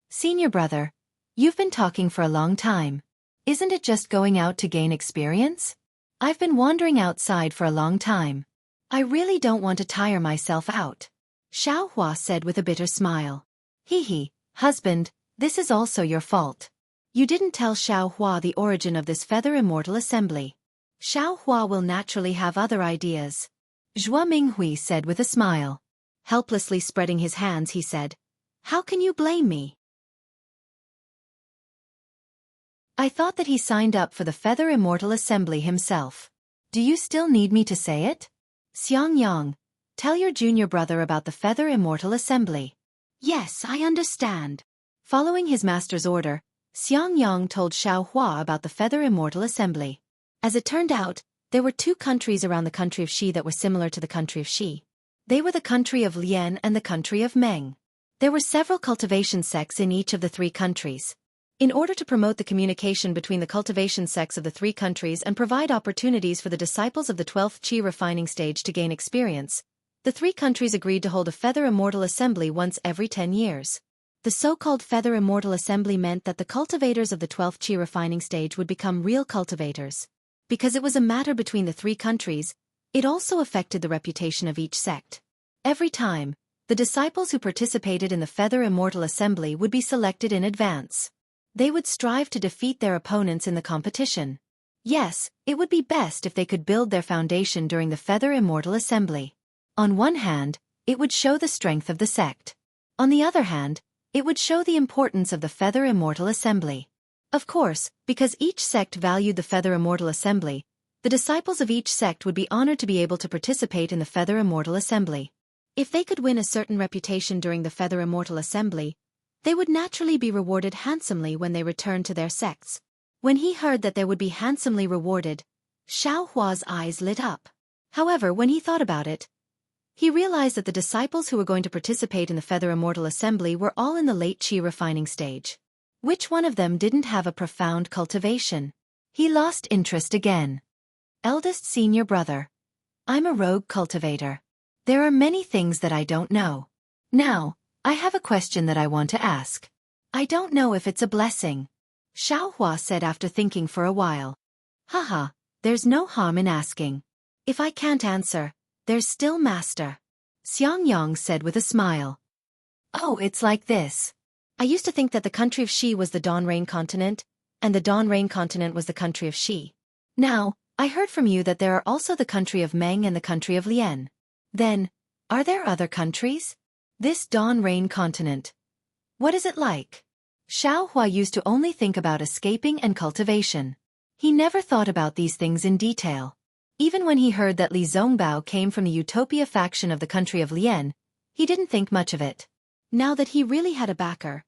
Senior brother, you've been talking for a long time. Isn't it just going out to gain experience? I've been wandering outside for a long time. I really don't want to tire myself out. Xiao Hua said with a bitter smile. Hee, husband, this is also your fault. You didn't tell Xiao Hua the origin of this Feather Immortal Assembly. Xiao Hua will naturally have other ideas. Zhua Minghui said with a smile. Helplessly spreading his hands, he said, how can you blame me? I thought that he signed up for the Feather Immortal Assembly himself. Do you still need me to say it? Xiangyang, tell your junior brother about the Feather Immortal Assembly. Yes, I understand. Following his master's order, Xiangyang told Xiao Hua about the Feather Immortal Assembly. As it turned out, there were two countries around the country of Xi that were similar to the country of Xi. They were the country of Lian and the country of Meng. There were several cultivation sects in each of the three countries. In order to promote the communication between the cultivation sects of the three countries and provide opportunities for the disciples of the 12th Qi refining stage to gain experience, the three countries agreed to hold a Feather Immortal Assembly once every 10 years. The so-called Feather Immortal Assembly meant that the cultivators of the 12th Qi refining stage would become real cultivators. Because it was a matter between the three countries, it also affected the reputation of each sect. Every time, the disciples who participated in the Feather Immortal Assembly would be selected in advance. They would strive to defeat their opponents in the competition. Yes, it would be best if they could build their foundation during the Feather Immortal Assembly. On one hand, it would show the strength of the sect. On the other hand, it would show the importance of the Feather Immortal Assembly. Of course, because each sect valued the Feather Immortal Assembly, the disciples of each sect would be honored to be able to participate in the Feather Immortal Assembly. If they could win a certain reputation during the Feather Immortal Assembly, they would naturally be rewarded handsomely when they returned to their sects. When he heard that they would be handsomely rewarded, Xiao Hua's eyes lit up. However, when he thought about it, he realized that the disciples who were going to participate in the Feather Immortal Assembly were all in the late Qi refining stage. Which one of them didn't have a profound cultivation? He lost interest again. Eldest senior brother. I'm a rogue cultivator. There are many things that I don't know. Now, I have a question that I want to ask. I don't know if it's a blessing. Xiao Hua said after thinking for a while. Haha, there's no harm in asking. If I can't answer, there's still Master. Xianxia said with a smile. Oh, it's like this. I used to think that the country of Xi was the Dawn Rain continent, and the Dawn Rain continent was the country of Xi. Now, I heard from you that there are also the country of Meng and the country of Lian. Then, are there other countries? This Dawn Rain continent. What is it like? Xiao Hua used to only think about escaping and cultivation. He never thought about these things in detail. Even when he heard that Li Zongbao came from the Utopia faction of the country of Lian, he didn't think much of it. Now that he really had a backer,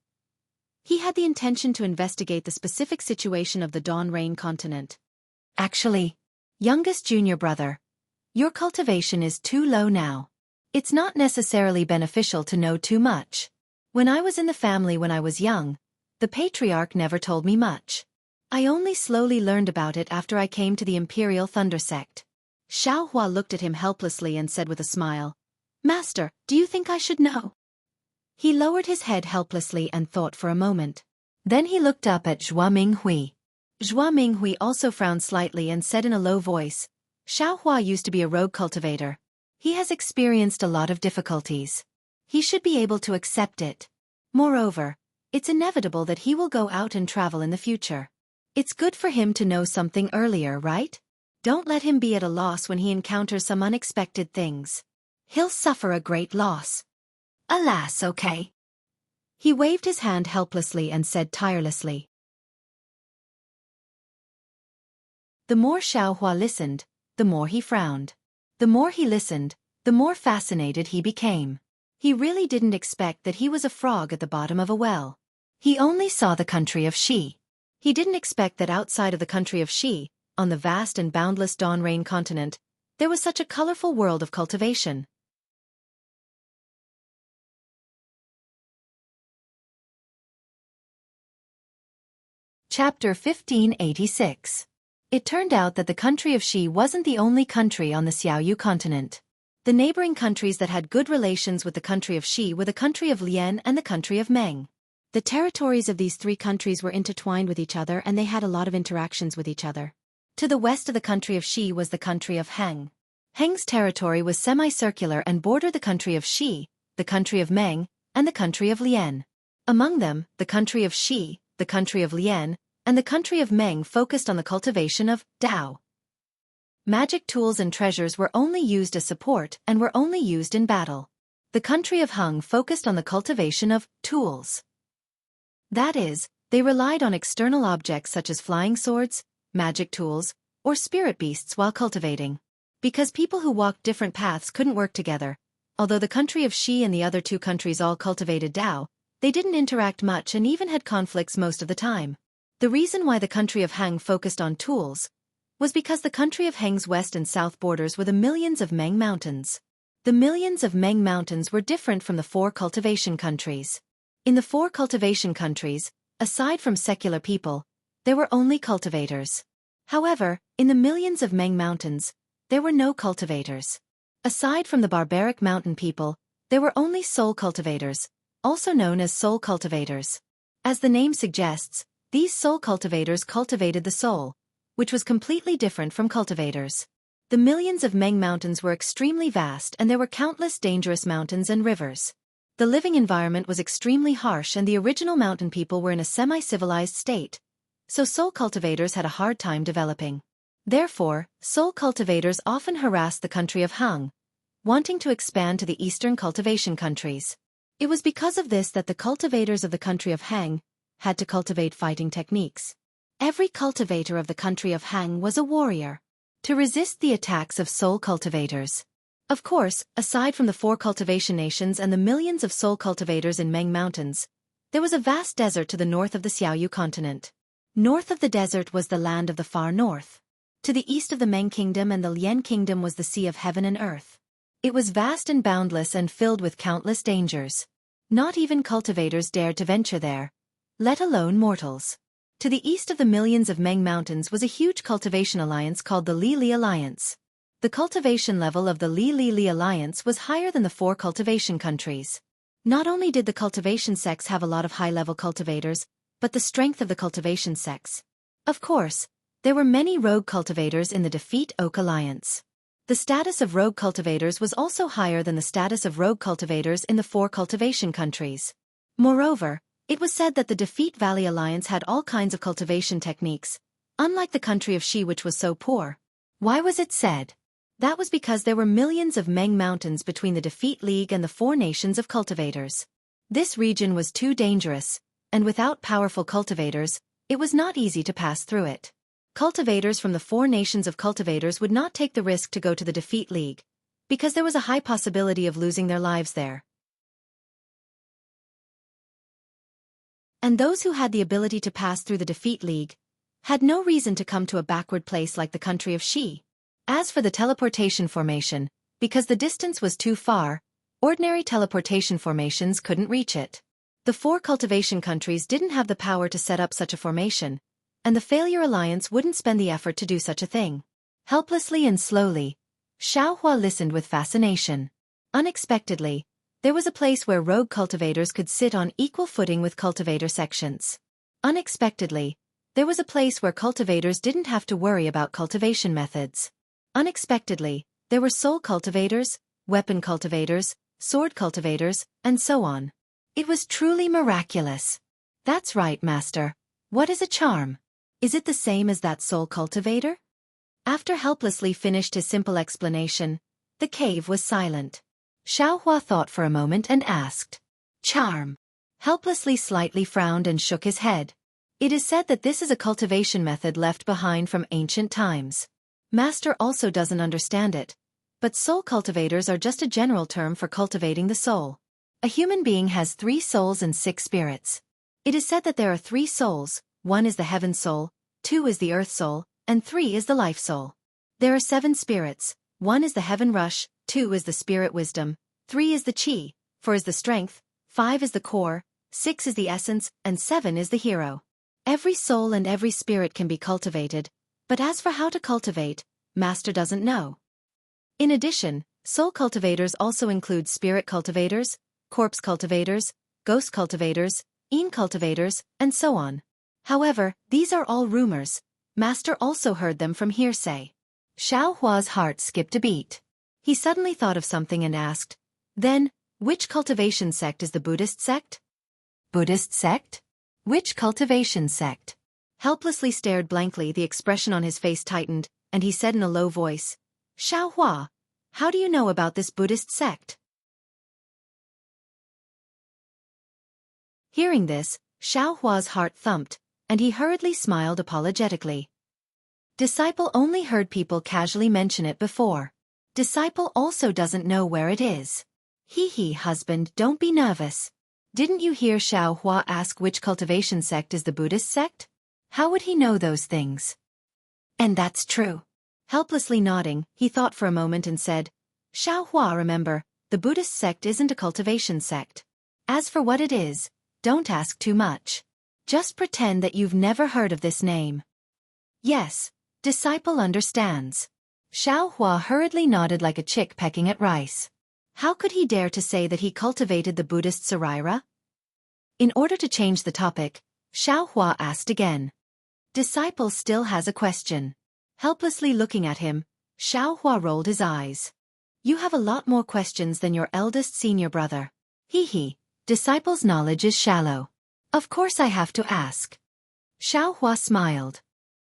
he had the intention to investigate the specific situation of the Dawn Rain continent. Actually, youngest junior brother, your cultivation is too low now. It's not necessarily beneficial to know too much. When I was in the family when I was young, the patriarch never told me much. I only slowly learned about it after I came to the Imperial Thunder Sect. Xiao Hua looked at him helplessly and said with a smile, Master, do you think I should know? He lowered his head helplessly and thought for a moment. Then he looked up at Zhua Minghui. Zhua Minghui also frowned slightly and said in a low voice, Xiao Hua used to be a rogue cultivator. He has experienced a lot of difficulties. He should be able to accept it. Moreover, it's inevitable that he will go out and travel in the future. It's good for him to know something earlier, right? Don't let him be at a loss when he encounters some unexpected things. He'll suffer a great loss. Alas, okay. He waved his hand helplessly and said tirelessly. The more Xiao Hua listened, the more he frowned. The more he listened, the more fascinated he became. He really didn't expect that he was a frog at the bottom of a well. He only saw the country of Xi. He didn't expect that outside of the country of Xi, on the vast and boundless Dawn Rain continent, there was such a colorful world of cultivation. Chapter 1586. It turned out that the country of Xi wasn't the only country on the Xiaoyu continent. The neighboring countries that had good relations with the country of Xi were the country of Lian and the country of Meng. The territories of these three countries were intertwined with each other and they had a lot of interactions with each other. To the west of the country of Xi was the country of Heng. Heng's territory was semicircular and bordered the country of Xi, the country of Meng, and the country of Lian. Among them, the country of Xi, the country of Lian, and the country of Meng focused on the cultivation of Dao. Magic tools and treasures were only used as support and were only used in battle. The country of Heng focused on the cultivation of tools. That is, they relied on external objects such as flying swords, magic tools, or spirit beasts while cultivating. Because people who walked different paths couldn't work together, although the country of Xi and the other two countries all cultivated Dao, they didn't interact much and even had conflicts most of the time. The reason why the country of Heng focused on tools was because the country of Heng's west and south borders were the millions of Meng mountains. The millions of Meng mountains were different from the four cultivation countries. In the four cultivation countries, aside from secular people, there were only cultivators. However, in the millions of Meng mountains, there were no cultivators. Aside from the barbaric mountain people, there were only soul cultivators, also known as soul cultivators. As the name suggests, these soul cultivators cultivated the soul, which was completely different from cultivators. The millions of Meng mountains were extremely vast and there were countless dangerous mountains and rivers. The living environment was extremely harsh and the original mountain people were in a semi-civilized state, so soul cultivators had a hard time developing. Therefore, soul cultivators often harassed the country of Heng, wanting to expand to the eastern cultivation countries. It was because of this that the cultivators of the country of Heng had to cultivate fighting techniques. Every cultivator of the country of Heng was a warrior to resist the attacks of soul cultivators. Of course, aside from the 4 cultivation nations and the millions of soul cultivators in Meng Mountains, there was a vast desert to the north of the Xiaoyu continent. North of the desert was the land of the far north. To the east of the Meng Kingdom and the Lian Kingdom was the sea of heaven and earth. It was vast and boundless and filled with countless dangers. Not even cultivators dared to venture there, let alone mortals. To the east of the millions of Meng Mountains was a huge cultivation alliance called the Li Li Alliance. The cultivation level of the Li Li Li Alliance was higher than the 4 cultivation countries. Not only did the cultivation sects have a lot of high-level cultivators, but the strength of the cultivation sects. Of course, there were many rogue cultivators in the Defeat Oak Alliance. The status of rogue cultivators was also higher than the status of rogue cultivators in the 4 cultivation countries. Moreover, it was said that the Defeat Valley Alliance had all kinds of cultivation techniques, unlike the country of Xi, which was so poor. Why was it said? That was because there were millions of Meng Mountains between the Defeat League and the 4 nations of cultivators. This region was too dangerous, and without powerful cultivators, it was not easy to pass through it. Cultivators from the 4 nations of cultivators would not take the risk to go to the Defeat League, because there was a high possibility of losing their lives there. And those who had the ability to pass through the Defeat League had no reason to come to a backward place like the country of Xi. As for the teleportation formation, because the distance was too far, ordinary teleportation formations couldn't reach it. The 4 cultivation countries didn't have the power to set up such a formation, and the Failure Alliance wouldn't spend the effort to do such a thing. Helplessly and slowly, Xiaohua listened with fascination. Unexpectedly, there was a place where rogue cultivators could sit on equal footing with cultivator sections. Unexpectedly, there was a place where cultivators didn't have to worry about cultivation methods. Unexpectedly, there were soul cultivators, weapon cultivators, sword cultivators, and so on. It was truly miraculous. That's right, Master. What is a charm? Is it the same as that soul cultivator? After helplessly finished his simple explanation, the cave was silent. Xiaohua thought for a moment and asked, "Charm?" Helplessly slightly frowned and shook his head. It is said that this is a cultivation method left behind from ancient times. Master also doesn't understand it, but soul cultivators are just a general term for cultivating the soul. A human being has 3 souls and 6 spirits. It is said that there are 3 souls, 1 is the heaven soul, 2 is the earth soul, and 3 is the life soul. There are 7 spirits, 1 is the heaven rush, 2 is the spirit wisdom, 3 is the chi, 4 is the strength, 5 is the core, 6 is the essence, and 7 is the hero. Every soul and every spirit can be cultivated, but as for how to cultivate, Master doesn't know. In addition, soul cultivators also include spirit cultivators, corpse cultivators, ghost cultivators, yin cultivators, and so on. However, these are all rumors. Master also heard them from hearsay. Xiaohua's heart skipped a beat. He suddenly thought of something and asked, "Then, which cultivation sect is the Buddhist sect?" "Buddhist sect? Which cultivation sect?" Helplessly stared blankly, the expression on his face tightened, and he said in a low voice, "Xiaohua, how do you know about this Buddhist sect?" Hearing this, Xiaohua's heart thumped, and he hurriedly smiled apologetically. Disciple only heard people casually mention it before. Disciple also doesn't know where it is. Hee, husband, don't be nervous. Didn't you hear Xiaohua ask which cultivation sect is the Buddhist sect? How would he know those things? And that's true. Helplessly nodding, he thought for a moment and said, "Xiaohua, remember, the Buddhist sect isn't a cultivation sect. As for what it is, don't ask too much. Just pretend that you've never heard of this name." "Yes, disciple understands." Xiaohua hurriedly nodded like a chick pecking at rice. How could he dare to say that he cultivated the Buddhist Saraira? In order to change the topic, Xiaohua asked again. Disciple still has a question. Helplessly looking at him, Xiaohua rolled his eyes. "You have a lot more questions than your eldest senior brother." Hee, disciple's knowledge is shallow. Of course I have to ask. Xiaohua smiled.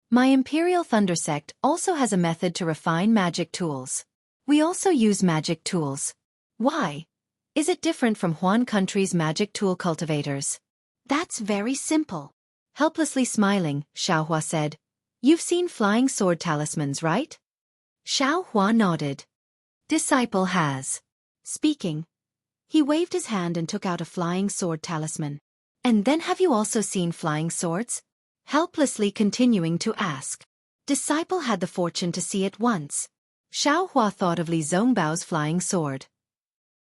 My Imperial Thunder sect also has a method to refine magic tools. We also use magic tools. Why? Is it different from Huan country's magic tool cultivators? That's very simple. Helplessly smiling, Xiaohua said, "You've seen flying sword talismans, right?" Xiaohua nodded. Disciple has. Speaking. He waved his hand and took out a flying sword talisman. And then have you also seen flying swords? Helplessly continuing to ask. Disciple had the fortune to see it once. Xiaohua thought of Li Zongbao's flying sword.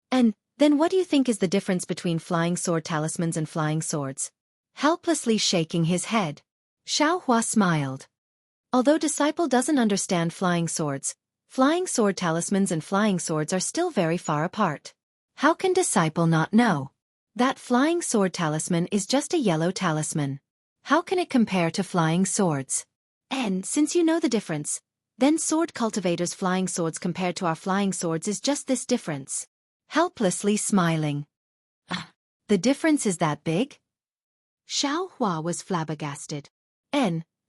And then what do you think is the difference between flying sword talismans and flying swords? Helplessly shaking his head. Xiaohua smiled. Although Disciple doesn't understand flying swords, flying sword talismans and flying swords are still very far apart. How can Disciple not know? That flying sword talisman is just a yellow talisman. How can it compare to flying swords? And since you know the difference, then sword cultivators' flying swords compared to our flying swords is just this difference. Helplessly smiling. The difference is that big? Xiaohua was flabbergasted.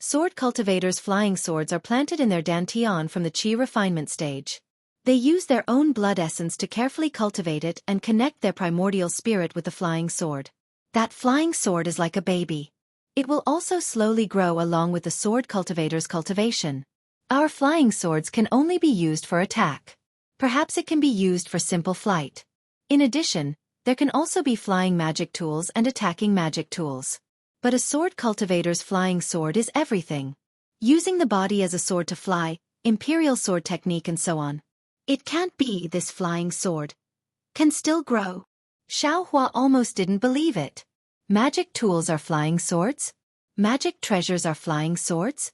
Sword cultivators' flying swords are planted in their dantian from the qi refinement stage. They use their own blood essence to carefully cultivate it and connect their primordial spirit with the flying sword. That flying sword is like a baby. It will also slowly grow along with the sword cultivator's cultivation. Our flying swords can only be used for attack. Perhaps it can be used for simple flight. In addition, there can also be flying magic tools and attacking magic tools. But a sword cultivator's flying sword is everything. Using the body as a sword to fly, imperial sword technique and so on. It can't be this flying sword. Can still grow. Xiaohua almost didn't believe it. Magic tools are flying swords? Magic treasures are flying swords?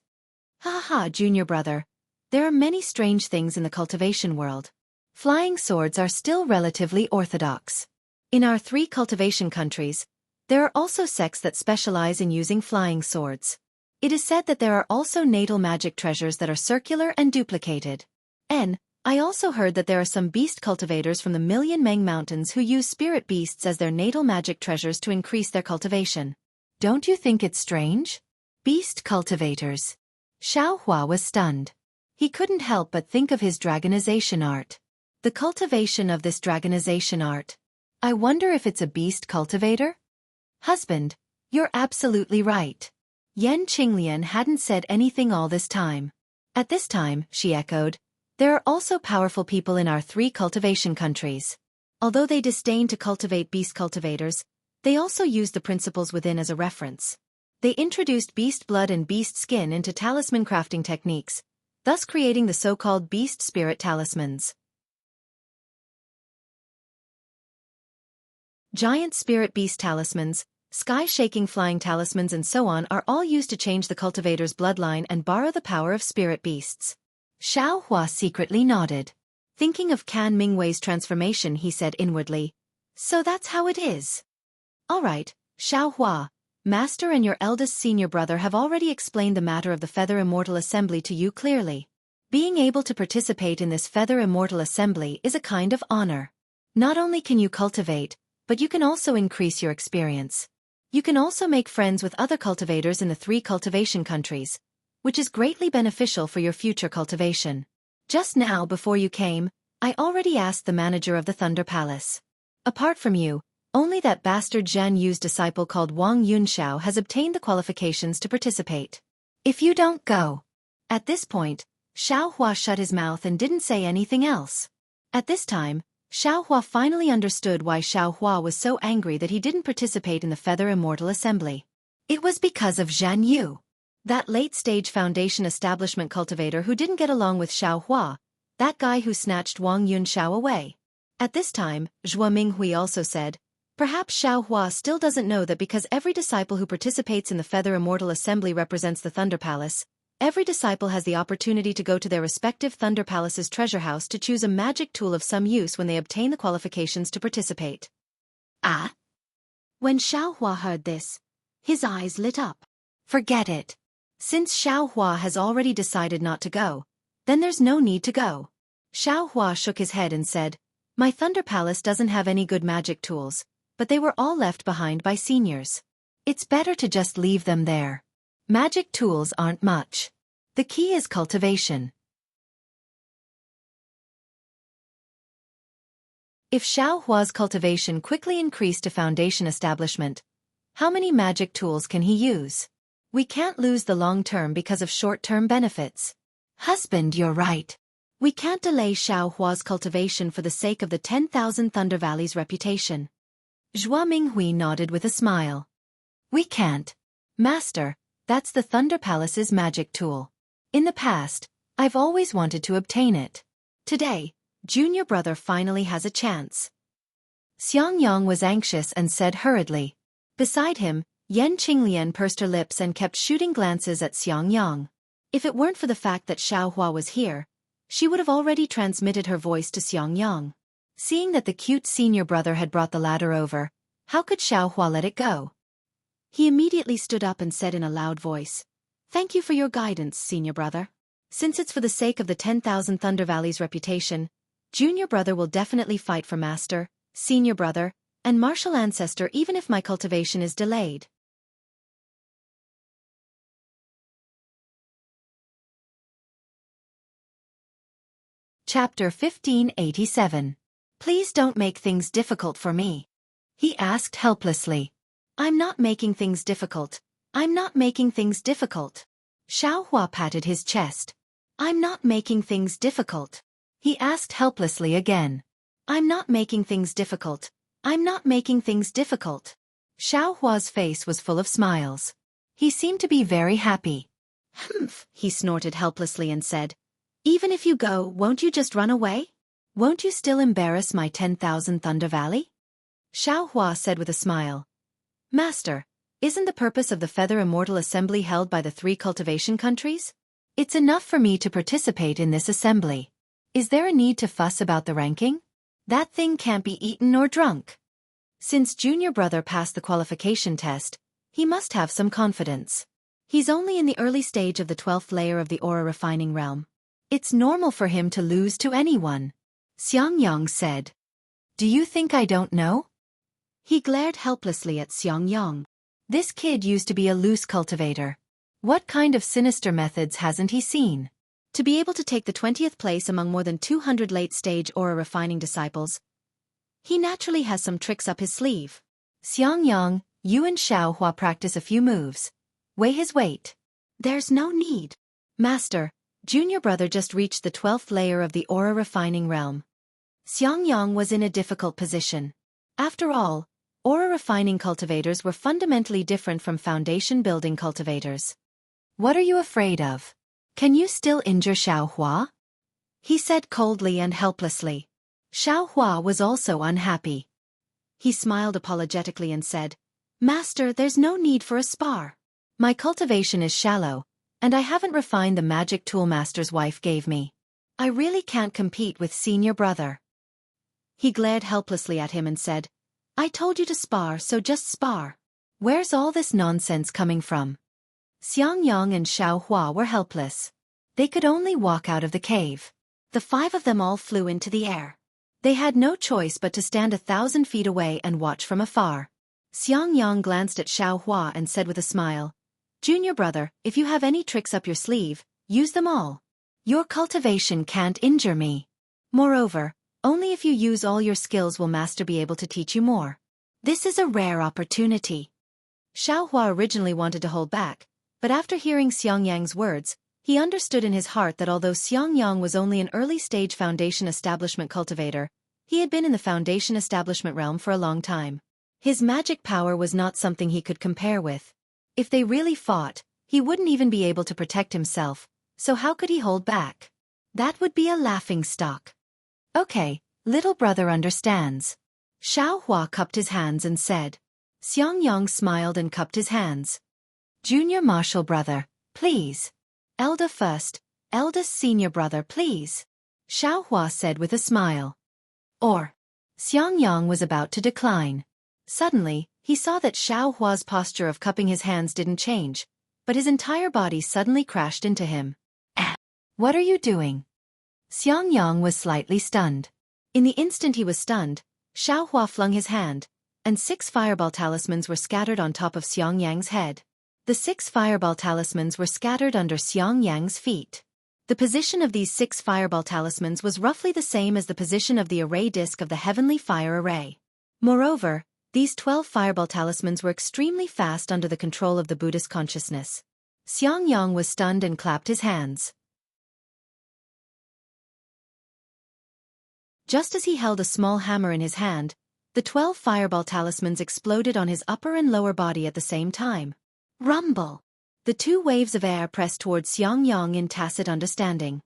Ha ha, junior brother. There are many strange things in the cultivation world. Flying swords are still relatively orthodox. In our 3 cultivation countries, there are also sects that specialize in using flying swords. It is said that there are also natal magic treasures that are circular and duplicated. I also heard that there are some beast cultivators from the Million Meng Mountains who use spirit beasts as their natal magic treasures to increase their cultivation. Don't you think it's strange? Beast cultivators. Xiaohua was stunned. He couldn't help but think of his dragonization art. The cultivation of this dragonization art. I wonder if it's a beast cultivator? Husband, you're absolutely right. Yan Qinglian hadn't said anything all this time. At this time, she echoed, there are also powerful people in our 3 cultivation countries. Although they disdain to cultivate beast cultivators, they also use the principles within as a reference. They introduced beast blood and beast skin into talisman crafting techniques, thus creating the so-called beast spirit talismans. Giant spirit beast talismans, sky-shaking flying talismans and so on are all used to change the cultivator's bloodline and borrow the power of spirit beasts. Xiaohua secretly nodded. Thinking of Can Mingwei's transformation, he said inwardly, so that's how it is. All right, Xiaohua, Master and your eldest senior brother have already explained the matter of the Feather Immortal Assembly to you clearly. Being able to participate in this Feather Immortal Assembly is a kind of honor. Not only can you cultivate, but you can also increase your experience. You can also make friends with other cultivators in the 3 cultivation countries, which is greatly beneficial for your future cultivation. Just now before you came, I already asked the manager of the Thunder Palace. Apart from you, only that bastard Jianghu's disciple called Wang Yunxiao has obtained the qualifications to participate. If you don't go. At this point, Xiaohua shut his mouth and didn't say anything else. At this time, Xiaohua finally understood why Xiaohua was so angry that he didn't participate in the Feather Immortal Assembly. It was because of Jianghu. That late-stage foundation establishment cultivator who didn't get along with Xiaohua, that guy who snatched Wang Yunxiao away. At this time, Zhuo Minghui also said, perhaps Xiaohua still doesn't know that because every disciple who participates in the Feather Immortal Assembly represents the Thunder Palace, every disciple has the opportunity to go to their respective Thunder Palace's treasure house to choose a magic tool of some use when they obtain the qualifications to participate. Ah? When Xiaohua heard this, his eyes lit up. Forget it. Since Xiaohua has already decided not to go, then there's no need to go. Xiaohua shook his head and said, my Thunder Palace doesn't have any good magic tools, but they were all left behind by seniors. It's better to just leave them there. Magic tools aren't much. The key is cultivation. If Xiaohua's cultivation quickly increased to foundation establishment, how many magic tools can he use? We can't lose the long term because of short-term benefits. Husband, you're right. We can't delay Xiaohua's cultivation for the sake of the 10,000 Thunder Valley's reputation. Zhua Minghui nodded with a smile. We can't. Master, that's the Thunder Palace's magic tool. In the past, I've always wanted to obtain it. Today, junior brother finally has a chance. Xiangyang was anxious and said hurriedly. Beside him, Yan Qinglian pursed her lips and kept shooting glances at Xiangyang. If it weren't for the fact that Xiaohua was here, she would have already transmitted her voice to Xiangyang. Seeing that the cute senior brother had brought the ladder over, how could Xiaohua let it go? He immediately stood up and said in a loud voice, "Thank you for your guidance, senior brother. Since it's for the sake of the 10,000 Thunder Valley's reputation, junior brother will definitely fight for master, senior brother, and martial ancestor even if my cultivation is delayed." Chapter 1587. Please don't make things difficult for me. He asked helplessly. I'm not making things difficult. I'm not making things difficult. Xiaohua patted his chest. I'm not making things difficult. He asked helplessly again. I'm not making things difficult. I'm not making things difficult. Xiaohua's face was full of smiles. He seemed to be very happy. Humph, he snorted helplessly and said, even if you go, won't you just run away? Won't you still embarrass my 10,000 Thunder Valley? Xiaohua said with a smile. Master, isn't the purpose of the Feather Immortal Assembly held by the 3 cultivation countries? It's enough for me to participate in this assembly. Is there a need to fuss about the ranking? That thing can't be eaten or drunk. Since junior brother passed the qualification test, he must have some confidence. He's only in the early stage of the 12th layer of the aura refining realm. It's normal for him to lose to anyone. Xiangyang said. Do you think I don't know? He glared helplessly at Xiangyang. This kid used to be a loose cultivator. What kind of sinister methods hasn't he seen? To be able to take the 20th place among more than 200 late-stage aura refining disciples, he naturally has some tricks up his sleeve. Xiangyang, you and Xiaohua practice a few moves. Weigh his weight. There's no need. Master, junior brother just reached the 12th layer of the aura refining realm. Xiangyang was in a difficult position. After all, aura refining cultivators were fundamentally different from foundation building cultivators. What are you afraid of? Can you still injure Xiaohua? He said coldly and helplessly. Xiaohua was also unhappy. He smiled apologetically and said, Master, there's no need for a spar. My cultivation is shallow, and I haven't refined the magic tool Master's wife gave me. I really can't compete with senior brother. He glared helplessly at him and said, I told you to spar, so just spar. Where's all this nonsense coming from? Xiangyang and Xiaohua were helpless. They could only walk out of the cave. The 5 of them all flew into the air. They had no choice but to stand 1,000 feet away and watch from afar. Xiangyang glanced at Xiaohua and said with a smile, Junior brother, if you have any tricks up your sleeve, use them all. Your cultivation can't injure me. Moreover, only if you use all your skills will Master be able to teach you more. This is a rare opportunity. Xiaohua originally wanted to hold back, but after hearing Xiangyang's words, he understood in his heart that although Xiangyang was only an early-stage foundation establishment cultivator, he had been in the foundation establishment realm for a long time. His magic power was not something he could compare with. If they really fought, he wouldn't even be able to protect himself, so how could he hold back? That would be a laughingstock. Okay, little brother understands. Xiaohua cupped his hands and said. Xiangyang smiled and cupped his hands. Junior martial brother, please. Elder first, eldest senior brother please. Xiaohua said with a smile. Or. Xiangyang was about to decline. Suddenly, he saw that Xiaohua's posture of cupping his hands didn't change, but his entire body suddenly crashed into him. What are you doing? Xiangyang was slightly stunned. In the instant he was stunned, Xiaohua flung his hand, and 6 fireball talismans were scattered on top of Xiangyang's head. The 6 fireball talismans were scattered under Xiangyang's feet. The position of these 6 fireball talismans was roughly the same as the position of the array disk of the heavenly fire array. Moreover, these 12 fireball talismans were extremely fast under the control of the Buddhist consciousness. Xiangyang was stunned and clapped his hands. Just as he held a small hammer in his hand, the 12 fireball talismans exploded on his upper and lower body at the same time. Rumble! The two waves of air pressed towards Xianxia in tacit understanding.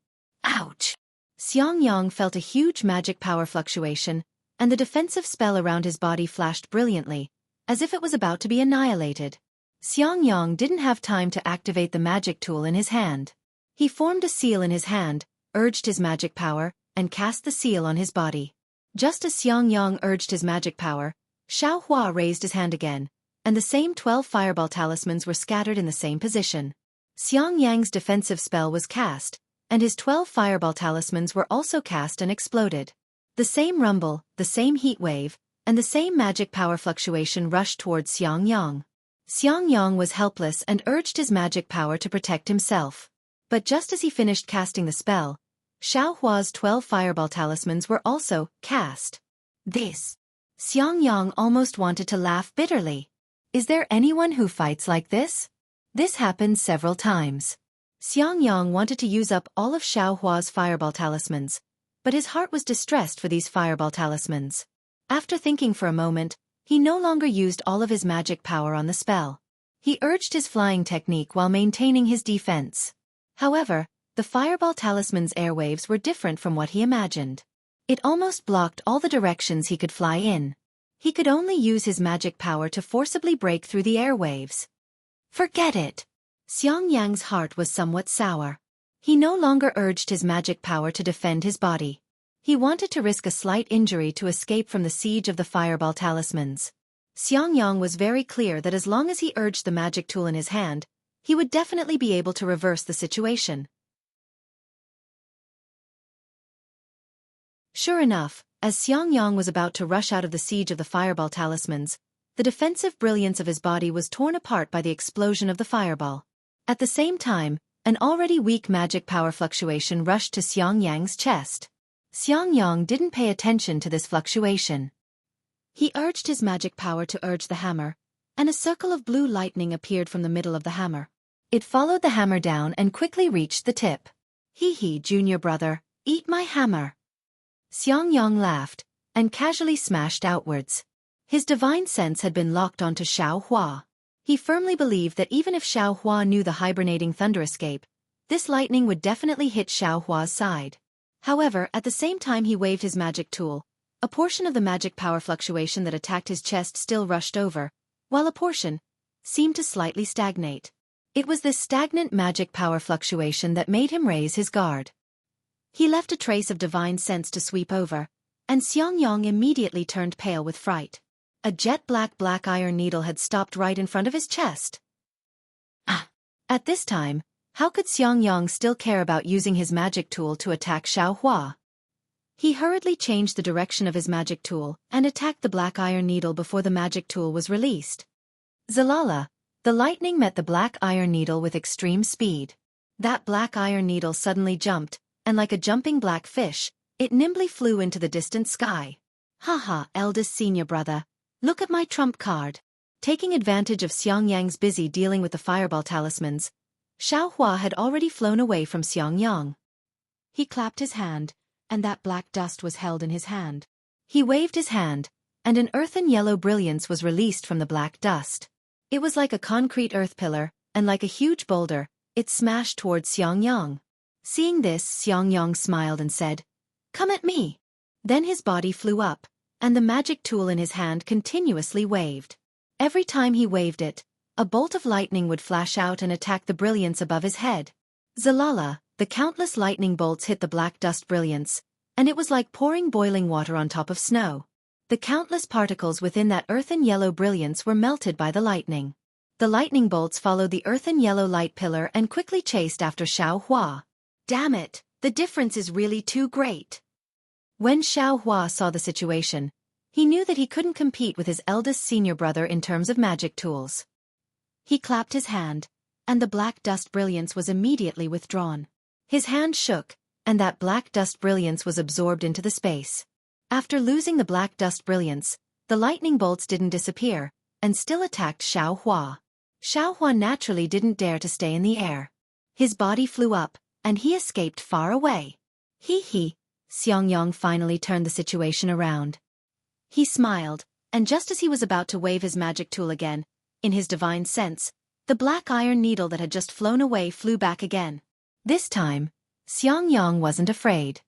Ouch! Xianxia felt a huge magic power fluctuation, and the defensive spell around his body flashed brilliantly, as if it was about to be annihilated. Xianxia didn't have time to activate the magic tool in his hand. He formed a seal in his hand, urged his magic power, and cast the seal on his body. Just as Xianxia urged his magic power, Xiaohua raised his hand again, and the same 12 fireball talismans were scattered in the same position. Xianxia's defensive spell was cast, and his 12 fireball talismans were also cast and exploded. The same rumble, the same heat wave, and the same magic power fluctuation rushed towards Xianxia. Xianxia was helpless and urged his magic power to protect himself. But just as he finished casting the spell, Xiaohua's 12 fireball talismans were also cast. Xianxia almost wanted to laugh bitterly. Is there anyone who fights like this? This happened several times. Xianxia wanted to use up all of Xiaohua's fireball talismans, but his heart was distressed for these fireball talismans. After thinking for a moment, he no longer used all of his magic power on the spell. He urged his flying technique while maintaining his defense. However, the fireball talisman's airwaves were different from what he imagined. It almost blocked all the directions he could fly in. He could only use his magic power to forcibly break through the airwaves. Forget it! Xianxia's heart was somewhat sour. He no longer urged his magic power to defend his body. He wanted to risk a slight injury to escape from the siege of the fireball talismans. Xianxia was very clear that as long as he urged the magic tool in his hand, he would definitely be able to reverse the situation. Sure enough, as Xianxia was about to rush out of the siege of the fireball talismans, the defensive brilliance of his body was torn apart by the explosion of the fireball. At the same time, an already weak magic power fluctuation rushed to Xianxia's chest. Xianxia didn't pay attention to this fluctuation. He urged his magic power to urge the hammer, and a circle of blue lightning appeared from the middle of the hammer. It followed the hammer down and quickly reached the tip. Hee, junior brother, eat my hammer. Xianxia laughed, and casually smashed outwards. His divine sense had been locked onto Xiaohua. He firmly believed that even if Xiaohua knew the hibernating thunder escape, this lightning would definitely hit Xiaohua's side. However, at the same time he waved his magic tool, a portion of the magic power fluctuation that attacked his chest still rushed over, while a portion seemed to slightly stagnate. It was this stagnant magic power fluctuation that made him raise his guard. He left a trace of divine sense to sweep over, and Xianxia immediately turned pale with fright. A jet-black iron needle had stopped right in front of his chest. At this time, how could Xianxia still care about using his magic tool to attack Xiaohua? He hurriedly changed the direction of his magic tool and attacked the black iron needle before the magic tool was released. Zalala! The lightning met the black iron needle with extreme speed. That black iron needle suddenly jumped, and like a jumping black fish, it nimbly flew into the distant sky. Haha, eldest senior brother, look at my trump card. Taking advantage of Xianxia's busy dealing with the fireball talismans, Xiaohua had already flown away from Xianxia. He clapped his hand, and that black dust was held in his hand. He waved his hand, and an earthen yellow brilliance was released from the black dust. It was like a concrete earth pillar, and like a huge boulder, it smashed towards Xianxia. Seeing this, Xianxia smiled and said, "Come at me." Then his body flew up, and the magic tool in his hand continuously waved. Every time he waved it, a bolt of lightning would flash out and attack the brilliance above his head. Zalala, the countless lightning bolts hit the black dust brilliance, and it was like pouring boiling water on top of snow. The countless particles within that earthen yellow brilliance were melted by the lightning. The lightning bolts followed the earthen yellow light pillar and quickly chased after Xiaohua. Damn it, the difference is really too great. When Xiaohua saw the situation, he knew that he couldn't compete with his eldest senior brother in terms of magic tools. He clapped his hand, and the black dust brilliance was immediately withdrawn. His hand shook, and that black dust brilliance was absorbed into the space. After losing the black dust brilliance, the lightning bolts didn't disappear, and still attacked Xiaohua. Xiaohua naturally didn't dare to stay in the air. His body flew up, and he escaped far away. Hee, Xiangyang finally turned the situation around. He smiled, and just as he was about to wave his magic tool again, in his divine sense, the black iron needle that had just flown away flew back again. This time, Xiangyang wasn't afraid.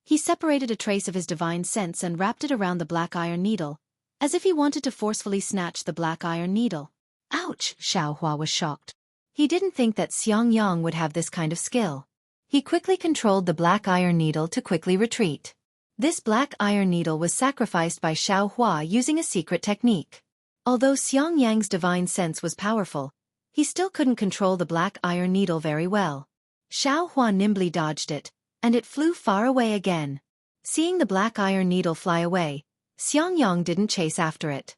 He separated a trace of his divine sense and wrapped it around the black iron needle, as if he wanted to forcefully snatch the black iron needle. Ouch! Xiaohua was shocked. He didn't think that Xiangyang would have this kind of skill. He quickly controlled the black iron needle to quickly retreat. This black iron needle was sacrificed by Xiaohua using a secret technique. Although Xiangyang's divine sense was powerful, he still couldn't control the black iron needle very well. Xiaohua nimbly dodged it, and it flew far away again. Seeing the black iron needle fly away, Xiangyang didn't chase after it.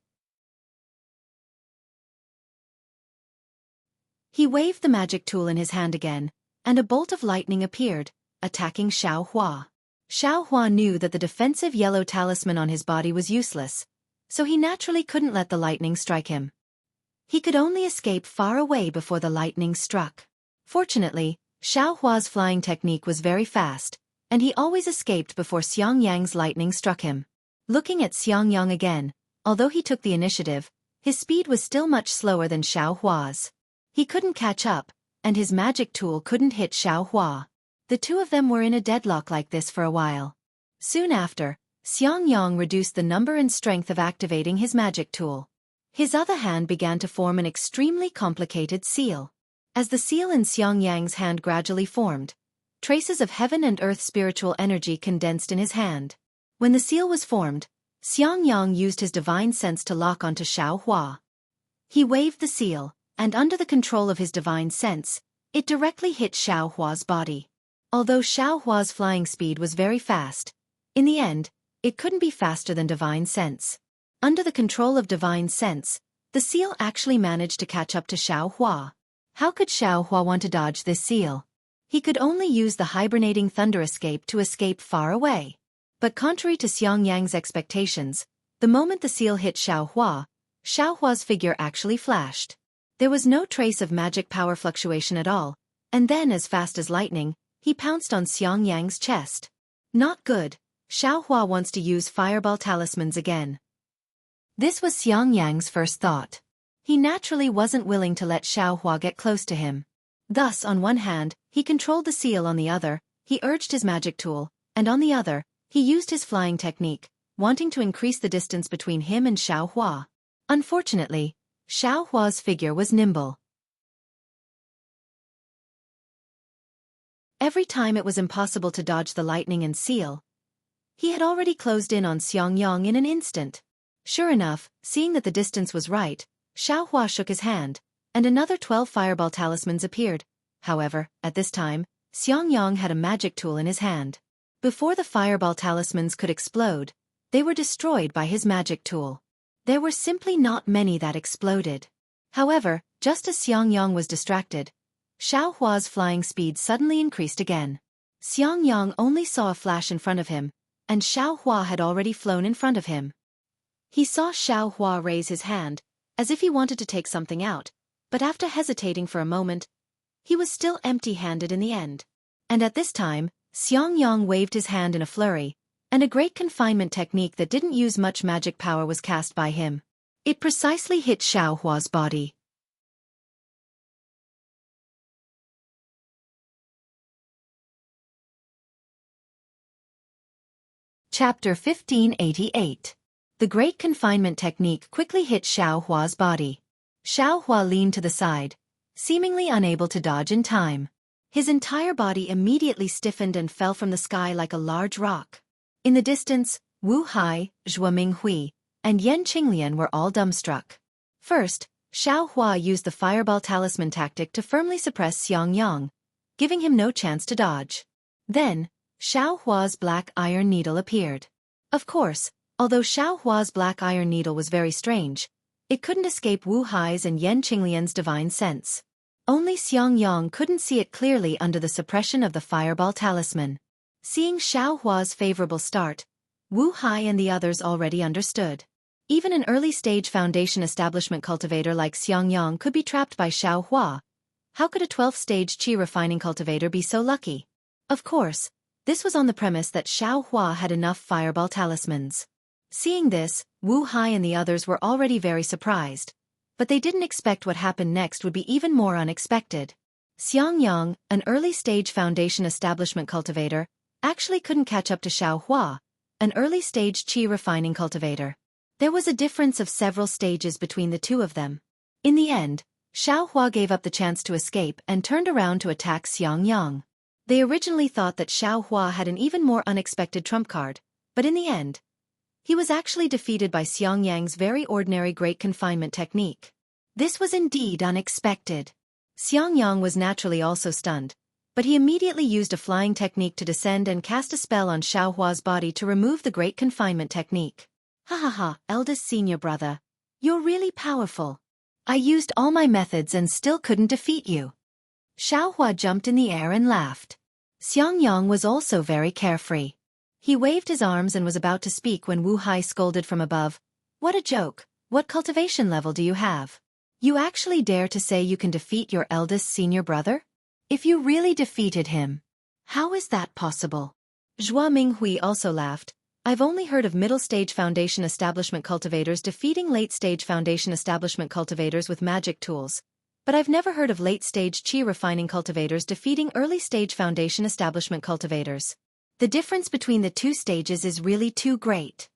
He waved the magic tool in his hand again, and a bolt of lightning appeared, attacking Xiaohua. Xiaohua knew that the defensive yellow talisman on his body was useless, so he naturally couldn't let the lightning strike him. He could only escape far away before the lightning struck. Fortunately, Xiaohua's flying technique was very fast, and he always escaped before Xiangyang's lightning struck him. Looking at Xiangyang again, although he took the initiative, his speed was still much slower than Xiaohua's. He couldn't catch up, and his magic tool couldn't hit Xiaohua. The two of them were in a deadlock like this for a while. Soon after, Xiangyang reduced the number and strength of activating his magic tool. His other hand began to form an extremely complicated seal. As the seal in Xiangyang's hand gradually formed, traces of heaven and earth spiritual energy condensed in his hand. When the seal was formed, Xiangyang used his divine sense to lock onto Xiaohua. He waved the seal, and under the control of his divine sense, it directly hit Xiaohua's body. Although Xiaohua's flying speed was very fast, in the end, it couldn't be faster than divine sense. Under the control of divine sense, the seal actually managed to catch up to Xiaohua. How could Xiaohua want to dodge this seal? He could only use the hibernating thunder escape to escape far away. But contrary to Xiangyang's expectations, the moment the seal hit Xiaohua, Xiaohua's figure actually flashed. There was no trace of magic power fluctuation at all, and then as fast as lightning, he pounced on Xiangyang's chest. Not good. Xiaohua wants to use fireball talismans again. This was Xiangyang's first thought. He naturally wasn't willing to let Xiaohua get close to him. Thus, on one hand, he controlled the seal, on the other, he urged his magic tool, and on the other, he used his flying technique, wanting to increase the distance between him and Xiaohua. Unfortunately, Xiaohua's figure was nimble. Every time it was impossible to dodge the lightning and seal, he had already closed in on Xiangyang in an instant. Sure enough, seeing that the distance was right, Xiaohua shook his hand, and another 12 fireball talismans appeared. However, at this time, Xiangyang had a magic tool in his hand. Before the fireball talismans could explode, they were destroyed by his magic tool. There were simply not many that exploded. However, just as Xiangyang was distracted, Xiaohua's flying speed suddenly increased again. Xiangyang only saw a flash in front of him, and Xiaohua had already flown in front of him. He saw Xiaohua raise his hand, as if he wanted to take something out, but after hesitating for a moment, he was still empty-handed in the end. And at this time, Xiangyang waved his hand in a flurry, and a great confinement technique that didn't use much magic power was cast by him. It precisely hit Xiaohua's body. Chapter 1588. The great confinement technique quickly hit Xiaohua's body. Xiaohua leaned to the side, seemingly unable to dodge in time. His entire body immediately stiffened and fell from the sky like a large rock. In the distance, Wu Hai, Zhuo Minghui, and Yan Qinglian were all dumbstruck. First, Xiaohua used the fireball talisman tactic to firmly suppress Xiangyang, giving him no chance to dodge. Then, Xiaohua's black iron needle appeared. Of course, although Xiaohua's black iron needle was very strange, it couldn't escape Wu Hai's and Yan Qinglian's divine sense. Only Xiangyang couldn't see it clearly under the suppression of the fireball talisman. Seeing Xiaohua's favorable start, Wu Hai and the others already understood. Even an early-stage foundation establishment cultivator like Xiangyang could be trapped by Xiaohua. How could a 12th-stage qi refining cultivator be so lucky? Of course, This was on the premise that Xiao Hua had enough fireball talismans. Seeing this, Wu Hai and the others were already very surprised, but they didn't expect what happened next would be even more unexpected. Xianxia, an early-stage foundation establishment cultivator, actually couldn't catch up to Xiao Hua, an early-stage qi refining cultivator. There was a difference of several stages between the two of them. In the end, Xiao Hua gave up the chance to escape and turned around to attack Xianxia. They originally thought that Xiao Hua had an even more unexpected trump card, but in the end, he was actually defeated by Xianxia's very ordinary great confinement technique. This was indeed unexpected. Xianxia was naturally also stunned, but he immediately used a flying technique to descend and cast a spell on Xiao Hua's body to remove the great confinement technique. Ha ha ha, eldest senior brother. You're really powerful. I used all my methods and still couldn't defeat you. Xiao Hua jumped in the air and laughed. Xianxia was also very carefree. He waved his arms and was about to speak when Wu Hai scolded from above. What a joke! What cultivation level do you have? You actually dare to say you can defeat your eldest senior brother? If you really defeated him, how is that possible? Zhua Minghui also laughed. I've only heard of middle-stage foundation establishment cultivators defeating late-stage foundation establishment cultivators with magic tools, but I've never heard of late-stage qi refining cultivators defeating early-stage foundation establishment cultivators. The difference between the two stages is really too great.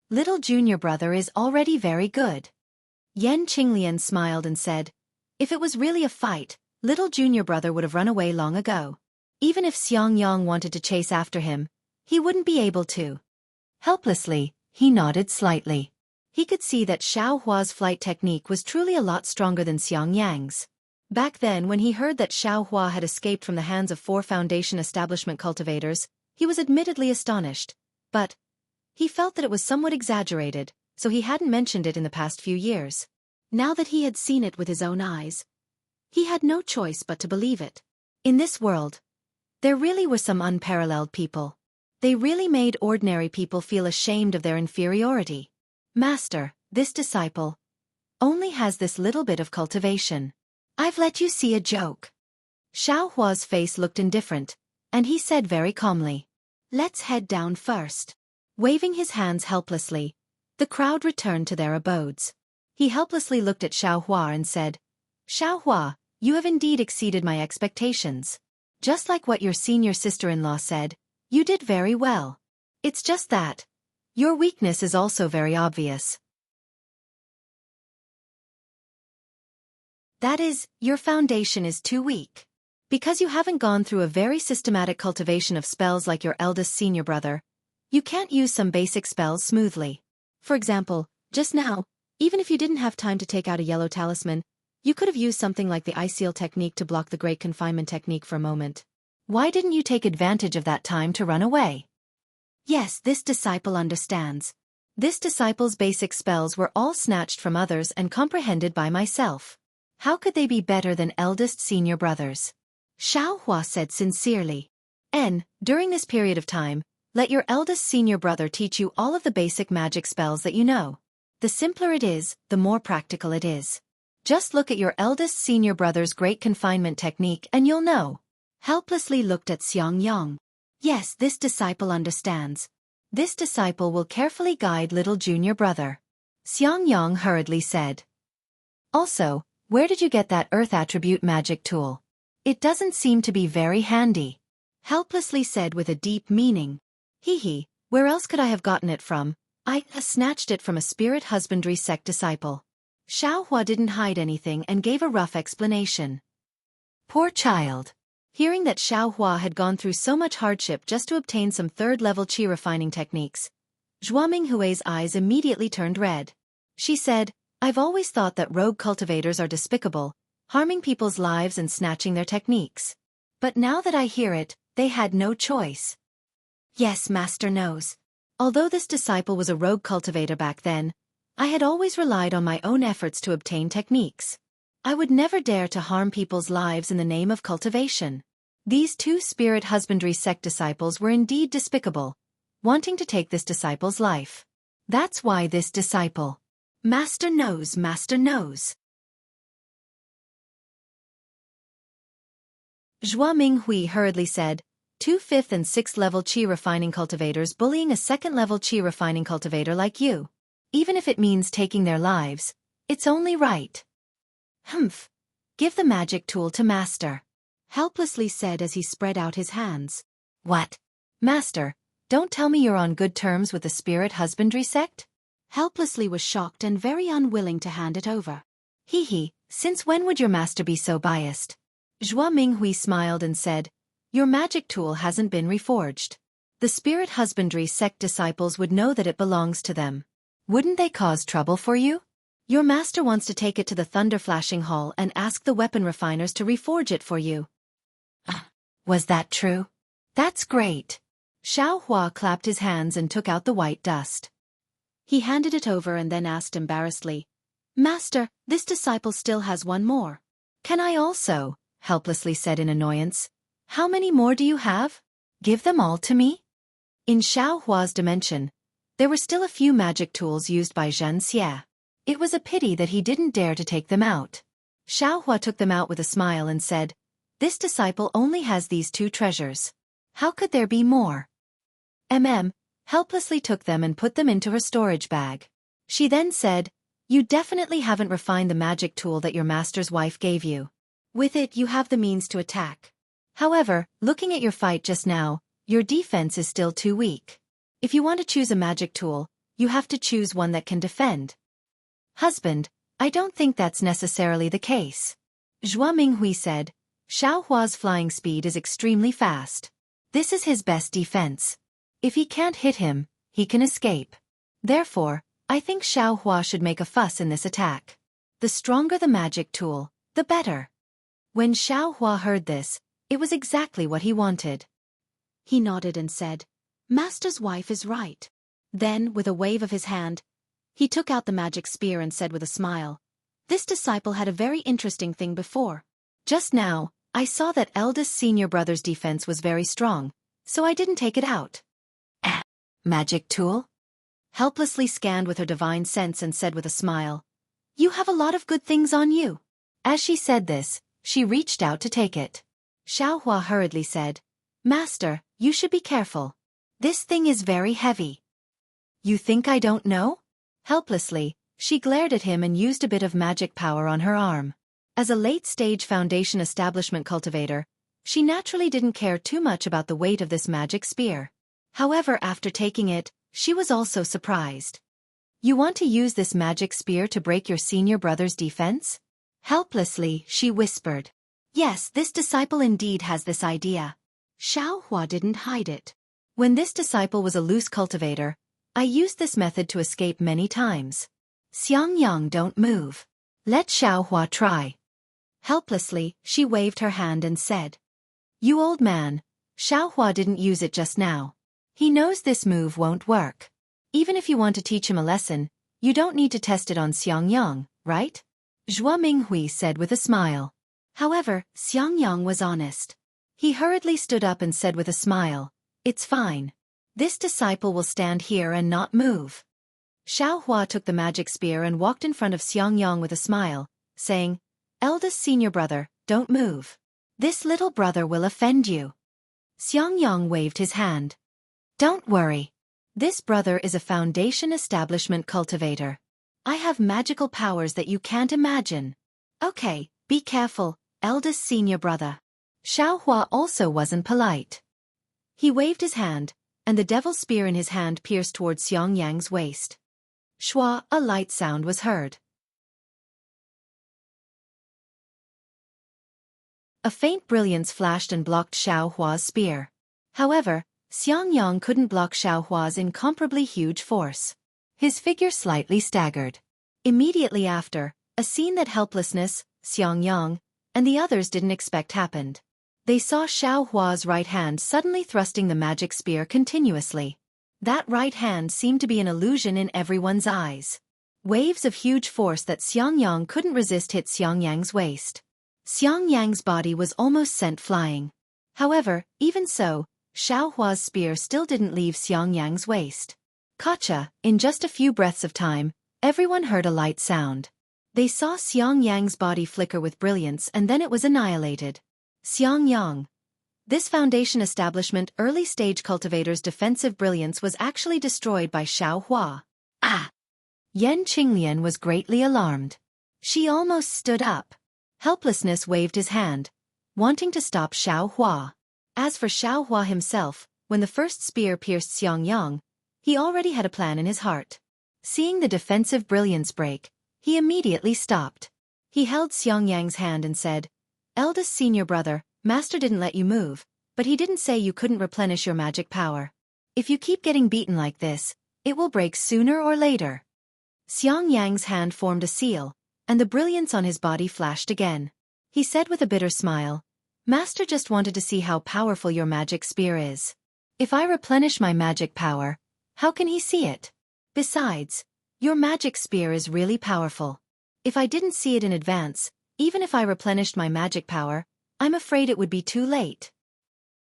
Little junior brother is already very good. Yan Qinglian smiled and said, if it was really a fight, little junior brother would have run away long ago. Even if Xianxia wanted to chase after him, he wouldn't be able to. Helplessly, he nodded slightly. He could see that Xiao Hua's flight technique was truly a lot stronger than Xianxia's. Back then, when he heard that Xiao Hua had escaped from the hands of 4 foundation establishment cultivators, he was admittedly astonished, but he felt that it was somewhat exaggerated, so he hadn't mentioned it in the past few years. Now that he had seen it with his own eyes, he had no choice but to believe it. In this world, there really were some unparalleled people. They really made ordinary people feel ashamed of their inferiority. Master, this disciple only has this little bit of cultivation. I've let you see a joke. Xiao Hua's face looked indifferent, and he said very calmly, let's head down first. Waving his hands helplessly, the crowd returned to their abodes. He helplessly looked at Xiao Hua and said, Xiao Hua, you have indeed exceeded my expectations. Just like what your senior sister-in-law said, you did very well. It's just that your weakness is also very obvious. That is, your foundation is too weak. Because you haven't gone through a very systematic cultivation of spells like your eldest senior brother, you can't use some basic spells smoothly. For example, just now, even if you didn't have time to take out a yellow talisman, you could have used something like the Eye Seal technique to block the Great Confinement technique for a moment. Why didn't you take advantage of that time to run away? Yes, this disciple understands. This disciple's basic spells were all snatched from others and comprehended by myself. How could they be better than eldest senior brothers? Xiao Hua said sincerely. During this period of time, let your eldest senior brother teach you all of the basic magic spells that you know. The simpler it is, the more practical it is. Just look at your eldest senior brother's Great Confinement technique and you'll know. Helplessly looked at Xianxia. Yes, this disciple understands. This disciple will carefully guide little junior brother. Xianxia hurriedly said. Also, where did you get that earth attribute magic tool? It doesn't seem to be very handy. Helplessly said with a deep meaning. Hee, where else could I have gotten it from? I snatched it from a spirit husbandry sect disciple. Xiao Hua didn't hide anything and gave a rough explanation. Poor child. Hearing that Xiao Hua had gone through so much hardship just to obtain some third-level qi refining techniques, Zhua Minghui's eyes immediately turned red. She said, I've always thought that rogue cultivators are despicable, harming people's lives and snatching their techniques. But now that I hear it, they had no choice. Yes, Master knows. Although this disciple was a rogue cultivator back then, I had always relied on my own efforts to obtain techniques. I would never dare to harm people's lives in the name of cultivation. These 2 spirit husbandry sect disciples were indeed despicable, wanting to take this disciple's life. That's why this disciple. Master knows, Master knows. Zhua Minghui hurriedly said, Two 5th and 6th level Qi refining cultivators bullying a 2nd level Qi refining cultivator like you. Even if it means taking their lives, it's only right. Humph. Give the magic tool to Master. Helplessly said as he spread out his hands. What? Master, don't tell me you're on good terms with the spirit husbandry sect? Helplessly was shocked and very unwilling to hand it over. Hee, since when would your master be so biased? Zhua Minghui smiled and said, your magic tool hasn't been reforged. The spirit husbandry sect disciples would know that it belongs to them. Wouldn't they cause trouble for you? Your master wants to take it to the Thunder Flashing Hall and ask the weapon refiners to reforge it for you. Was that true? That's great. Xiao Hua clapped his hands and took out the white dust. He handed it over and then asked embarrassedly, Master, this disciple still has one more. Can I also? Helplessly said in annoyance. How many more do you have? Give them all to me? In Xiao Hua's dimension, there were still a few magic tools used by Xianxia. It was a pity that he didn't dare to take them out. Xiao Hua took them out with a smile and said, this disciple only has these 2 treasures. How could there be more? Helplessly took them and put them into her storage bag. She then said, you definitely haven't refined the magic tool that your master's wife gave you. With it you have the means to attack. However, looking at your fight just now, your defense is still too weak. If you want to choose a magic tool, you have to choose one that can defend. Husband, I don't think that's necessarily the case. Zhua Minghui said, Xiao Hua's flying speed is extremely fast. This is his best defense. If he can't hit him, he can escape. Therefore, I think Xiao Hua should make a fuss in this attack. The stronger the magic tool, the better. When Xiao Hua heard this, it was exactly what he wanted. He nodded and said, Master's wife is right. Then, with a wave of his hand, he took out the magic spear and said with a smile, this disciple had a very interesting thing before. Just now, I saw that eldest senior brother's defense was very strong, so I didn't take it out. Magic tool? Helplessly scanned with her divine sense and said with a smile, you have a lot of good things on you. As she said this, she reached out to take it. Xiao Hua hurriedly said, Master, you should be careful. This thing is very heavy. You think I don't know? Helplessly, she glared at him and used a bit of magic power on her arm. As a late-stage Foundation establishment cultivator, she naturally didn't care too much about the weight of this magic spear. However, after taking it, she was also surprised. You want to use this magic spear to break your senior brother's defense? Helplessly, she whispered. Yes, this disciple indeed has this idea. Xiao Hua didn't hide it. When this disciple was a loose cultivator, I used this method to escape many times. Xiangyang, don't move. Let Xiao Hua try. Helplessly, she waved her hand and said, you old man, Xiao Hua didn't use it just now. He knows this move won't work. Even if you want to teach him a lesson, you don't need to test it on Xiangyang, right? Zhua Minghui said with a smile. However, Xiangyang was honest. He hurriedly stood up and said with a smile, it's fine. This disciple will stand here and not move. Xiao Hua took the magic spear and walked in front of Xiangyang with a smile, saying, eldest senior brother, don't move. This little brother will offend you. Xiangyang waved his hand. Don't worry. This brother is a Foundation establishment cultivator. I have magical powers that you can't imagine. Okay, be careful, eldest senior brother. Xiao Hua also wasn't polite. He waved his hand, and the devil's spear in his hand pierced towards Xiangyang's waist. Shua, a light sound was heard. A faint brilliance flashed and blocked Xiao Hua's spear. However, Xiangyang couldn't block Xiao Hua's incomparably huge force. His figure slightly staggered. Immediately after, a scene that helplessness, Xiangyang, and the others didn't expect happened. They saw Xiao Hua's right hand suddenly thrusting the magic spear continuously. That right hand seemed to be an illusion in everyone's eyes. Waves of huge force that Xiangyang couldn't resist hit Xiangyang's waist. Xiangyang's body was almost sent flying. However, even so, Xiao Hua's spear still didn't leave Xiangyang's waist. Gotcha! In just a few breaths of time, everyone heard a light sound. They saw Xiangyang's body flicker with brilliance and then it was annihilated. Xiangyang. This foundation establishment early-stage cultivator's defensive brilliance was actually destroyed by Xianxia. Ah! Yan Qinglian was greatly alarmed. She almost stood up. Helplessness waved his hand, wanting to stop Xianxia. As for Xianxia himself, when the first spear pierced Xiangyang, he already had a plan in his heart. Seeing the defensive brilliance break, he immediately stopped. He held Xiangyang's hand and said, "Eldest senior brother, Master didn't let you move, but he didn't say you couldn't replenish your magic power. If you keep getting beaten like this, it will break sooner or later." Xiangyang's hand formed a seal, and the brilliance on his body flashed again. He said with a bitter smile, "Master just wanted to see how powerful your magic spear is. If I replenish my magic power, how can he see it? Besides, your magic spear is really powerful. If I didn't see it in advance, even if I replenished my magic power, I'm afraid it would be too late."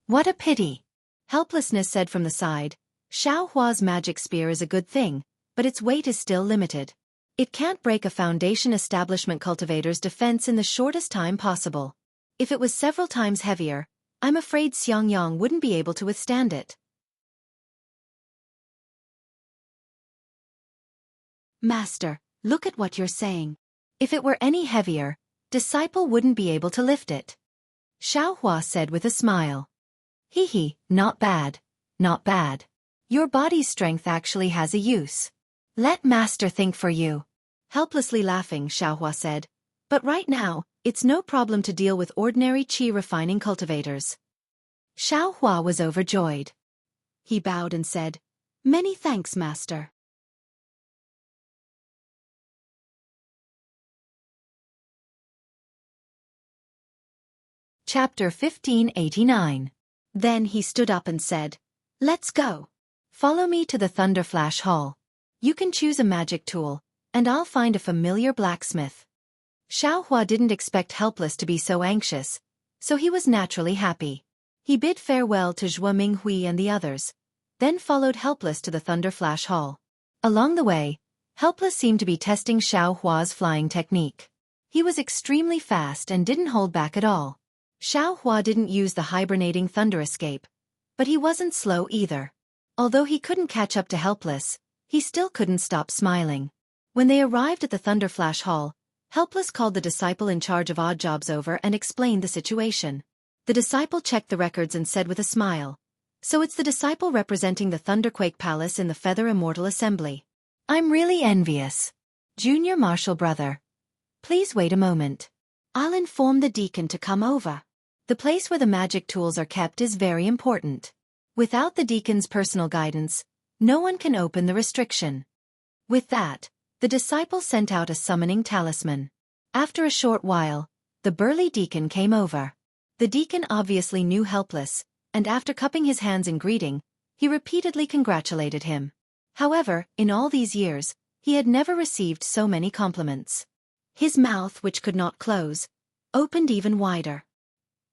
"What a pity," Helplessness said from the side. "Xiaohua's magic spear is a good thing, but its weight is still limited. It can't break a foundation establishment cultivator's defense in the shortest time possible. If it was several times heavier, I'm afraid Xiangyang wouldn't be able to withstand it." "Master, look at what you're saying. If it were any heavier, disciple wouldn't be able to lift it," Xiaohua said with a smile. "Hee, not bad, not bad. Your body's strength actually has a use. Let Master think for you." Helplessly laughing, Xiaohua said, "But right now, it's no problem to deal with ordinary qi refining cultivators." Xiaohua was overjoyed. He bowed and said, "Many thanks, Master." Chapter 1589. Then he stood up and said, "Let's go. Follow me to the Thunderflash Hall. You can choose a magic tool, and I'll find a familiar blacksmith." Xiaohua didn't expect Helpless to be so anxious, so he was naturally happy. He bid farewell to Zhuo Minghui and the others, then followed Helpless to the Thunderflash Hall. Along the way, Helpless seemed to be testing Xiaohua's flying technique. He was extremely fast and didn't hold back at all. Xiaohua didn't use the hibernating thunder escape, but he wasn't slow either. Although he couldn't catch up to Helpless, he still couldn't stop smiling. When they arrived at the Thunderflash Hall, Helpless called the disciple in charge of odd jobs over and explained the situation. The disciple checked the records and said with a smile, "So it's the disciple representing the Thunderquake Palace in the Feather Immortal Assembly. I'm really envious. Junior Marshal Brother. Please wait a moment. I'll inform the deacon to come over. The place where the magic tools are kept is very important. Without the deacon's personal guidance, no one can open the restriction." With that, the disciple sent out a summoning talisman. After a short while, the burly deacon came over. The deacon obviously knew Helpless, and after cupping his hands in greeting, he repeatedly congratulated him. However, in all these years, he had never received so many compliments. His mouth, which could not close, opened even wider.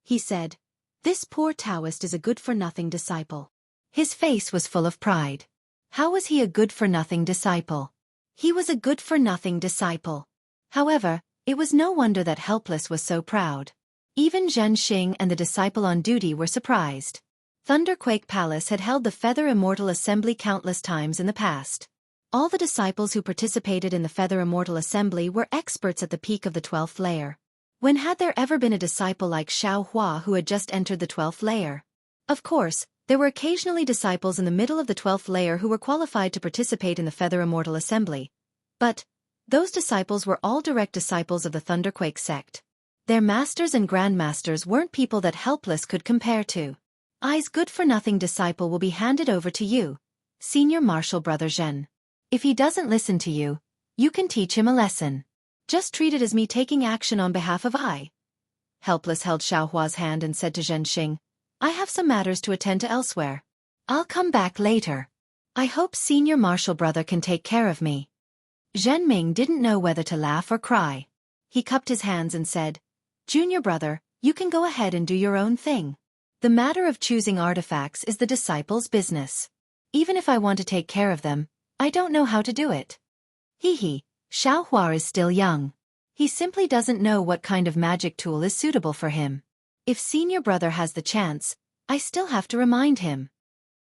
He said, "This poor Taoist is a good-for-nothing disciple." His face was full of pride. How was he a good-for-nothing disciple? He was a good-for-nothing disciple. However, it was no wonder that Helpless was so proud. Even Zhen Xing and the disciple on duty were surprised. Thunderquake Palace had held the Feather Immortal Assembly countless times in the past. All the disciples who participated in the Feather Immortal Assembly were experts at the peak of the 12th layer. When had there ever been a disciple like Xiaohua who had just entered the 12th layer? Of course, there were occasionally disciples in the middle of the 12th layer who were qualified to participate in the Feather Immortal Assembly. But those disciples were all direct disciples of the Thunderquake sect. Their masters and grandmasters weren't people that Helpless could compare to. "I's good-for-nothing disciple will be handed over to you, Senior Marshal Brother Zhen. If he doesn't listen to you, you can teach him a lesson. Just treat it as me taking action on behalf of I." Helpless held Xiaohua's hand and said to Zhen Xing, "I have some matters to attend to elsewhere. I'll come back later. I hope Senior Marshal Brother can take care of me." Zhen Ming didn't know whether to laugh or cry. He cupped his hands and said, "Junior Brother, you can go ahead and do your own thing. The matter of choosing artifacts is the disciple's business. Even if I want to take care of them, I don't know how to do it." Xiaohua is still young. He simply doesn't know what kind of magic tool is suitable for him. If Senior Brother has the chance, I still have to remind him.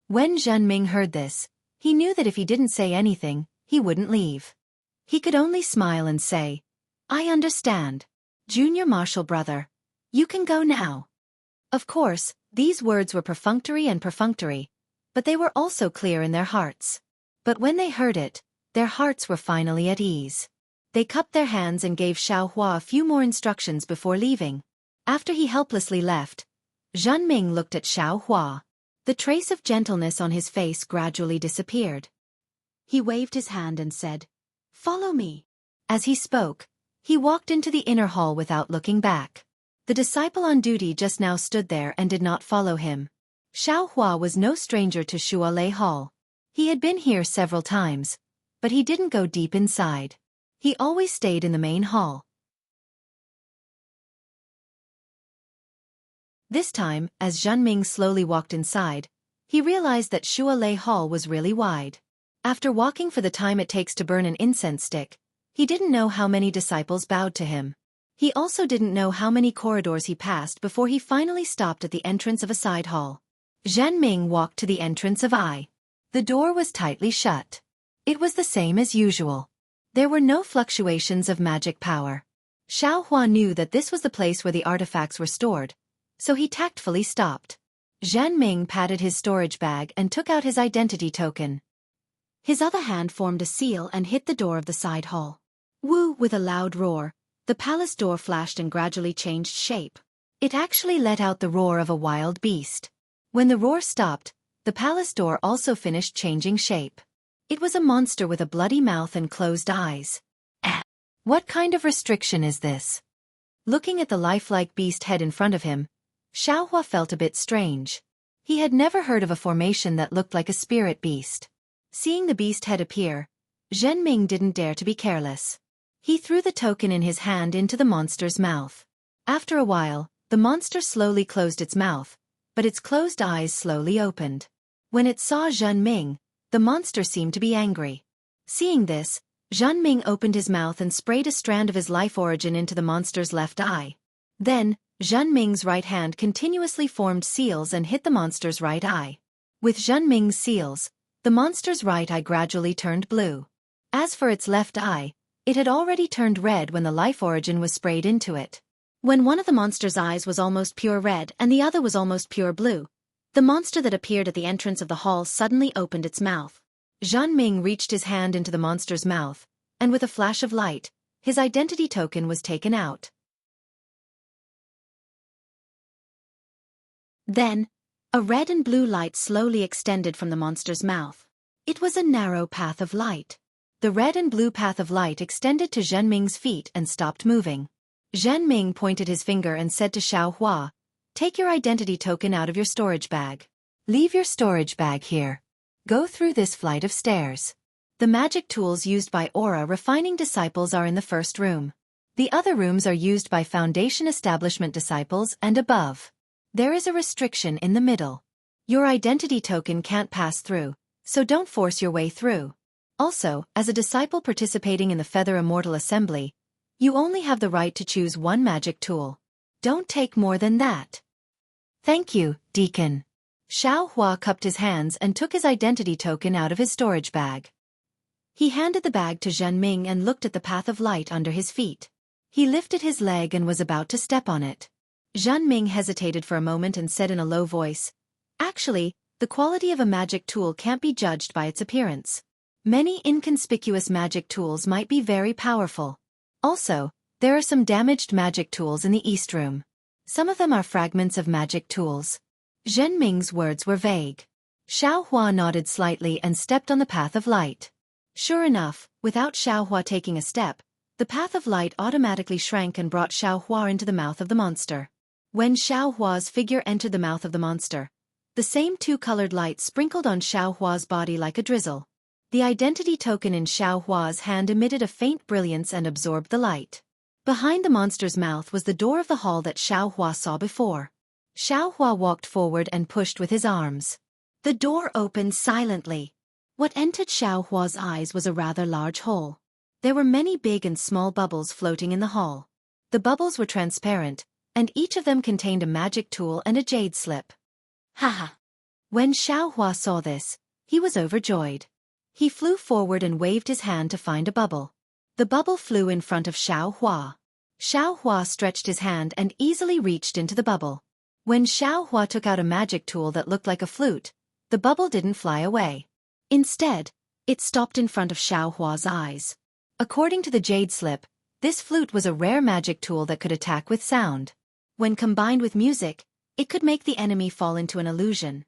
When Zhen Ming heard this, he knew that if he didn't say anything, he wouldn't leave. He could only smile and say, I understand. Junior Marshal brother, you can go now. Of course, these words were perfunctory, but they were also clear in their hearts. But when they heard it, their hearts were finally at ease. They cupped their hands and gave Xiaohua a few more instructions before leaving. After he helplessly left, Zhen Ming looked at Xiaohua. The trace of gentleness on his face gradually disappeared. He waved his hand and said, Follow me. As he spoke, he walked into the inner hall without looking back. The disciple on duty just now stood there and did not follow him. Xiaohua was no stranger to Shualei Hall. He had been here several times, but he didn't go deep inside. He always stayed in the main hall. This time, as Zhen Ming slowly walked inside, he realized that Shualei Hall was really wide. After walking for the time it takes to burn an incense stick, he didn't know how many disciples bowed to him. He also didn't know how many corridors he passed before he finally stopped at the entrance of a side hall. Zhen Ming walked to the entrance of I. The door was tightly shut. It was the same as usual. There were no fluctuations of magic power. Xiaohua knew that this was the place where the artifacts were stored, so he tactfully stopped. Zhen Ming patted his storage bag and took out his identity token. His other hand formed a seal and hit the door of the side hall. Woo! With a loud roar, the palace door flashed and gradually changed shape. It actually let out the roar of a wild beast. When the roar stopped, the palace door also finished changing shape. It was a monster with a bloody mouth and closed eyes. What kind of restriction is this? Looking at the lifelike beast head in front of him, Xiaohua felt a bit strange. He had never heard of a formation that looked like a spirit beast. Seeing the beast head appear, Zhen Ming didn't dare to be careless. He threw the token in his hand into the monster's mouth. After a while, the monster slowly closed its mouth, but its closed eyes slowly opened. When it saw Zhen Ming, the monster seemed to be angry. Seeing this, Zhen Ming opened his mouth and sprayed a strand of his life origin into the monster's left eye. Then, Zhen Ming's right hand continuously formed seals and hit the monster's right eye. With Zhen Ming's seals, the monster's right eye gradually turned blue. As for its left eye, it had already turned red when the life origin was sprayed into it. When one of the monster's eyes was almost pure red and the other was almost pure blue, the monster that appeared at the entrance of the hall suddenly opened its mouth. Zhen Ming reached his hand into the monster's mouth, and with a flash of light, his identity token was taken out. Then, a red and blue light slowly extended from the monster's mouth. It was a narrow path of light. The red and blue path of light extended to Zhen Ming's feet and stopped moving. Zhen Ming pointed his finger and said to Xiaohua, Take your identity token out of your storage bag. Leave your storage bag here. Go through this flight of stairs. The magic tools used by aura refining disciples are in the first room. The other rooms are used by Foundation Establishment disciples and above. There is a restriction in the middle. Your identity token can't pass through, so don't force your way through. Also, as a disciple participating in the Feather Immortal Assembly, you only have the right to choose one magic tool. Don't take more than that. Thank you, Deacon. Xiaohua cupped his hands and took his identity token out of his storage bag. He handed the bag to Zhen Ming and looked at the path of light under his feet. He lifted his leg and was about to step on it. Zhen Ming hesitated for a moment and said in a low voice, Actually, the quality of a magic tool can't be judged by its appearance. Many inconspicuous magic tools might be very powerful. Also, there are some damaged magic tools in the East Room. Some of them are fragments of magic tools. Zhen Ming's words were vague. Xiaohua nodded slightly and stepped on the path of light. Sure enough, without Xiaohua taking a step, the path of light automatically shrank and brought Xiaohua into the mouth of the monster. When Xiaohua's figure entered the mouth of the monster, the same two-colored light sprinkled on Xiaohua's body like a drizzle. The identity token in Xiaohua's hand emitted a faint brilliance and absorbed the light. Behind the monster's mouth was the door of the hall that Xiaohua saw before. Xiaohua walked forward and pushed with his arms. The door opened silently. What entered Xiaohua's eyes was a rather large hole. There were many big and small bubbles floating in the hall. The bubbles were transparent, and each of them contained a magic tool and a jade slip. Haha. When Xiaohua saw this, he was overjoyed. He flew forward and waved his hand to find a bubble. The bubble flew in front of Xiaohua. Xiaohua stretched his hand and easily reached into the bubble. When Xiaohua took out a magic tool that looked like a flute, the bubble didn't fly away. Instead, it stopped in front of Xiaohua's eyes. According to the Jade Slip, this flute was a rare magic tool that could attack with sound. When combined with music, it could make the enemy fall into an illusion.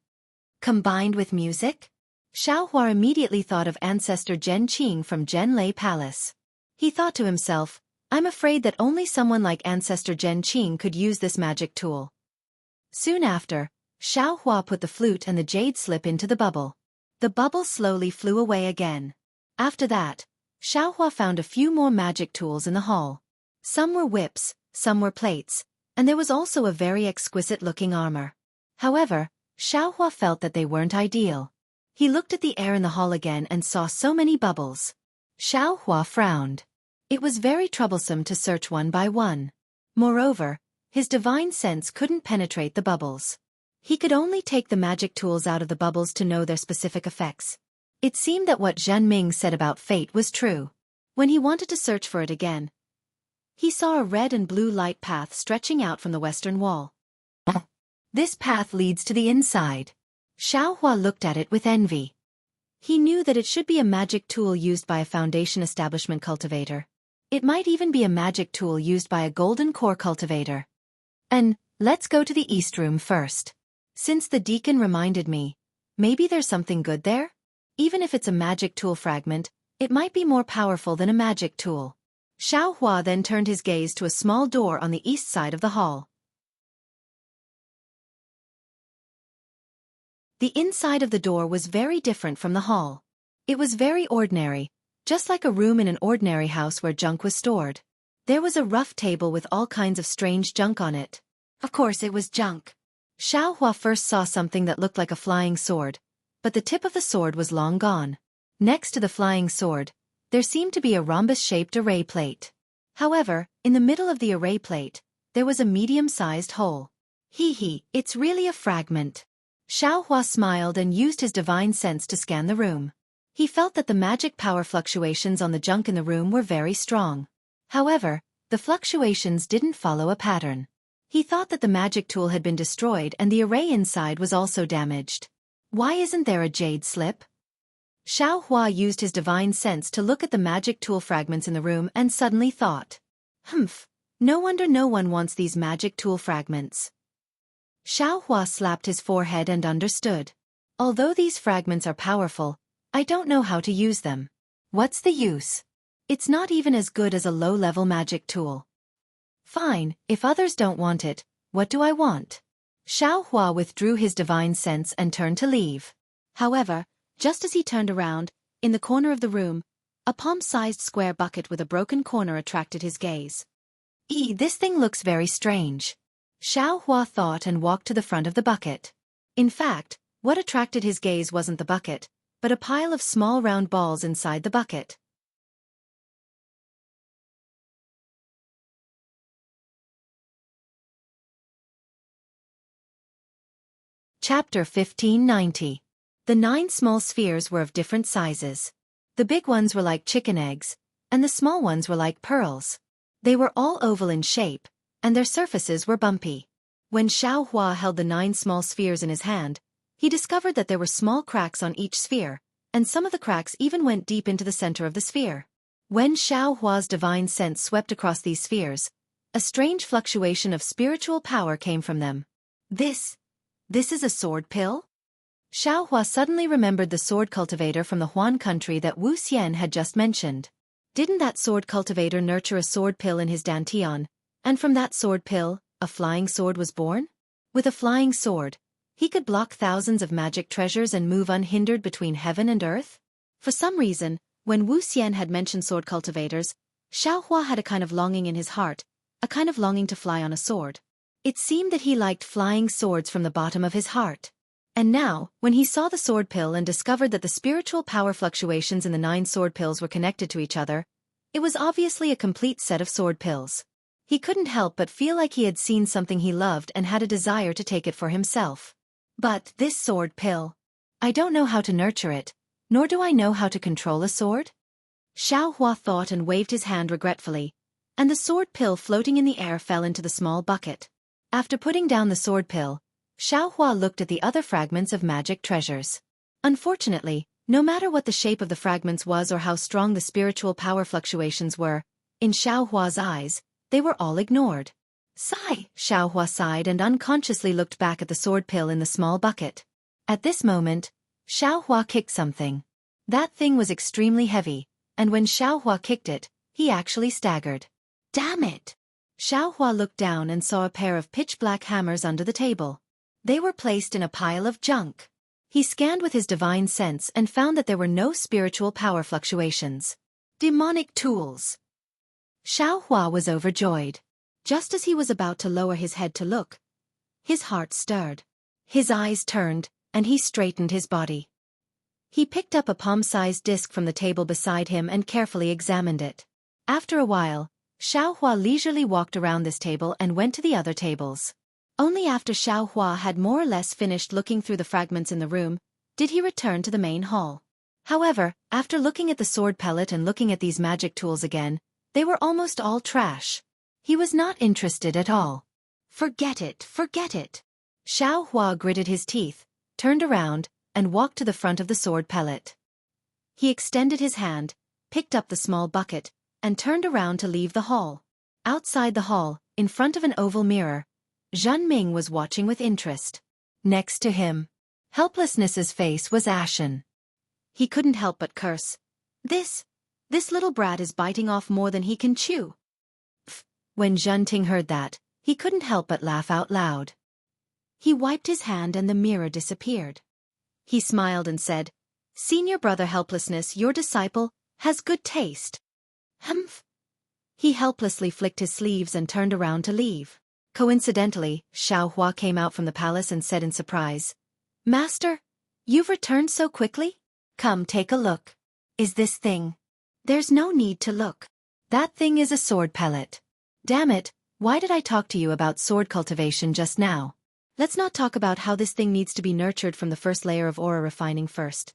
Combined with music? Xiaohua immediately thought of ancestor Zhen Qing from Zhenlei Palace. He thought to himself, I'm afraid that only someone like ancestor Zhen Qing could use this magic tool. Soon after, Xiaohua put the flute and the jade slip into the bubble. The bubble slowly flew away again. After that, Xiaohua found a few more magic tools in the hall. Some were whips, some were plates, and there was also a very exquisite-looking armor. However, Xiaohua felt that they weren't ideal. He looked at the air in the hall again and saw so many bubbles. Xiaohua frowned. It was very troublesome to search one by one. Moreover, his divine sense couldn't penetrate the bubbles. He could only take the magic tools out of the bubbles to know their specific effects. It seemed that what Zhen Ming said about fate was true. When he wanted to search for it again, he saw a red and blue light path stretching out from the western wall. This path leads to the inside. Xiaohua looked at it with envy. He knew that it should be a magic tool used by a Foundation establishment cultivator. It might even be a magic tool used by a golden core cultivator. And, let's go to the east room first. Since the deacon reminded me, maybe there's something good there? Even if it's a magic tool fragment, it might be more powerful than a magic tool. Xiaohua then turned his gaze to a small door on the east side of the hall. The inside of the door was very different from the hall. It was very ordinary, just like a room in an ordinary house where junk was stored. There was a rough table with all kinds of strange junk on it. Of course it was junk. Xiaohua first saw something that looked like a flying sword, but the tip of the sword was long gone. Next to the flying sword, there seemed to be a rhombus-shaped array plate. However, in the middle of the array plate, there was a medium-sized hole. Hee, it's really a fragment. Xiaohua smiled and used his divine sense to scan the room. He felt that the magic power fluctuations on the junk in the room were very strong. However, the fluctuations didn't follow a pattern. He thought that the magic tool had been destroyed and the array inside was also damaged. Why isn't there a jade slip? Xiaohua used his divine sense to look at the magic tool fragments in the room and suddenly thought, no wonder no one wants these magic tool fragments. Xiaohua slapped his forehead and understood. Although these fragments are powerful, I don't know how to use them. What's the use? It's not even as good as a low-level magic tool. Fine, if others don't want it, what do I want? Xiaohua withdrew his divine sense and turned to leave. However, just as he turned around, in the corner of the room, a palm-sized square bucket with a broken corner attracted his gaze. This thing looks very strange. Xiaohua thought and walked to the front of the bucket. In fact, what attracted his gaze wasn't the bucket, but a pile of small round balls inside the bucket. Chapter 1590. The 9 small spheres were of different sizes. The big ones were like chicken eggs, and the small ones were like pearls. They were all oval in shape, and their surfaces were bumpy. When Xiaohua held the 9 small spheres in his hand, he discovered that there were small cracks on each sphere, and some of the cracks even went deep into the center of the sphere. When Xiaohua's divine sense swept across these spheres, a strange fluctuation of spiritual power came from them. This is a sword pill? Xiaohua suddenly remembered the sword cultivator from the Huan country that Wuxia had just mentioned. Didn't that sword cultivator nurture a sword pill in his dantian, and from that sword pill, a flying sword was born? With a flying sword, he could block thousands of magic treasures and move unhindered between heaven and earth? For some reason, when Wuxia had mentioned sword cultivators, Xiaohua had a kind of longing in his heart, a kind of longing to fly on a sword. It seemed that he liked flying swords from the bottom of his heart. And now, when he saw the sword pill and discovered that the spiritual power fluctuations in the 9 sword pills were connected to each other, it was obviously a complete set of sword pills. He couldn't help but feel like he had seen something he loved and had a desire to take it for himself. But this sword pill. I don't know how to nurture it, nor do I know how to control a sword? Xiaohua thought and waved his hand regretfully, and the sword pill floating in the air fell into the small bucket. After putting down the sword pill, Xiaohua looked at the other fragments of magic treasures. Unfortunately, no matter what the shape of the fragments was or how strong the spiritual power fluctuations were, in Xiaohua's eyes, they were all ignored. Sigh, Xiaohua sighed and unconsciously looked back at the sword pill in the small bucket. At this moment, Xiaohua kicked something. That thing was extremely heavy, and when Xiaohua kicked it, he actually staggered. Damn it! Xiaohua looked down and saw a pair of pitch-black hammers under the table. They were placed in a pile of junk. He scanned with his divine sense and found that there were no spiritual power fluctuations. Demonic tools! Xiaohua was overjoyed. Just as he was about to lower his head to look, his heart stirred. His eyes turned, and he straightened his body. He picked up a palm-sized disc from the table beside him and carefully examined it. After a while, Xiaohua leisurely walked around this table and went to the other tables. Only after Xiaohua had more or less finished looking through the fragments in the room, did he return to the main hall. However, after looking at the sword pellet and looking at these magic tools again, they were almost all trash. He was not interested at all. Forget it, forget it. Xiaohua gritted his teeth, turned around, and walked to the front of the sword pellet. He extended his hand, picked up the small bucket, and turned around to leave the hall. Outside the hall, in front of an oval mirror, Zhenming was watching with interest. Next to him, Helplessness's face was ashen. He couldn't help but curse. This little brat is biting off more than he can chew. When Zhenting heard that, he couldn't help but laugh out loud. He wiped his hand and the mirror disappeared. He smiled and said, "Senior brother Helplessness, your disciple, has good taste." Humph. He helplessly flicked his sleeves and turned around to leave. Coincidentally, Xiaohua came out from the palace and said in surprise, "Master, you've returned so quickly? Come take a look. Is this thing?" "There's no need to look. That thing is a sword pellet." "Damn it, why did I talk to you about sword cultivation just now? Let's not talk about how this thing needs to be nurtured from the first layer of aura refining first.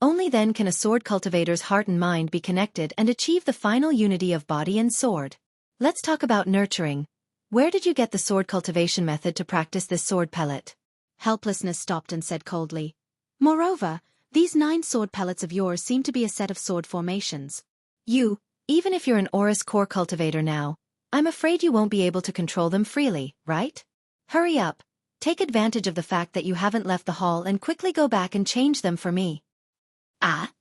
Only then can a sword cultivator's heart and mind be connected and achieve the final unity of body and sword. Let's talk about nurturing. Where did you get the sword cultivation method to practice this sword pellet?" Helplessness stopped and said coldly, "Moreover, these 9 sword pellets of yours seem to be a set of sword formations. Even if you're an Aurus core cultivator now, I'm afraid you won't be able to control them freely, right? Hurry up, take advantage of the fact that you haven't left the hall and quickly go back and change them for me." "Ah?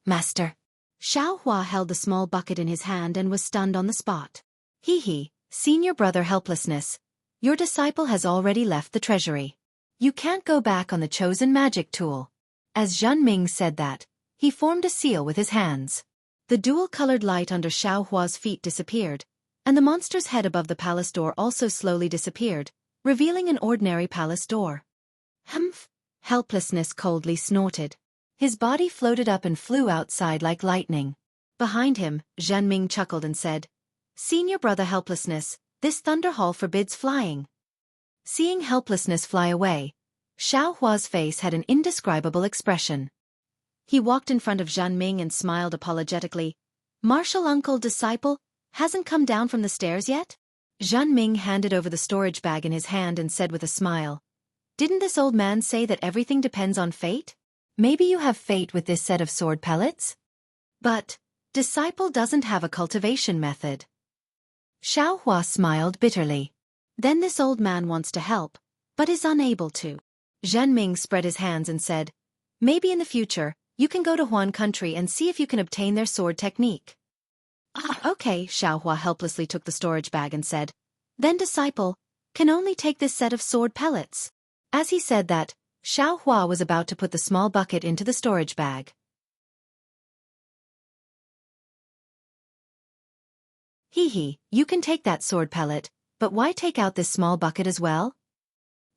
Master." Xiaohua held the small bucket in his hand and was stunned on the spot. "Hee, senior brother Helplessness, your disciple has already left the treasury. You can't go back on the chosen magic tool." As Zhenming said that, he formed a seal with his hands. The dual-colored light under Xiaohua's feet disappeared, and the monster's head above the palace door also slowly disappeared, revealing an ordinary palace door. "Humph!" Helplessness coldly snorted. His body floated up and flew outside like lightning. Behind him, Zhenming chuckled and said, "Senior brother Helplessness, this thunder hall forbids flying." Seeing Helplessness fly away, Xiaohua's face had an indescribable expression. He walked in front of Zhenming and smiled apologetically. "Martial uncle disciple, hasn't come down from the stairs yet?" Zhenming handed over the storage bag in his hand and said with a smile, "Didn't this old man say that everything depends on fate? Maybe you have fate with this set of sword pellets? But disciple doesn't have a cultivation method." Xiaohua smiled bitterly. "Then this old man wants to help, but is unable to." Zhenming spread his hands and said, "Maybe in the future, you can go to Huan country and see if you can obtain their sword technique." Okay, Xiaohua helplessly took the storage bag and said, "Then disciple, can only take this set of sword pellets." As he said that, Xiaohua was about to put the small bucket into the storage bag. "Hee, you can take that sword pellet, but why take out this small bucket as well?"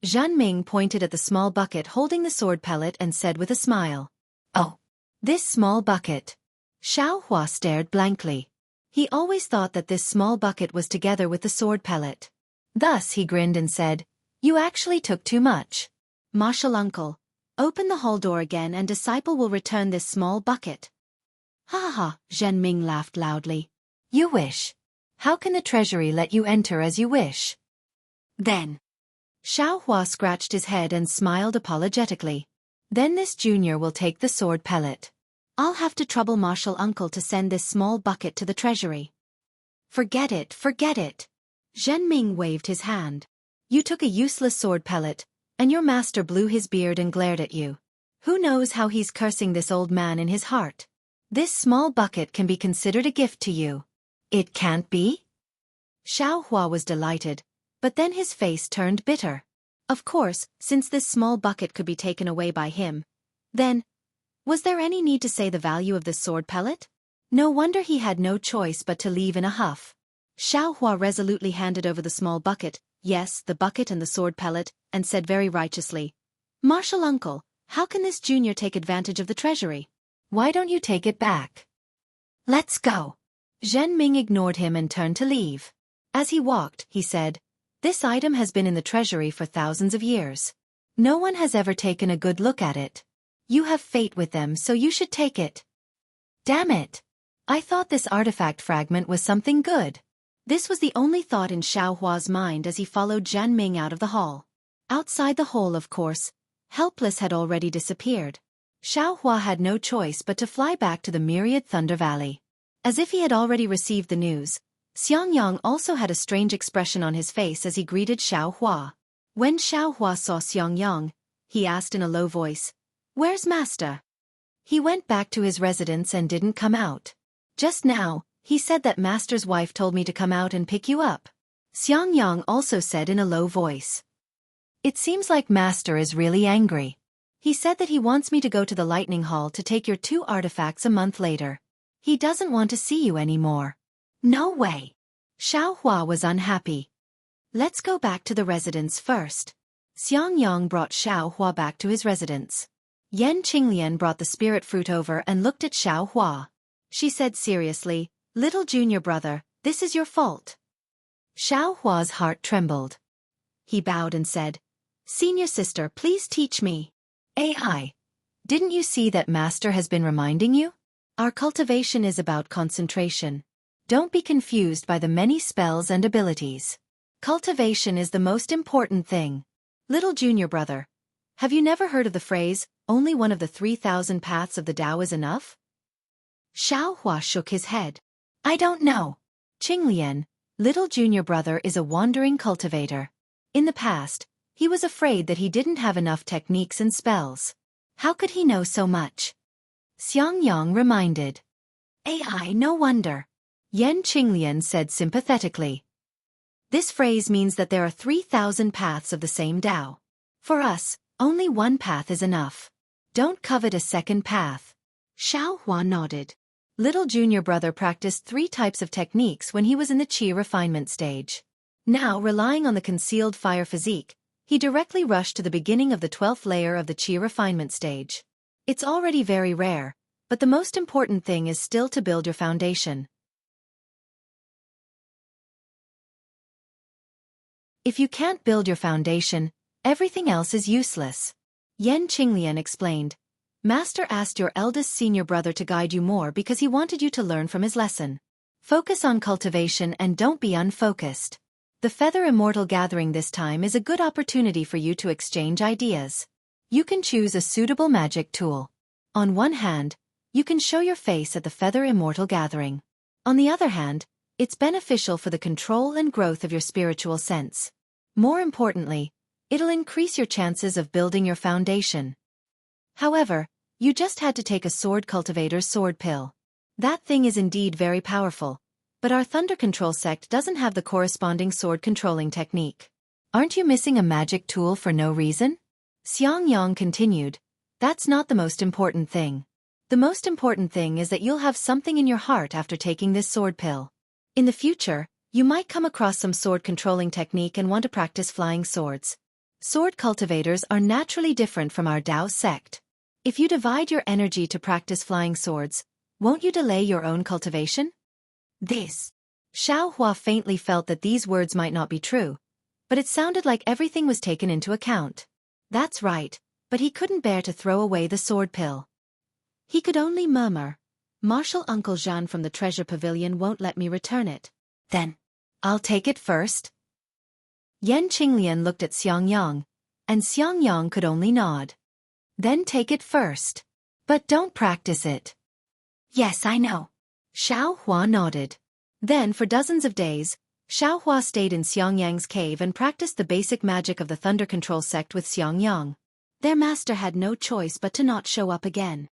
Zhenming pointed at the small bucket holding the sword pellet and said with a smile, "Oh, this small bucket." Xiaohua stared blankly. He always thought that this small bucket was together with the sword pellet. Thus he grinned and said, "You actually took too much. Martial uncle, open the hall door again and disciple will return this small bucket." "Ha ha ha," Zhen Ming laughed loudly. "You wish. How can the treasury let you enter as you wish?" Then Xiao Hua scratched his head and smiled apologetically. "Then this junior will take the sword pellet. I'll have to trouble martial uncle to send this small bucket to the treasury." Forget it, forget it." Zhen Ming waved his hand. "You took a useless sword pellet, and your master blew his beard and glared at you. Who knows how he's cursing this old man in his heart? This small bucket can be considered a gift to you." "It can't be?" Xiao Hua was delighted, but then his face turned bitter. Of course, since this small bucket could be taken away by him, then, was there any need to say the value of this sword pellet? No wonder he had no choice but to leave in a huff. Xiao Hua resolutely handed over the small bucket, yes, the bucket and the sword pellet, and said very righteously, "Martial uncle, how can this junior take advantage of the treasury? Why don't you take it back? Let's go." Zhen Ming ignored him and turned to leave. As he walked, he said, "This item has been in the treasury for thousands of years. No one has ever taken a good look at it. You have fate with them, so you should take it." Damn it! I thought this artifact fragment was something good. This was the only thought in Xiao Hua's mind as he followed Zhen Ming out of the hall. Outside the hole, of course, Helpless had already disappeared. Xiao Hua had no choice but to fly back to the Myriad Thunder Valley. As if he had already received the news, Xianxia also had a strange expression on his face as he greeted Xiao Hua. When Xiao Hua saw Xianxia, he asked in a low voice, "Where's master?" "He went back to his residence and didn't come out. Just now, he said that master's wife told me to come out and pick you up." Xiangyang also said in a low voice. "It seems like master is really angry. He said that he wants me to go to the lightning hall to take your 2 artifacts a month later. He doesn't want to see you anymore." "No way." Xiao Hua was unhappy. "Let's go back to the residence first." Xiangyang brought Xiao Hua back to his residence. Yan Qinglian brought the spirit fruit over and looked at Xiao Hua. She said seriously, "Little junior brother, this is your fault." Xiao Hua's heart trembled. He bowed and said, "Senior sister, please teach me." "AI, didn't you see that master has been reminding you? Our cultivation is about concentration. Don't be confused by the many spells and abilities. Cultivation is the most important thing. Little junior brother, have you never heard of the phrase, 'Only one of the 3,000 paths of the Tao is enough'?" Xiao Hua shook his head. "I don't know." Qinglian, little junior brother is a wandering cultivator. In the past, he was afraid that he didn't have enough techniques and spells. How could he know so much? Xiangyang reminded. "AI, no wonder." Yan Qinglian said sympathetically. "This phrase means that there are 3,000 paths of the same Tao. For us, only one path is enough. Don't covet a second path." Xiao Hua nodded. Little junior brother practiced 3 types of techniques when he was in the Qi refinement stage. Now, relying on the concealed fire physique, he directly rushed to the beginning of the 12th layer of the Qi refinement stage. It's already very rare, but the most important thing is still to build your foundation. If you can't build your foundation, everything else is useless. Yan Qinglian explained. Master asked your eldest senior brother to guide you more because he wanted you to learn from his lesson. Focus on cultivation and don't be unfocused. The Feather Immortal gathering this time is a good opportunity for you to exchange ideas. You can choose a suitable magic tool. On one hand, you can show your face at the Feather Immortal gathering. On the other hand, it's beneficial for the control and growth of your spiritual sense. More importantly, it'll increase your chances of building your foundation. However, you just had to take a sword cultivator's sword pill. That thing is indeed very powerful, but our Thunder Control sect doesn't have the corresponding sword controlling technique. Aren't you missing a magic tool for no reason? Xiangyang continued. That's not the most important thing. The most important thing is that you'll have something in your heart after taking this sword pill. In the future, you might come across some sword controlling technique and want to practice flying swords. Sword cultivators are naturally different from our Dao sect. If you divide your energy to practice flying swords, won't you delay your own cultivation? Xiao Hua faintly felt that these words might not be true, but it sounded like everything was taken into account. That's right, but he couldn't bear to throw away the sword pill. He could only murmur, "Martial Uncle Jean from the treasure pavilion won't let me return it. Then, I'll take it first." Yan Qinglian looked at Xiangyang, and Xiangyang could only nod. "Then take it first. But don't practice it." "Yes, I know." Xiao Hua nodded. Then for dozens of days, Xiao Hua stayed in Xiangyang's cave and practiced the basic magic of the Thunder Control sect with Xiangyang. Their master had no choice but to not show up again.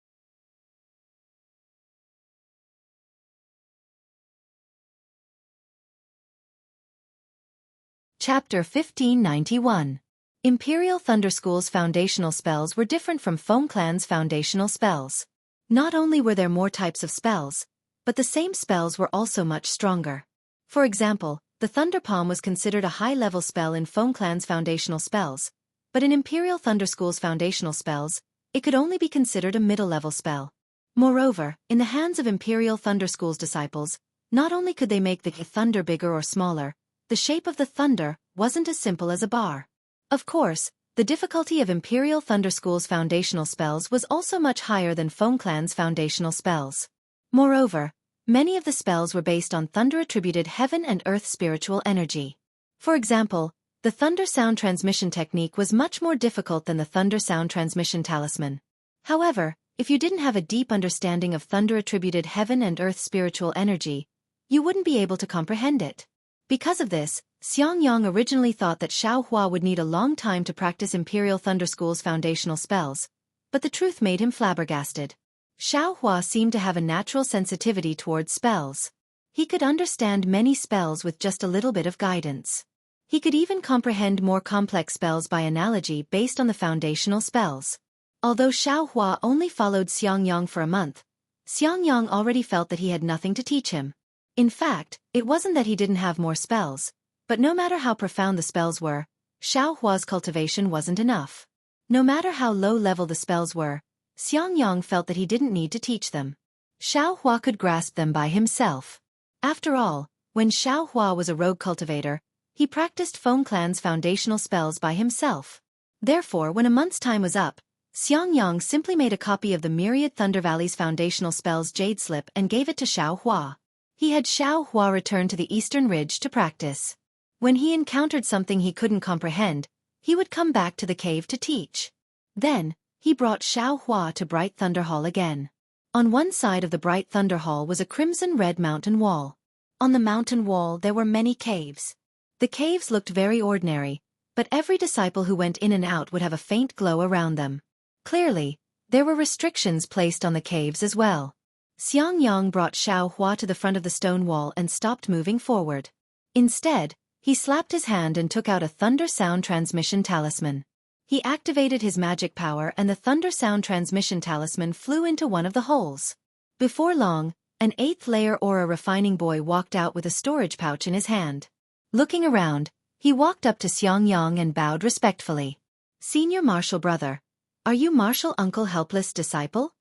Chapter 1591. Imperial Thunder School's foundational spells were different from Foam Clan's foundational spells. Not only were there more types of spells, but the same spells were also much stronger. For example, the Thunder Palm was considered a high-level spell in Foam Clan's foundational spells, but in Imperial Thunder School's foundational spells, it could only be considered a middle-level spell. Moreover, in the hands of Imperial Thunder School's disciples, not only could they make the thunder bigger or smaller, the shape of the thunder wasn't as simple as a bar. Of course, the difficulty of Imperial Thunder School's foundational spells was also much higher than Foam Clan's foundational spells. Moreover, many of the spells were based on thunder-attributed heaven and earth spiritual energy. For example, the thunder sound transmission technique was much more difficult than the thunder sound transmission talisman. However, if you didn't have a deep understanding of thunder-attributed heaven and earth spiritual energy, you wouldn't be able to comprehend it. Because of this, Xiangyang originally thought that Xiao Hua would need a long time to practice Imperial Thunder School's foundational spells, but the truth made him flabbergasted. Xiao Hua seemed to have a natural sensitivity towards spells. He could understand many spells with just a little bit of guidance. He could even comprehend more complex spells by analogy based on the foundational spells. Although Xiao Hua only followed Xiangyang for a month, Xiangyang already felt that he had nothing to teach him. In fact, it wasn't that he didn't have more spells, but no matter how profound the spells were, Xiao Hua's cultivation wasn't enough. No matter how low-level the spells were, Xiangyang felt that he didn't need to teach them. Xiao Hua could grasp them by himself. After all, when Xiao Hua was a rogue cultivator, he practiced Foam Clan's foundational spells by himself. Therefore, when a month's time was up, Xiangyang simply made a copy of the myriad Thunder Valley's foundational spells Jade Slip and gave it to Xiao Hua. He had Xiao Hua return to the Eastern Ridge to practice. When he encountered something he couldn't comprehend, he would come back to the cave to teach. Then, he brought Xiao Hua to Bright Thunder Hall again. On one side of the Bright Thunder Hall was a crimson-red mountain wall. On the mountain wall there were many caves. The caves looked very ordinary, but every disciple who went in and out would have a faint glow around them. Clearly, there were restrictions placed on the caves as well. Xiangyang brought Xiao Hua to the front of the stone wall and stopped moving forward. Instead, he slapped his hand and took out a thunder sound transmission talisman. He activated his magic power and the thunder sound transmission talisman flew into one of the holes. Before long, an 8th-layer aura refining boy walked out with a storage pouch in his hand. Looking around, he walked up to Xiangyang and bowed respectfully. "Senior Martial Brother, are you Martial Uncle Helpless Disciple?"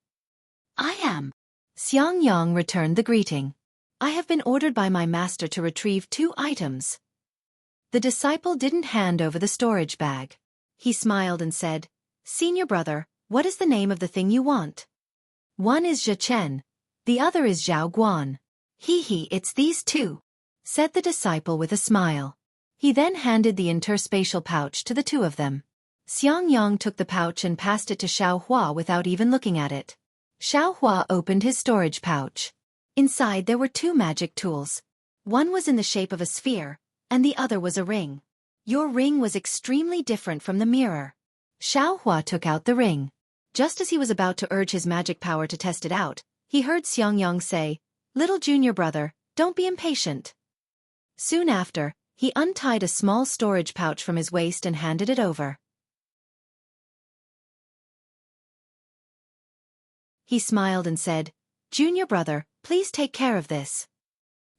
"I am." Xiangyang returned the greeting. "I have been ordered by my master to retrieve 2 items." The disciple didn't hand over the storage bag. He smiled and said, "Senior Brother, what is the name of the thing you want?" "One is Zhe Chen, the other is Zhao Guan." "Hee, it's these 2," said the disciple with a smile. He then handed the interspatial pouch to the 2 of them. Xiangyang took the pouch and passed it to Xiao Hua without even looking at it. Xiao Hua opened his storage pouch. Inside there were 2 magic tools. One was in the shape of a sphere, and the other was a ring. "Your ring was extremely different from the mirror." Xiao Hua took out the ring. Just as he was about to urge his magic power to test it out, he heard Xiangyang say, "Little junior brother, don't be impatient." Soon after, he untied a small storage pouch from his waist and handed it over. He smiled and said, "Junior brother, please take care of this."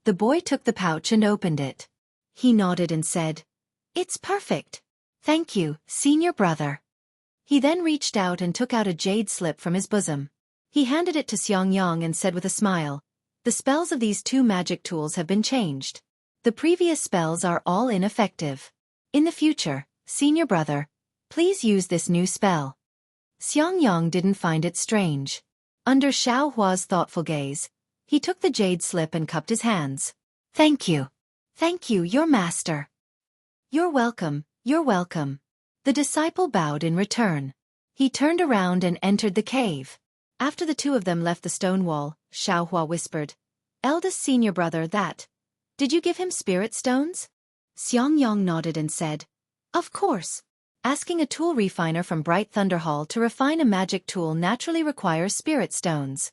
The boy took the pouch and opened it. He nodded and said, "It's perfect. Thank you, senior brother." He then reached out and took out a jade slip from his bosom. He handed it to Xiangyang and said with a smile, "The spells of these 2 magic tools have been changed. The previous spells are all ineffective. In the future, senior brother, please use this new spell. Xiangyang didn't find it strange. Under Xiao Hua's thoughtful gaze, he took the jade slip and cupped his hands. Thank you. Thank you, your master. You're welcome, you're welcome. The disciple bowed in return. He turned around and entered the cave. After the two of them left the stone wall, Xiao Hua whispered, Eldest senior brother, did you give him spirit stones? Xiangyang nodded and said, Of course. Asking a tool refiner from Bright Thunder Hall to refine a magic tool naturally requires spirit stones.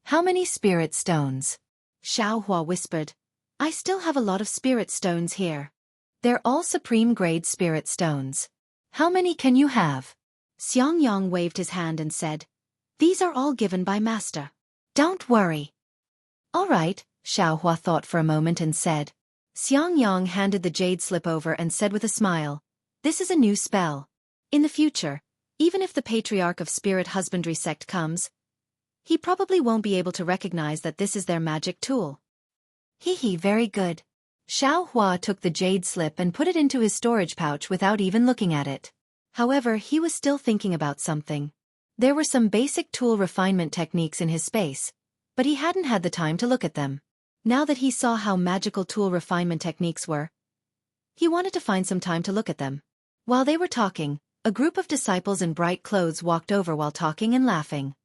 How many spirit stones? Xiao Hua whispered. I still have a lot of spirit stones here. They're all supreme grade spirit stones. How many can you have? Xiangyang waved his hand and said, These are all given by master. Don't worry. All right, Xiao Hua thought for a moment and said. Xiangyang handed the jade slip over and said with a smile, This is a new spell. In the future, even if the Patriarch of Spirit Husbandry sect comes, he probably won't be able to recognize that this is their magic tool. Hee, very good. Xiao Hua took the jade slip and put it into his storage pouch without even looking at it. However, he was still thinking about something. There were some basic tool refinement techniques in his space, but he hadn't had the time to look at them. Now that he saw how magical tool refinement techniques were, he wanted to find some time to look at them. While they were talking, a group of disciples in bright clothes walked over while talking and laughing.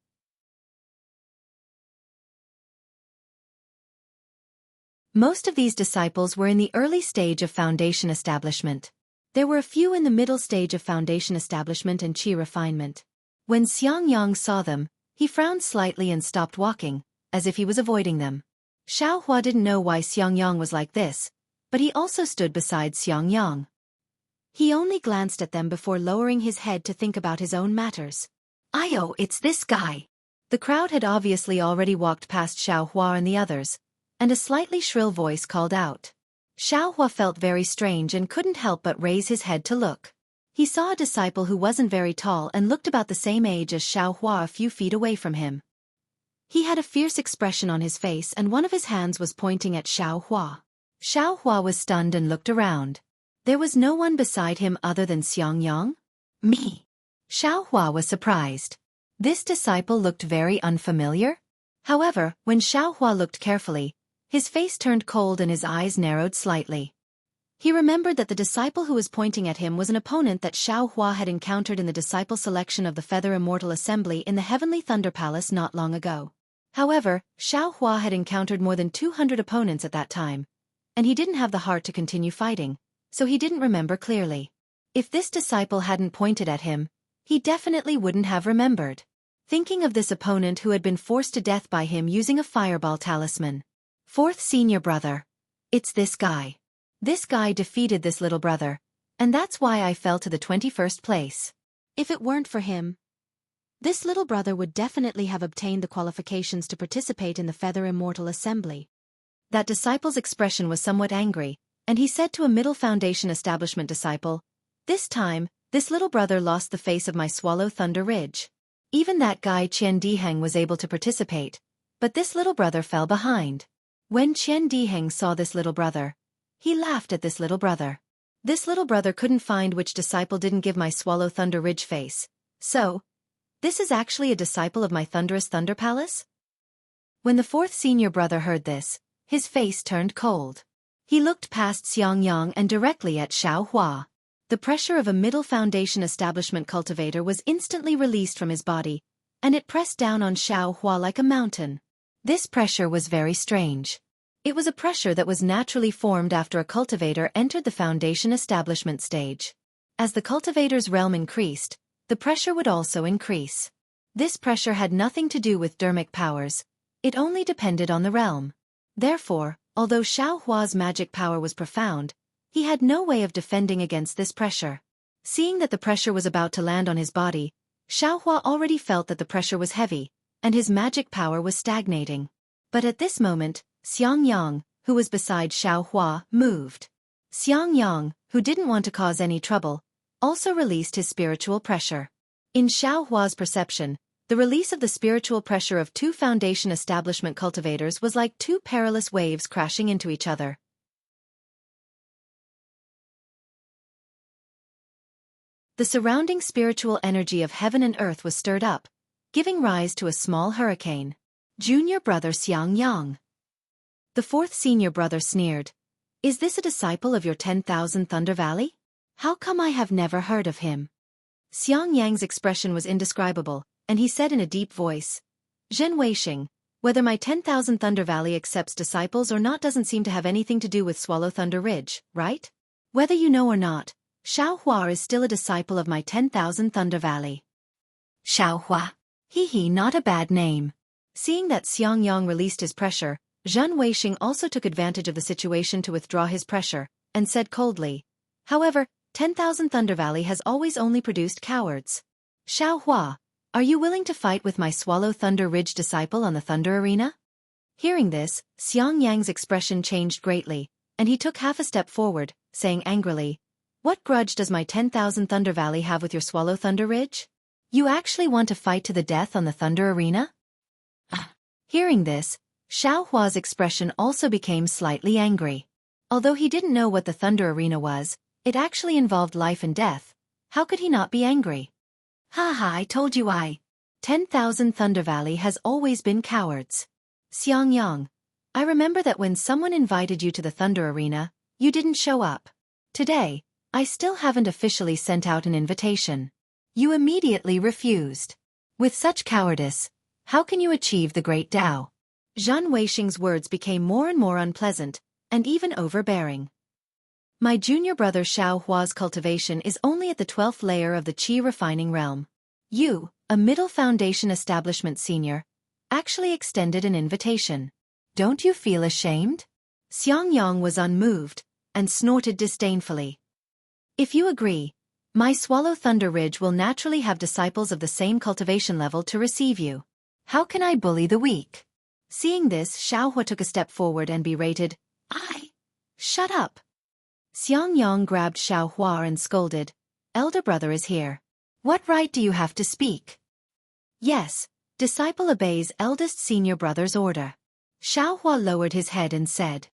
Most of these disciples were in the early stage of foundation establishment. There were a few in the middle stage of foundation establishment and qi refinement. When Xiangyang saw them, he frowned slightly and stopped walking, as if he was avoiding them. Xiao Hua didn't know why Xiangyang was like this, but he also stood beside Xiangyang. He only glanced at them before lowering his head to think about his own matters. Ayo, it's this guy. The crowd had obviously already walked past Xiao Hua and the others, and a slightly shrill voice called out. Xiao Hua felt very strange and couldn't help but raise his head to look. He saw a disciple who wasn't very tall and looked about the same age as Xiao Hua a few feet away from him. He had a fierce expression on his face and one of his hands was pointing at Xiao Hua. Xiao Hua was stunned and looked around. There was no one beside him other than Xiangyang? Me. Xiao Hua was surprised. This disciple looked very unfamiliar. However, when Xiao Hua looked carefully, his face turned cold and his eyes narrowed slightly. He remembered that the disciple who was pointing at him was an opponent that Xiao Hua had encountered in the disciple selection of the Feather Immortal Assembly in the Heavenly Thunder Palace not long ago. However, Xiao Hua had encountered more than 200 opponents at that time, and he didn't have the heart to continue fighting, so he didn't remember clearly. If this disciple hadn't pointed at him, he definitely wouldn't have remembered. Thinking of this opponent who had been forced to death by him using a fireball talisman. Fourth senior brother. It's this guy. This guy defeated this little brother, and that's why I fell to the 21st place. If it weren't for him, this little brother would definitely have obtained the qualifications to participate in the Feather Immortal Assembly. That disciple's expression was somewhat angry, and he said to a middle foundation establishment disciple, This time, this little brother lost the face of my Swallow Thunder Ridge. Even that guy Qian Diheng was able to participate, but this little brother fell behind. When Qian Diheng saw this little brother, he laughed at this little brother. This little brother couldn't find which disciple didn't give my Swallow Thunder Ridge face, so, this is actually a disciple of my Thunderous Thunder Palace? When the fourth senior brother heard this, his face turned cold. He looked past Xiangyang and directly at Xiao Hua. The pressure of a middle foundation establishment cultivator was instantly released from his body, and it pressed down on Xiao Hua like a mountain. This pressure was very strange. It was a pressure that was naturally formed after a cultivator entered the foundation establishment stage. As the cultivator's realm increased, the pressure would also increase. This pressure had nothing to do with dermic powers, it only depended on the realm. Therefore, although Xiao Hua's magic power was profound, he had no way of defending against this pressure. Seeing that the pressure was about to land on his body, Xiao Hua already felt that the pressure was heavy, and his magic power was stagnating. But at this moment, Xiangyang, who was beside Xiao Hua, moved. Xiangyang, who didn't want to cause any trouble, also released his spiritual pressure. In Xiao Hua's perception, the release of the spiritual pressure of two foundation establishment cultivators was like two perilous waves crashing into each other. The surrounding spiritual energy of heaven and earth was stirred up, giving rise to a small hurricane. Junior brother Xianxia. The fourth senior brother sneered. Is this a disciple of your 10,000 Thunder Valley? How come I have never heard of him? Xianxia's expression was indescribable, and he said in a deep voice, Zhen Weixing, whether my 10,000 Thunder Valley accepts disciples or not doesn't seem to have anything to do with Swallow Thunder Ridge, right? Whether you know or not, Xiaohua is still a disciple of my 10,000 Thunder Valley. Xiaohua. Hee, not a bad name. Seeing that Xiangyang released his pressure, Zhen Weixing also took advantage of the situation to withdraw his pressure, and said coldly, however, 10,000 Thunder Valley has always only produced cowards. Xiaohua, are you willing to fight with my Swallow Thunder Ridge disciple on the Thunder Arena? Hearing this, Xiangyang's expression changed greatly, and he took half a step forward, saying angrily, what grudge does my 10,000 Thunder Valley have with your Swallow Thunder Ridge? You actually want to fight to the death on the Thunder Arena? Hearing this, Xiaohua's expression also became slightly angry. Although he didn't know what the Thunder Arena was, it actually involved life and death. How could he not be angry? I told you 10,000 Thunder Valley has always been cowards. Xiangyang, I remember that when someone invited you to the Thunder Arena, you didn't show up. Today, I still haven't officially sent out an invitation. You immediately refused. With such cowardice, how can you achieve the great Tao? Zhen Weixing's words became more and more unpleasant, and even overbearing. My junior brother Xiaohua's cultivation is only at the 12th layer of the Qi refining realm. You, a middle foundation establishment senior, actually extended an invitation. Don't you feel ashamed? Xiangyang was unmoved, and snorted disdainfully. If you agree, my Swallow Thunder Ridge will naturally have disciples of the same cultivation level to receive you. How can I bully the weak? Seeing this, Xiaohua took a step forward and berated, Shut up. Xiangyang grabbed Xiaohua and scolded, Elder brother is here. What right do you have to speak? Yes, disciple obeys eldest senior brother's order. Xiaohua lowered his head and said.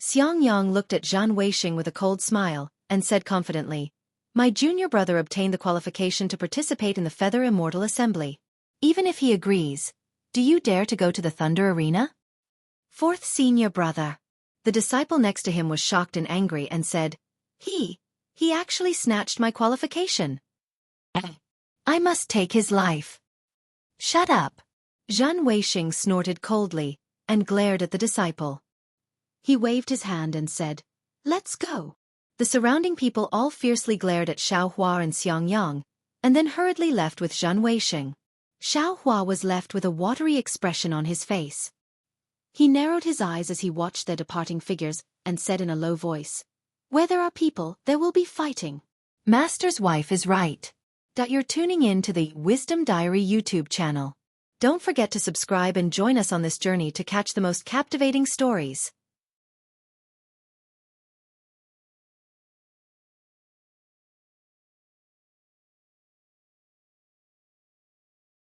Xiangyang looked at Zhen Weixing with a cold smile, and said confidently, my junior brother obtained the qualification to participate in the Feather Immortal Assembly. Even if he agrees, do you dare to go to the Thunder Arena? Fourth senior brother. The disciple next to him was shocked and angry and said, He actually snatched my qualification. I must take his life. Shut up. Zhen Weixing snorted coldly, and glared at the disciple. He waved his hand and said, Let's go. The surrounding people all fiercely glared at Xiaohua and Xiangyang, and then hurriedly left with Zhen Weixing. Xiaohua was left with a watery expression on his face. He narrowed his eyes as he watched their departing figures, and said in a low voice, Where there are people, there will be fighting. Master's wife is right. You're tuning in to the Wisdom Diary YouTube channel. Don't forget to subscribe and join us on this journey to catch the most captivating stories.